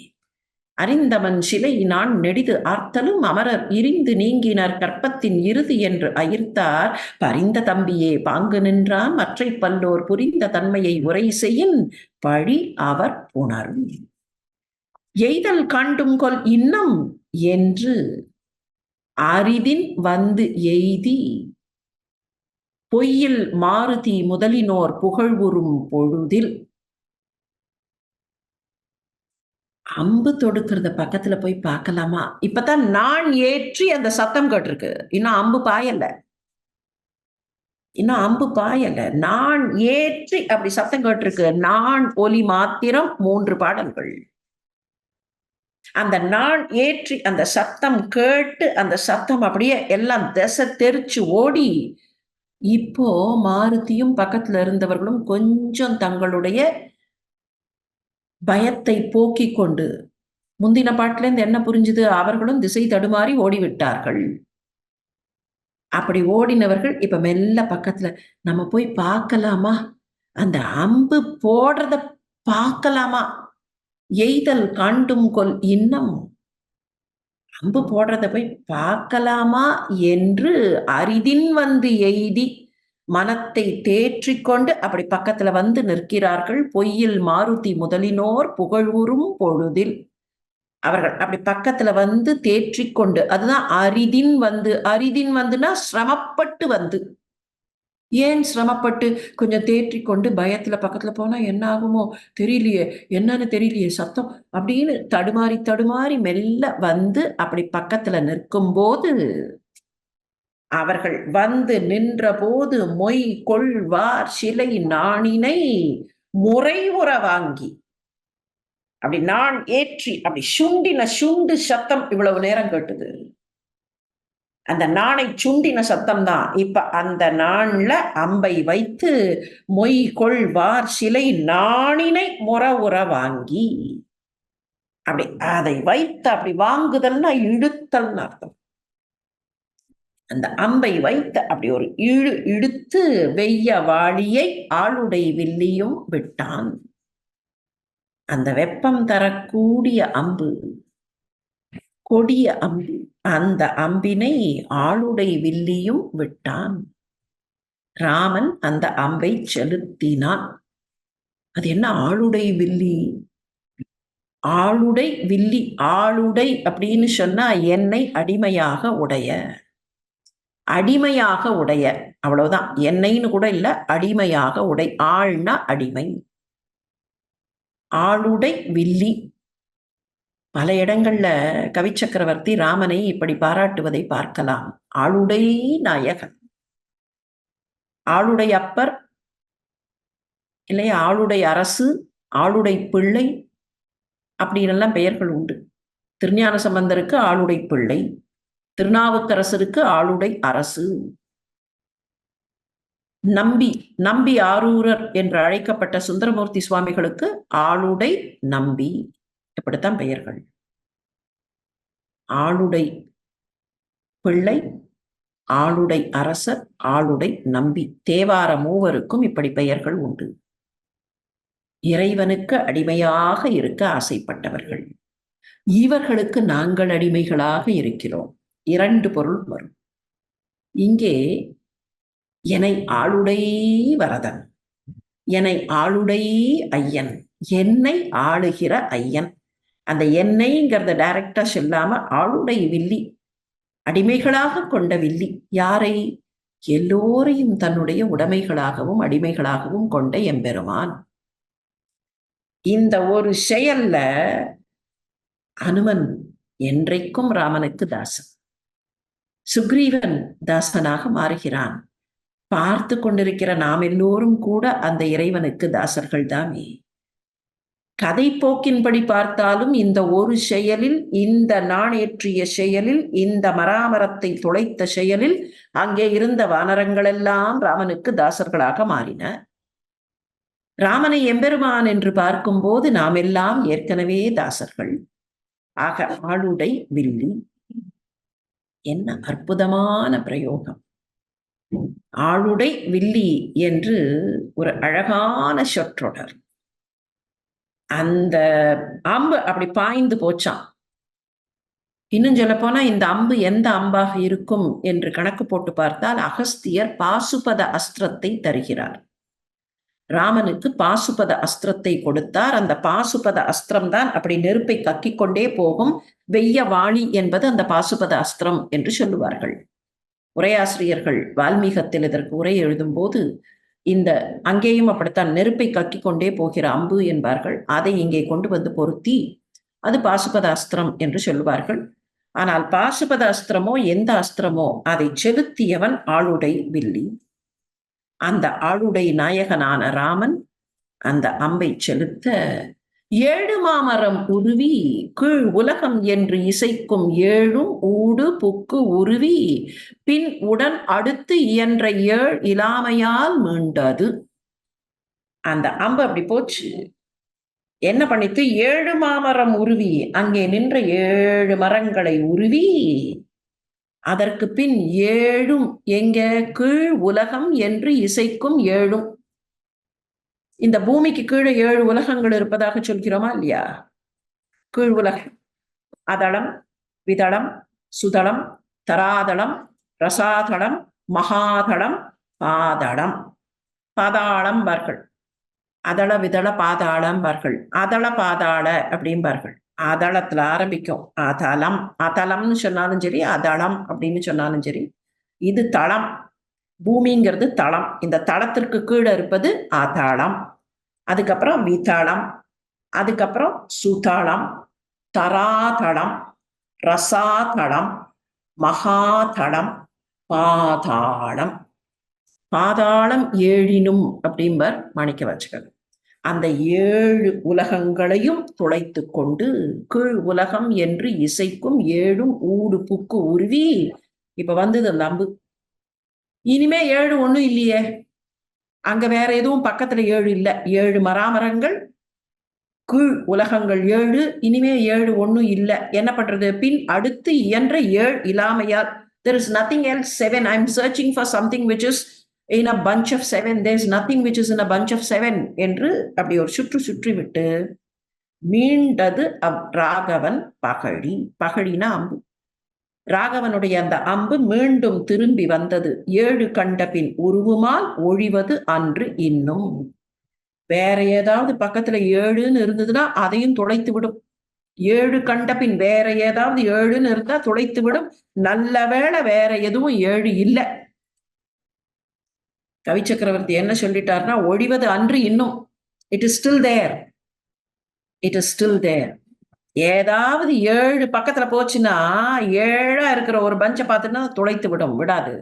அறிந்தவன் சிலை நான் நெடிது ஆர்த்தலும் அமரர் இரிந்து நீங்கினர் கற்பத்தின் இறுதி என்று அயிர்த்தார் பரிந்த தம்பியே பாங்கு நின்றான் மற்றை பல்லோர் புரிந்த தன்மையை உரை செய்யின் பழி அவர் புணரும். எய்தல் காண்டும் கொல் இன்னம் என்று அரிதின் வந்து எய்தி பொய்யில் மாருதி முதலினோர் புகழ்வுறும் பொழுதில். அம்பு தொடுக்கிறத பக்கத்துல போய் பார்க்கலாமா? இப்பதான் நான் ஏற்றி அந்த சத்தம் கேட்டிருக்கு. இன்னும் அம்பு பாயல. நான் ஏற்றி அப்படி சத்தம் கேட்டிருக்கு. நான் ஒலி மாத்திரம் 3 பாடல்கள். அந்த நான் ஏற்றி அந்த சத்தம் கேட்டு அந்த சத்தம் அப்படியே எல்லாம் திசை தெரிச்சு ஓடி, இப்போ மாருதியும் பக்கத்துல இருந்தவர்களும் கொஞ்சம் தங்களுடைய பயத்தை போக்கிக் கொண்டு, முந்தின பாட்டுல இருந்து என்ன புரிஞ்சுது? அவர்களும் திசை தடுமாறி ஓடிவிட்டார்கள். அப்படி ஓடினவர்கள் இப்ப மெல்ல பக்கத்துல நம்ம போய் பார்க்கலாமா? அந்த அம்பு போடுறத பார்க்கலாமா? எய்தல் காண்டும் கொல் இன்னம், அம்பு போடுறத போய் பார்க்கலாமா என்று அரிதின் வந்து எய்தி மனத்தை தேற்றிக்கொண்டு அப்படி பக்கத்துல வந்து நிற்கிறார்கள். பொய்யில் மாருதி முதலினோர் புகழ்வுறும் பொழுதில். அவர்கள் அப்படி பக்கத்துல வந்து தேற்றிக்கொண்டு, அதுதான் அரிதின் வந்துனா சிரமப்பட்டு வந்து. ஏன் சிரமப்பட்டு? கொஞ்சம் தேற்றிக்கொண்டு பயத்துல பக்கத்துல போனா என்ன ஆகுமோ தெரியலையே, என்னன்னு தெரியலையே சத்தம் அப்படின்னு தடுமாறி மெல்ல வந்து அப்படி பக்கத்துல நிற்கும் போது, அவர்கள் வந்து நின்ற போது மொய் கொள்வார் சிலை நாணினை முறைவுற வாங்கி, அப்படி நான் ஏற்றி அப்படி சுண்டு சத்தம் இவ்வளவு நேரம் கேட்டுது. அந்த நாணை சுண்டின சத்தம் தான். இப்ப அந்த நாண்ல அம்பை வைத்து மொய் கொள்வார் சிலை நாணினை முறவுற வாங்கி, அப்படி அதை வைத்து அப்படி வாங்குதல்னா இழுத்தல்னு அர்த்தம். அந்த அம்பை வைத்து அப்படி ஒரு இழுத்து வெய்ய வாளியை ஆளுடை வில்லியும் விட்டான். அந்த வெப்பம் தரக்கூடிய அம்பு, கொடிய அம்பு, அந்த அம்பினை ஆளுடை வில்லியும் விட்டான். ராமன் அந்த அம்பை செலுத்தினான். அது என்ன ஆளுடை வில்லி? ஆளுடை வில்லி, ஆளுடை அப்படின்னு சொன்னா என்னை அடிமையாக உடைய, அவ்வளவுதான். என்னைன்னு கூட இல்ல, அடிமையாக உடை. ஆள்னா அடிமை. ஆளுடை வில்லி. பல இடங்கள்ல கவி சக்கரவர்த்தி ராமனை இப்படி பாராட்டுவதை பார்க்கலாம். ஆளுடை நாயகன், ஆளுடை அப்பர் இல்லையா, ஆளுடை அரசு, ஆளுடை பிள்ளை அப்படின்னெல்லாம் பெயர்கள் உண்டு. திருஞான சம்பந்தருக்கு ஆளுடை பிள்ளை, திருநாவுக்கரசருக்கு ஆளுடை அரசு, நம்பி ஆரூரர் என்று அழைக்கப்பட்ட சுந்தரமூர்த்தி சுவாமிகளுக்கு ஆளுடை நம்பி. இப்படித்தான் பெயர்கள். ஆளுடை பிள்ளை, ஆளுடை அரசர், ஆளுடை நம்பி. தேவார மூவருக்கும் இப்படி பெயர்கள் உண்டு. இறைவனுக்கு அடிமையாக இருக்க ஆசைப்பட்டவர்கள். இவர்களுக்கு நாங்கள் அடிமைகளாக இருக்கிறோம். 2 பொருள் வரும் இங்கே. என்னை ஆளுடை வரதன், என்னை ஆளுடை ஐயன், என்னை ஆளுகிற ஐயன். அந்த என்னைங்கிறத டைரக்டா சொல்லாம ஆளுடை வில்லி, அடிமைகளாக கொண்ட வில்லி. யாரை? எல்லோரையும் தன்னுடைய உடைமைகளாகவும் அடிமைகளாகவும் கொண்ட எம்பெருமான். இந்த ஒரு செயல்ல அனுமன் என்றைக்கும் ராமனுக்கு தாசன். சுக்ரீவன் தாசனாக மாறுகிறான். பார்த்து கொண்டிருக்கிற நாம் எல்லோரும் கூட அந்த இறைவனுக்கு தாசர்கள் தானே. கதை போக்கின்படி பார்த்தாலும் இந்த ஒரு செயலில், இந்த நாணேற்றிய செயலில், இந்த மராமரத்தை துளைத்த செயலில் அங்கே இருந்த வானரங்கள் எல்லாம் ராமனுக்கு தாசர்களாக மாறின. ராமனை எம்பெருமான் என்று பார்க்கும்போது நாம் எல்லாம் ஏற்கனவே தாசர்கள். ஆக ஆளுடை வில்லி, என்ன அற்புதமான பிரயோகம்! ஆளுடை வில்லி என்று ஒரு அழகான சொற்றொடர். அந்த அம்பு அப்படி பாய்ந்து போச்சான். இன்னும் சொல்ல போனா இந்த அம்பு எந்த அம்பாக இருக்கும் என்று கணக்கு போட்டு பார்த்தால் அகஸ்தியர் பாசுபத அஸ்திரத்தை தருகிறார். ராமனுக்கு பாசுபத அஸ்திரத்தை கொடுத்தார். அந்த பாசுபத அஸ்திரம் தான் அப்படி நெருப்பை கக்கிக்கொண்டே போகும். வெய்ய வாளி என்பது அந்த பாசுபத அஸ்திரம் என்று சொல்லுவார்கள். உரையாசிரியர்கள் வால்மீகத்தில் இதற்கு உரை எழுதும் போது இந்த அங்கேயும் அப்படித்தான் நெருப்பை கக்கிக் கொண்டே போகிற அம்பு என்பார்கள். அதை இங்கே கொண்டு வந்து பொருத்தி அது பாசுபத அஸ்திரம் என்று சொல்லுவார்கள். ஆனால் பாசுபத அஸ்திரமோ எந்த அஸ்திரமோ அதை செலுத்தியவன் ஆளுடை வில்லி. அந்த ஆளுடை நாயகனான ராமன் அந்த அம்பை செலுத்த ஏழு மாமரம் உருவி கீழ் உலகம் என்று இசைக்கும் ஏழும் ஊடு புக்கு உருவி பின் உடன் அடுத்து இயன்ற ஏழ் இலாமையால் மீண்டது. அந்த அம்பு அப்படி போச்சு. என்ன பண்ணித்து? ஏழு மாமரம் உருவி, அங்கே நின்ற ஏழு மரங்களை உருவி அதற்கு பின் ஏழும் எங்க கீழ் உலகம் என்று இசைக்கும் ஏழும். இந்த பூமிக்கு கீழே 7 உலகங்கள் இருப்பதாக சொல்கிறோமா இல்லையா? கீழ் உலகம் அதளம், விதளம், சுதளம், தராதளம், ரசாதளம், மகாதளம், பாதளம். பாதாளம் பார்கள். அதள விதள பாதாளம் பார்கள். அதள பாதாள அப்படிம்பார்கள். அதளத்துல ஆரம்பிக்கும். அதளம், அதளம்னு சொன்னாலும் சரி, அதளம் அப்படின்னு சொன்னாலும் சரி, இது தளம். பூமிங்கிறது தளம். இந்த தளத்திற்கு கீழே இருப்பது அதளம். அதுக்கப்புறம் விதளம், அதுக்கப்புறம் சுதளம், தராதளம், ரசாதளம், மகாதளம், பாதாளம். பாதாளம் ஏழினும் அப்படிம்பர் மாணிக்கவாசகர். அந்த 7 உலகங்களையும் துளைத்து கொண்டு கீழ் உலகம் என்று இசைக்கும் ஏழும் ஊடு புக்கு உருவி இப்ப வந்தது அந்த அம்பு. இனிமே 7 ஒண்ணும் இல்லையே, அங்க வேற எதுவும் பக்கத்துல 7 இல்லை. 7 மராமரங்கள், கீழ் உலகங்கள் 7, இனிமே 7 ஒண்ணும் இல்லை. என்ன பண்றது? பின் அடுத்து இயன்ற 7 இல்லாமையால். There is nothing else. 7. I'm searching for something which is in a bunch of 7. There's nothing which is in a bunch of 7 என்று அப்படி ஒரு சுற்றி விட்டு மீண்டது ராகவன் பகழி. பகழினா அம்பு. ராகவனுடைய அந்த அம்பு மீண்டும் திரும்பி வந்தது. 7 கண்ட பின் உருவுமால் ஒழிவது அன்று இன்னும். வேற ஏதாவது பக்கத்துல 7ன்னு இருந்ததுன்னா அதையும் துளைத்து விடும். 7 கண்ட பின் வேற ஏதாவது 7ன்னு இருந்தா துளைத்து விடும். நல்ல வேளை வேற எதுவும் 7 இல்லை. கவி சக்கரவர்த்தி என்ன சொல்லிட்டார்னா, ஒழிவது அன்று இன்னும். It is still there. It is still there. ஏதாவது 7 பக்கத்துல போச்சுன்னா 7ஆ இருக்கிற ஒரு பஞ்சை பார்த்துன்னா துளைத்து விடும், விடாது.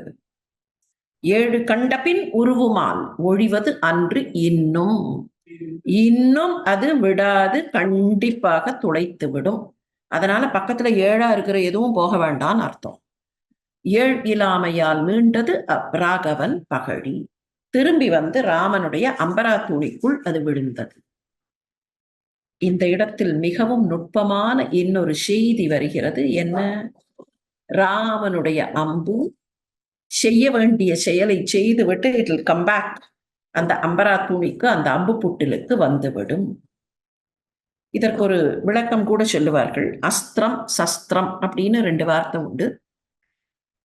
7 கண்ட பின் உருவுமால் ஒழிவது அன்று இன்னும். இன்னும் அது விடாது, கண்டிப்பாக துளைத்து விடும். அதனால பக்கத்துல 7ஆ இருக்கிற எதுவும் போக வேண்டாம்னு அர்த்தம். 7 இல்லாமையால் மீண்டது ராகவன் பகழி. திரும்பி வந்து ராமனுடைய அம்பராத்தூணிக்குள் அது விழுந்தது. இந்த இடத்தில் மிகவும் நுட்பமான இன்னொரு செய்தி வருகிறது. என்ன? ராமனுடைய அம்பு செய்ய வேண்டிய செயலை செய்துவிட்டு இட் வில் கம் பேக். அந்த அம்பராத்தூணிக்கு, அந்த அம்பு புட்டிலுக்கு வந்துவிடும். இதற்கு ஒரு விளக்கம் கூட சொல்லுவார்கள். அஸ்திரம் சஸ்திரம் அப்படின்னு 2 வார்த்தை உண்டு.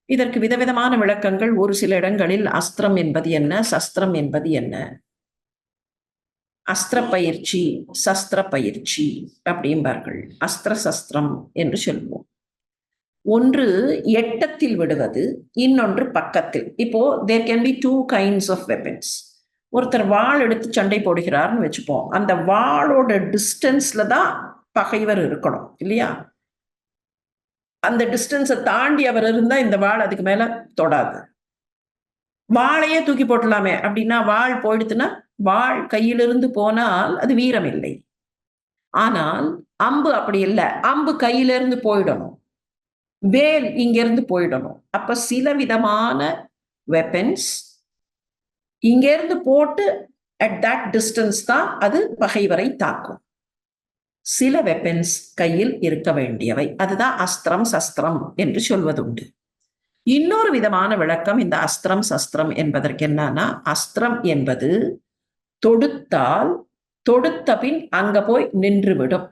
இதற்கு விதவிதமான விளக்கங்கள். ஒரு சில இடங்களில் அஸ்திரம் என்பது என்ன, சஸ்திரம் என்பது என்ன, அஸ்திர பயிற்சி சஸ்திர பயிற்சி அப்படிம்பார்கள். அஸ்திர சஸ்திரம் என்று சொல்வோம். ஒன்று எட்டத்தில் விடுவது, இன்னொன்று பக்கத்தில். இப்போ there can be 2 kinds of weapons. ஒருத்தர் வாள் எடுத்து சண்டை போடுகிறார்னு வச்சுப்போம். அந்த வாளோட டிஸ்டன்ஸ்ல தான் பகைவர் இருக்கணும் இல்லையா? அந்த டிஸ்டன்ஸை தாண்டி அவர் இருந்தா இந்த வாள் அதுக்கு மேல தொடாது. வாளையே தூக்கி போட்டலாமே அப்படின்னா வாள் போயிடுத்துன்னா வாள் கையிலிருந்து போனால் அது வீரம் இல்லை. ஆனால் அம்பு அப்படி இல்லை, அம்பு கையிலிருந்து போயிடணும், வேல் இங்கிருந்து போயிடணும். அப்ப சில விதமான வெப்பன்ஸ் இங்கிருந்து போட்டு அட் தட் டிஸ்டன்ஸ் தான் அது பகைவரை தாக்கும். சில வெப்பன்ஸ் கையில் இருக்க வேண்டியவை, அதுதான் அஸ்திரம் சஸ்திரம் என்று சொல்வதுண்டு. இன்னொரு விதமான விளக்கம் இந்த அஸ்திரம் சஸ்திரம் என்பதற்கு என்னன்னா, அஸ்திரம் என்பது தொடுத்தால் தொடுத்த பின் அங்க போய் நின்றுவிடும்,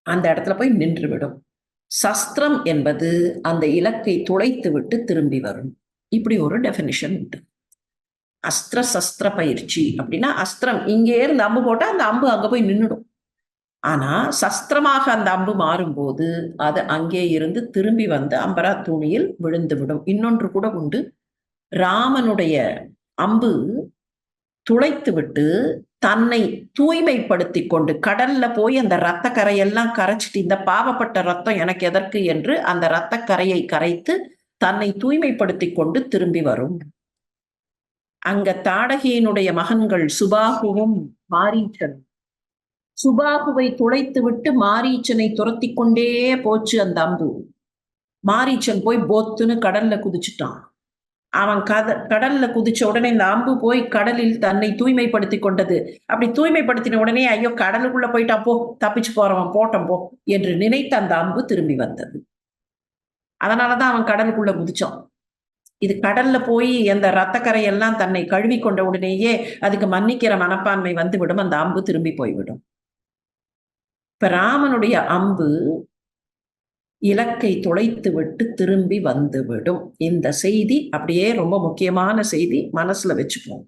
அந்த இடத்துல போய் நின்றுவிடும். சஸ்திரம் என்பது அந்த இலக்கை துளைத்து விட்டு திரும்பி வரும். இப்படி ஒரு டெஃபினிஷன் உண்டு. அஸ்திர சஸ்திர பயிற்சி அப்படின்னா அஸ்திரம் இங்கே இருந்து அம்பு போட்டா அந்த அம்பு அங்க போய் நின்றுடும். ஆனா சஸ்திரமாக அந்த அம்பு மாறும்போது அது அங்கே இருந்து திரும்பி வந்து அம்பரா தூணியில் விழுந்து விடும். இன்னொன்று கூட உண்டு, ராமனுடைய அம்பு துளைத்து விட்டு தன்னை தூய்மைப்படுத்தி கொண்டு கடல்ல போய் அந்த இரத்த கரையெல்லாம் கரைச்சிட்டு இந்த பாவப்பட்ட ரத்தம் எனக்கு எதற்கு என்று அந்த இரத்த கரையை கரைத்து தன்னை தூய்மைப்படுத்தி கொண்டு திரும்பி வரும். அங்க தாடகையினுடைய மகன்கள் சுபாகுவும் மாரீச்சனும், சுபாகுவை துளைத்து விட்டு மாரீச்சனை துரத்தி கொண்டே போச்சு அந்த அம்பு. மாரீச்சன் போய் போத்துன்னு கடல்ல குதிச்சுட்டான். அவன் கடல்ல குதிச்ச உடனே இந்த அம்பு போய் கடலில் தன்னை தூய்மைப்படுத்தி கொண்டது. அப்படி தூய்மைப்படுத்தின உடனே ஐயோ கடலுக்குள்ள போயிட்டா, போ தப்பிச்சு போறவன் போட்டோம் போ என்று நினைத்த அந்த அம்பு திரும்பி வந்தது. அதனாலதான் அவன் கடலுக்குள்ள குதிச்சான். இது கடல்ல போய் அந்த இரத்தக்கரையெல்லாம் தன்னை கழுவி கொண்ட உடனேயே அதுக்கு மன்னிக்கிற மனப்பான்மை வந்துவிடும், அந்த அம்பு திரும்பி போய்விடும். இப்ப ராமனுடைய அம்பு இலக்கை துளைத்து விட்டு திரும்பி வந்துவிடும். இந்த செய்தி அப்படியே ரொம்ப முக்கியமான செய்தி, மனசுல வச்சுப்போம்.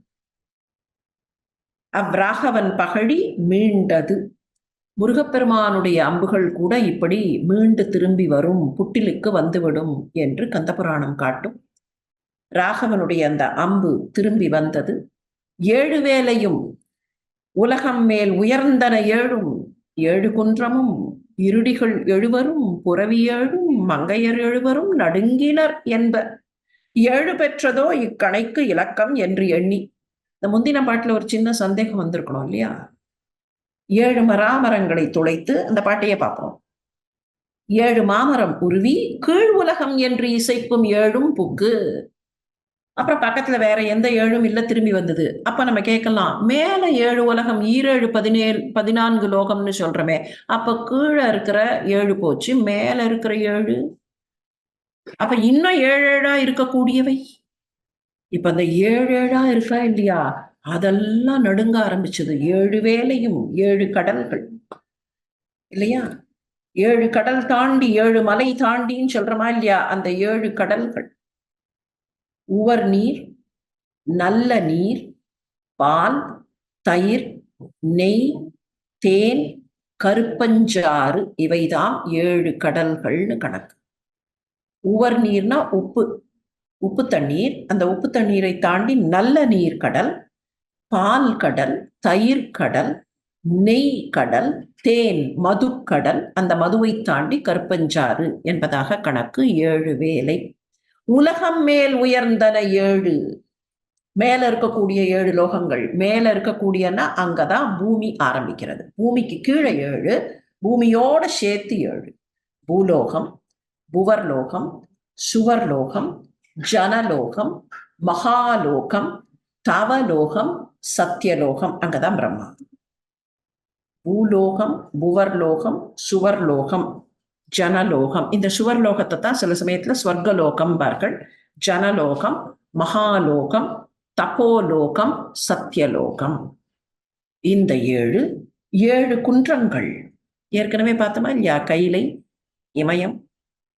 அவ்ராகவன் பகழி மீண்டது. முருகப்பெருமானுடைய அம்புகள் கூட இப்படி மீண்டு திரும்பி வரும், புட்டிலுக்கு வந்துவிடும் என்று கந்தபுராணம் காட்டும். ராகவனுடைய அந்த அம்பு திரும்பி வந்தது. 7 வேலையும் உலகம் மேல் உயர்ந்தன 7ம் 7 குன்றமும் இருடிகள் 7வரும் புறவி 7ம் மங்கையர் 7வரும் நடுங்கினர் என்ப 7 பெற்றதோ இக்கணைக்கு இலக்கம் என்று எண்ணி. இந்த முந்தின பாட்டுல ஒரு சின்ன சந்தேகம் வந்திருக்கணும் இல்லையா? 7 மராமரங்களை துளைத்து அந்த பாட்டையே பார்ப்போம். 7 மாமரம் உருவி கீழ் உலகம் என்று இசைக்கும் 7ம் புக்கு. அப்புறம் பக்கத்துல வேற எந்த 7ம் இல்ல, திரும்பி வந்தது. அப்ப நம்ம கேட்கலாம், மேல 7 உலகம் 7 14 லோகம்னு சொல்றமே, அப்ப கீழே இருக்கிற 7 போச்சு, மேல இருக்கிற 7 அப்ப இன்னும் 7 இருக்கக்கூடியவை. இப்ப அந்த 7 இருக்கா இல்லையா, அதெல்லாம் நடுங்க ஆரம்பிச்சது. 7 வேலையும் 7 கடல்கள் இல்லையா? 7 கடல் தாண்டி 7 மலை தாண்டின்னு சொல்றமா இல்லையா? அந்த 7 கடல்கள், உவர் நீர், நல்ல நீர், பால், தயிர், நெய், தேன், கருப்பஞ்சாறு, இவைதான் 7 கடல்கள்னு கணக்கு. உவர் நீர்னா உப்பு, உப்பு தண்ணீர். அந்த உப்பு தண்ணீரை தாண்டி நல்ல நீர் கடல், பால் கடல், தயிர் கடல், நெய் கடல், தேன் மதுக்கடல், அந்த மதுவை தாண்டி கருப்பஞ்சாறு என்பதாக கணக்கு. 7 வேலை. உலகம் மேல் உயர்ந்தன 7, மேல இருக்கக்கூடிய 7 லோகங்கள். மேல இருக்கக்கூடியன்னா அங்கதான் பூமி ஆரம்பிக்கிறது. பூமிக்கு கீழே 7, பூமியோட சேர்த்து 7. பூலோகம், புவர்லோகம், சுவர்லோகம், ஜனலோகம், மகாலோகம், தவலோகம், சத்தியலோகம், அங்கதான் பிரம்மா. பூலோகம், புவர்லோகம், சுவர்லோகம், ஜனலோகம். இந்த சுவர்லோகத்தை தான் சில சமயத்துல ஸ்வர்கலோகம் பார்கள். ஜனலோகம், மகாலோகம், தபோலோகம், சத்தியலோகம். இந்த 7 குன்றங்கள் ஏற்கனவே பார்த்தோமா இல்லையா? கைலை, இமயம்,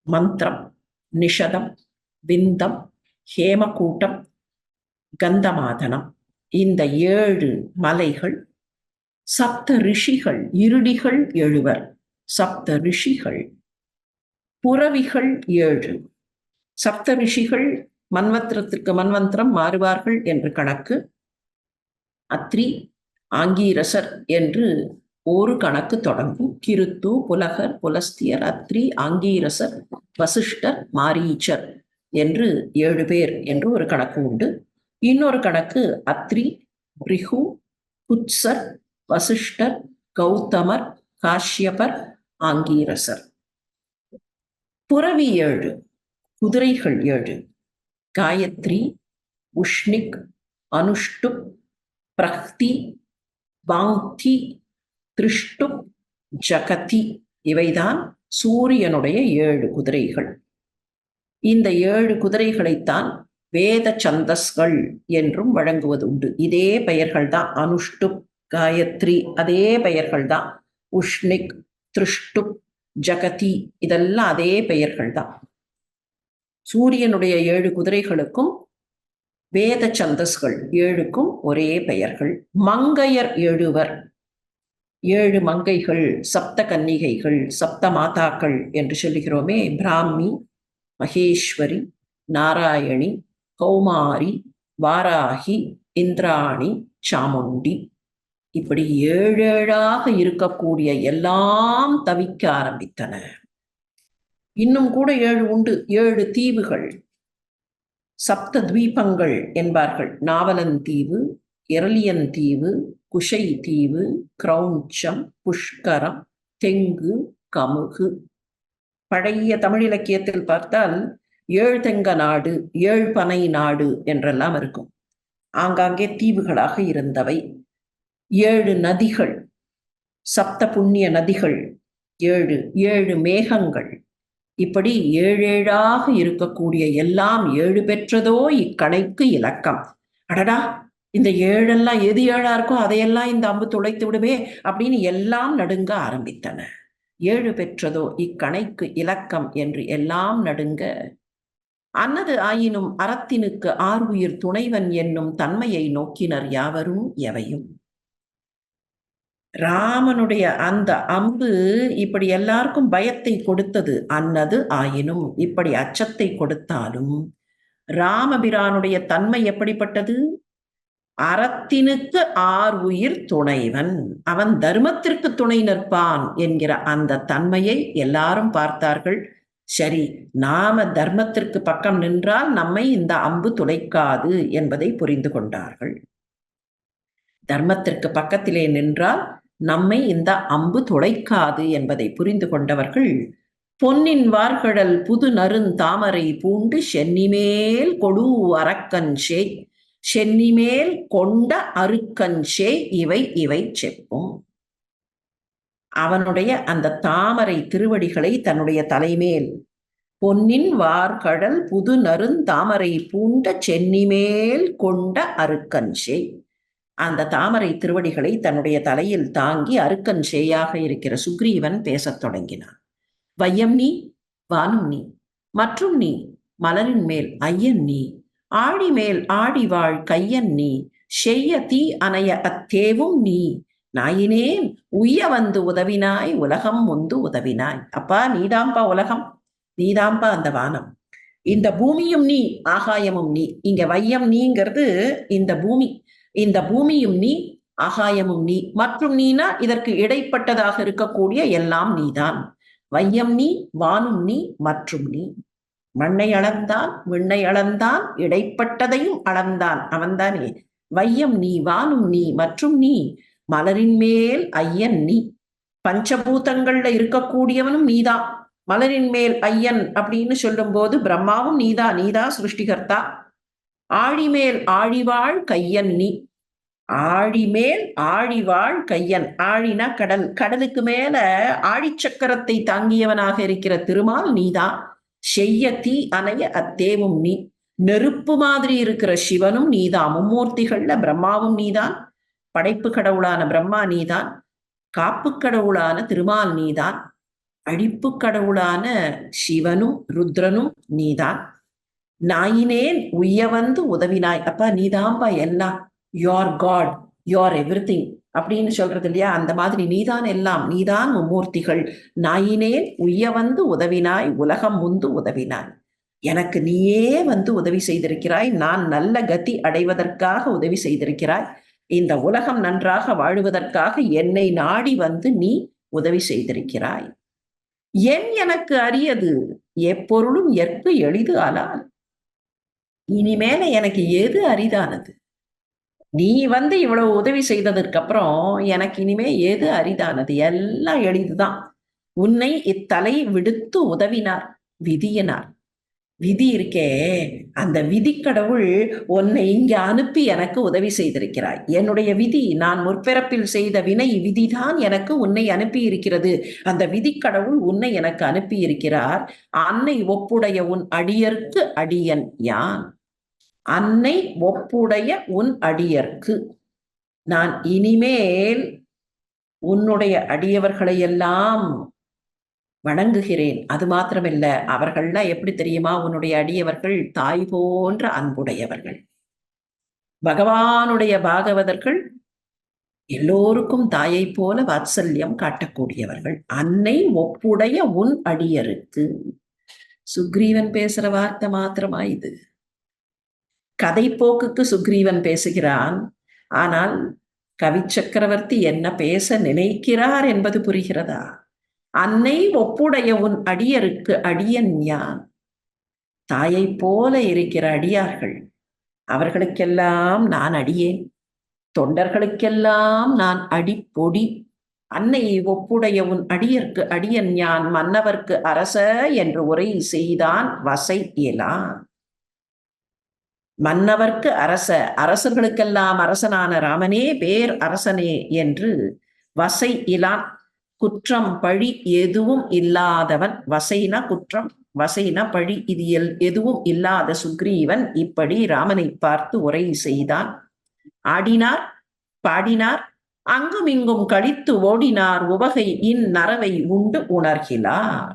மந்திரம், நிஷதம், விந்தம், ஹேமகூட்டம், கந்தமாதனம். இந்த 7 மலைகள். சப்த ரிஷிகள், இருடிகள் 7வர், சப்த ரிஷிகள். புரவிகள் 7. சப்த ரிஷிகள் மன்வந்திரத்திற்கு மன்வந்திரம் மாறுவார்கள் என்று கணக்கு. அத்ரி, ஆங்கீரசர் என்று ஒரு கணக்கு தொடங்கும். கிருத்து, புலகர், புலஸ்தியர், அத்ரி, ஆங்கீரசர், வசிஷ்டர், மாரீச்சர் என்று 7 பேர் என்று ஒரு கணக்கு உண்டு. இன்னொரு கணக்கு அத்ரி, பிரிகு, குத்சர், வசிஷ்டர், கௌதமர், காஷ்யபர், ஆங்கீரசர். புரவி 7, குதிரைகள் 7. காயத்ரி, உஷ்ணிக், அனுஷ்டுப், பிரஹ்தி, பாங்தி, திருஷ்டுப், ஜகதி இவைதான் சூரியனுடைய 7 குதிரைகள். இந்த 7 குதிரைகளைத்தான் வேத சந்தஸ்கள் என்றும் வழங்குவது உண்டு. இதே பெயர்கள் தான். அனுஷ்டுப், காயத்ரி அதே பெயர்கள் தான். உஷ்ணிக், திருஷ்டுப், ஜகதி இதெல்லாம் அதே பெயர்கள் தான். சூரியனுடைய 7 குதிரைகளுக்கும் வேத சந்தஸ்கள் 7க்கும் ஒரே பெயர்கள். மங்கையர் 7வர், 7 மங்கைகள், சப்த கன்னிகைகள், சப்த மாதாக்கள் என்று சொல்லுகிறோமே. பிராமி, மகேஸ்வரி, நாராயணி, கௌமாரி, வாராகி, இந்திராணி, சாமுண்டி இப்படி 7 இருக்கக்கூடிய எல்லாம் தவிக்க ஆரம்பித்தன. இன்னும் கூட 7 உண்டு. 7 தீவுகள், சப்த துவீபங்கள் என்பார்கள். நாவலன் தீவு, எரலியன் தீவு, குஷை தீவு, கிரௌஞ்சம், புஷ்கரம், தெங்கு, கமுகு. பழைய தமிழ் இலக்கியத்தில் பார்த்தால் 7 தெங்க நாடு, 7 பனை நாடு என்றெல்லாம் இருக்கும். ஆங்காங்கே தீவுகளாக இருந்தவை. 7 நதிகள், சப்த புண்ணிய நதிகள் 7 மேகங்கள். இப்படி 7 இருக்கக்கூடிய எல்லாம் 7 பெற்றதோ இக்கணைக்கு இலக்கம். அடடா, இந்த 7 எது 7 இருக்கோ அதையெல்லாம் இந்த அம்பு துளைத்து விடுவே அப்படின்னு எல்லாம் நடுங்க ஆரம்பித்தன. 7 பெற்றதோ இக்கணைக்கு இலக்கம் என்று எல்லாம் நடுங்க. அன்னது ஆயினும் அறத்தினுக்கு ஆர்வுயிர் துணைவன் என்னும் தன்மையை நோக்கினர் யாவரும் எவையும். ராமனுடைய அந்த அம்பு இப்படி எல்லாருக்கும் பயத்தை கொடுத்தது. அன்னது ஆயினும் இப்படி அச்சத்தை கொடுத்தாலும் ராமபிரானுடைய தன்மை எப்படிப்பட்டது? அறத்தினுக்கு ஆர்வுயிர் துணைவன், அவன் தர்மத்திற்கு துணை நிற்பான் என்கிற அந்த தன்மையை எல்லாரும் பார்த்தார்கள். சரி, நாம தர்மத்திற்கு பக்கம் நின்றால் நம்மை இந்த அம்பு துளைக்காது என்பதை புரிந்து கொண்டார்கள். தர்மத்திற்கு பக்கத்திலே நின்றால் நம்மை இந்த அம்பு துளைக்காது என்பதை புரிந்து கொண்டவர்கள் பொன்னின் வார்கடல் புது நறுந்தாமரை பூண்டு சென்னிமேல் கொடு அரக்கன்சே, சென்னிமேல் கொண்ட அருக்கன்சே இவை செப்பும். அவனுடைய அந்த தாமரை திருவடிகளை தன்னுடைய தலைமேல், பொன்னின் வார்கடல் புது நறுந்தாமரை பூண்ட சென்னிமேல் கொண்ட அருக்கன்சே, அந்த தாமரை திருவடிகளை தன்னுடைய தலையில் தாங்கி அருக்கன் சேயாக இருக்கிற சுக்ரீவன் பேசத் தொடங்கினான். வையம் நீ, வானும் நீ, மற்றும் நீ, மலரின் மேல் ஐயன் நீ, ஆடி மேல் ஆடிவாழ் கையன் நீ, செய்ய தீ அணைய அத்தேவும் நீ, நாயினேன் உய்ய வந்து உதவினாய் உலகம் முந்து உதவினாய். அப்பா, நீதாம்பா உலகம், நீதாம்பா அந்த வானம், இந்த பூமியும் நீ, ஆகாயமும் நீ. இங்க வையம் நீங்கிறது இந்த பூமி, இந்த பூமியும் நீ, ஆகாயமும் நீ, மற்றும் நீனா இதற்கு இடைப்பட்டதாக இருக்கக்கூடிய எல்லாம் நீதான். வையம் நீ, வானும் நீ, மற்றும் நீ. மண்ணை அளந்தான், விண்ணை அளந்தான், இடைப்பட்டதையும் அளந்தான் அவன்தானே. வையம் நீ, வானும் நீ, மற்றும் நீ, மலரின் மேல் ஐயன் நீ. பஞ்சபூதங்கள்ல இருக்கக்கூடியவனும் நீதான். மலரின் மேல் ஐயன் அப்படின்னு சொல்லும் போது பிரம்மாவும் நீதான், நீதான் சிருஷ்டிகர்த்தா. ஆழிமேல் ஆழிவாழ் கையன் நீ, ஆழிமேல் ஆழிவாழ் கையன். ஆழினா கடல், கடலுக்கு மேல ஆழிச்சக்கரத்தை தாங்கியவனாக இருக்கிற திருமால் நீதான். செய்ய தீ அணைய அத்தேவும் நீ, நெருப்பு மாதிரி இருக்கிற சிவனும் நீதான். மும்மூர்த்திகள்ல பிரம்மாவும் நீதான், படைப்பு கடவுளான பிரம்மா நீதான், காப்பு கடவுளான திருமால் நீதான், அழிப்பு கடவுளான சிவனும் ருத்ரனும் நீதான். நாயினேன் உய்ய வந்து உதவினாய். அப்பா, நீதான்பா எல்லாம். Your God, your everything. அப்படின்னு சொல்றது இல்லையா? அந்த மாதிரி நீதான் எல்லாம், நீதான் மும்மூர்த்திகள், நாயினேன் உய்ய வந்து உதவினாய், உலகம் முந்து உதவினாய். எனக்கு நீயே வந்து உதவி செய்திருக்கிறாய், நான் நல்ல கதி அடைவதற்காக உதவி செய்திருக்கிறாய், இந்த உலகம் நன்றாக வாழுவதற்காக என்னை நாடி வந்து நீ உதவி செய்திருக்கிறாய். என் எனக்கு அரியது எப்பொருளும் எற்கு எளிது ஆலால். இனிமேல எனக்கு எது அரிதானது? நீ வந்து இவ்வளவு உதவி செய்ததற்கு அப்புறம் எனக்கு இனிமே எது அரிதானது? எல்லாம் எளிதுதான். உன்னை இத்தலை விடுத்து உதவினார் விதியினார். விதி இருக்கே, அந்த விதி கடவுள் உன்னை இங்க அனுப்பி எனக்கு உதவி செய்திருக்கிறாய். என்னுடைய விதி, நான் முற்பிறப்பில் செய்த வினை விதிதான் எனக்கு உன்னை அனுப்பி இருக்கிறது. அந்த விதி கடவுள் உன்னை எனக்கு அனுப்பி இருக்கிறார். அன்னை ஒப்புடைய உன் அடியர்க்கு அடியன் யான். அன்னை ஒப்புடைய உன் அடியர்க்கு, நான் இனிமேல் உன்னுடைய அடியவர்களையெல்லாம் வணங்குகிறேன். அது மாத்திரமில்ல, அவர்கள்லாம் எப்படி தெரியுமா? உன்னுடைய அடியவர்கள் தாய் போன்ற அன்புடையவர்கள். பகவானுடைய பாகவதர்கள் எல்லோருக்கும் தாயை போல வாத்சல்யம் காட்டக்கூடியவர்கள். அன்னை ஒப்புடைய உன் அடியருக்கு. சுக்ரீவன் பேசுற வார்த்தை மாத்திரமா இது? கதை போக்குக்கு சுக்ரீவன் பேசுகிறான். ஆனால் கவி சக்கரவர்த்தி என்ன பேச நினைக்கிறார் என்பது புரிகிறதா? அன்னை ஒப்புடைய உன் அடியருக்கு அடியன் யான். தாயை போல இருக்கிற அடியார்கள், அவர்களுக்கெல்லாம் நான் அடியேன். தொண்டர்களுக்கெல்லாம் நான் அடிப்பொடி. அன்னை ஒப்புடைய உன் அடியர்க்கு அடியன் யான். மன்னவர்க்கு அரச என்று உரை செய்தான் வசை இயலான். மன்னவர்க்கு அரச, அரசர்களுக்கெல்லாம் அரசனான ராமனே பேர் அரசனே என்று வசை இலான், குற்றம் பழி எதுவும் இல்லாதவன். வசைனா குற்றம், வசைனா பழி, இது எதுவும் இல்லாத சுக்ரீவன் இப்படி ராமனை பார்த்து உரை செய்தான். ஆடினார், பாடினார், அங்கும் இங்கும் கழித்து ஓடினார், உவகை இந்நரவை உண்டு உணர்கிறார்.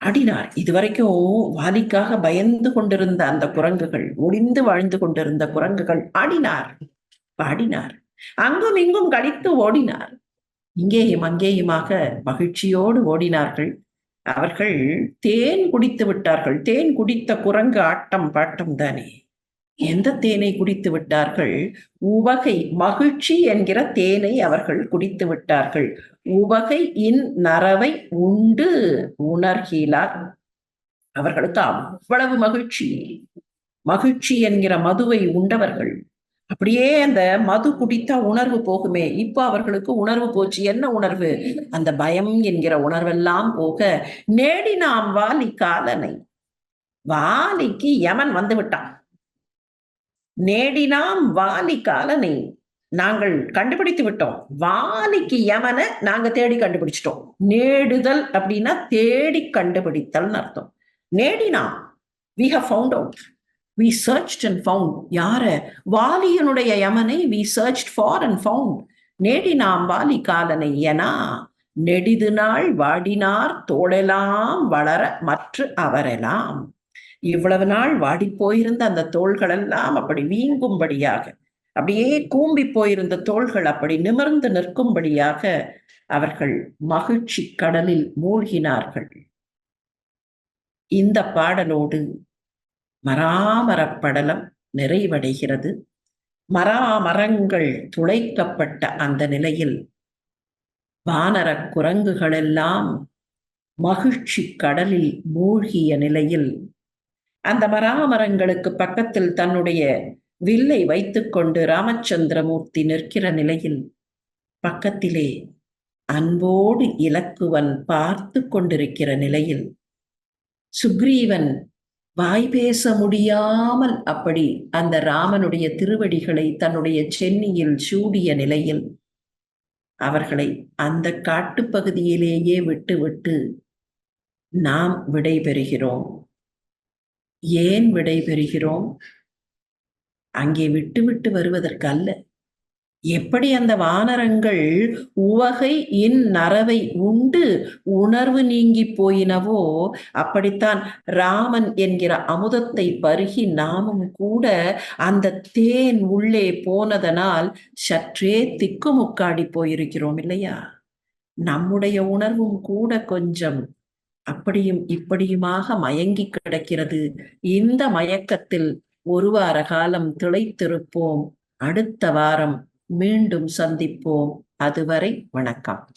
ஆடினார். இதுவரைக்கும் வாலிக்காக பயந்து கொண்டிருந்த அந்த குரங்குகள், ஒளிந்து வாழ்ந்து கொண்டிருந்த குரங்குகள் ஆடினார், பாடினார், அங்கும் இங்கும் கழித்து ஓடினார். இங்கேயும் அங்கேயுமாக மகிழ்ச்சியோடு ஓடினார்கள். அவர்கள் தேன் குடித்து விட்டார்கள். தேன் குடித்த குரங்கு ஆட்டம் பாட்டம் தானே. எந்த தேனை குடித்து விட்டார்கள்? உவகை, மகிழ்ச்சி என்கிற தேனை அவர்கள் குடித்து விட்டார்கள். உவகை இன் நரவை உண்டு உணர்கிறார். அவர்களுக்கு அவ்வளவு மகிழ்ச்சி. மகிழ்ச்சி என்கிற மதுவை உண்டவர்கள். அப்படியே அந்த மது குடித்தா உணர்வு போகுமே, இப்ப அவர்களுக்கு உணர்வு போச்சு. என்ன உணர்வு? அந்த பயம் என்கிற உணர்வெல்லாம் போக, நேடி நாம் வாலி காலனை, வாலிக்கு யமன் வந்து விட்டான். நேடினாம் வாலி காலனை, நாங்கள் கண்டுபிடித்து விட்டோம். வாலிக்கு யமனை நாங்க தேடி கண்டுபிடிச்சிட்டோம். நேடுதல் அப்படின்னா தேடி கண்டுபிடித்தல் அர்த்தம். நேடினாம், we have found out, we searched and found. யார? வாலியனுடைய யமனை we searched for and found. நேடினாம் Vaali காலனை எனா நெடிது நாள் வாடினார் தோளெல்லாம் வளர மற்ற அவரெல்லாம். இவ்வளவு நாள் வாடி போயிருந்த அந்த தோள்கள் எல்லாம் அப்படி வீங்கும்படியாக, அப்படியே கூம்பி போயிருந்த தோள்கள் அப்படி நிமிர்ந்து நிற்கும்படியாக அவர்கள் மகிழ்ச்சி கடலில் மூழ்கினார்கள். இந்த பாடலோடு மராமரப்படலம் நிறைவடைகிறது. மராமரங்கள் துளைக்கப்பட்ட அந்த நிலையில் வானர குரங்குகளெல்லாம் மகிழ்ச்சி கடலில் மூழ்கிய நிலையில் அந்த மராமரங்களுக்கு பக்கத்தில் தன்னுடைய வில்லை வைத்துக்கொண்டு ராமச்சந்திரமூர்த்தி நிற்கிற நிலையில் பக்கத்திலே அன்போடு இலக்குவன் பார்த்து கொண்டிருக்கிற நிலையில் சுக்ரீவன் வாய் பேச முடியாமல் அப்படி அந்த ராமனுடைய திருவடிகளை தன்னுடைய சென்னியில் சூடிய நிலையில் அவர்களை அந்த காட்டுப்பகுதியிலேயே விட்டு நாம் விடைபெறுகிறோம். ஏன் விடைபெறுகிறோம்? அங்கே விட்டு வருவதற்கு அல்ல, எப்படி அந்த வானரங்கள் உவகை நரவை உண்டு உணர்வு நீங்கி போயினவோ, அப்படித்தான் ராமன் என்கிற அமுதத்தை பருகி நாமும் கூட அந்த தேன் உள்ளே போனதனால் சற்றே திக்குமுக்காடி போயிருக்கிறோம் இல்லையா? நம்முடைய உணர்வும் கூட கொஞ்சம் அப்படியும் இப்படியுமாக மயங்கி கிடக்கிறது. இந்த மயக்கத்தில் ஒரு வார காலம் திளைத்திருப்போம். அடுத்த வாரம் மீண்டும் சந்திப்போம். அதுவரை வணக்கம்.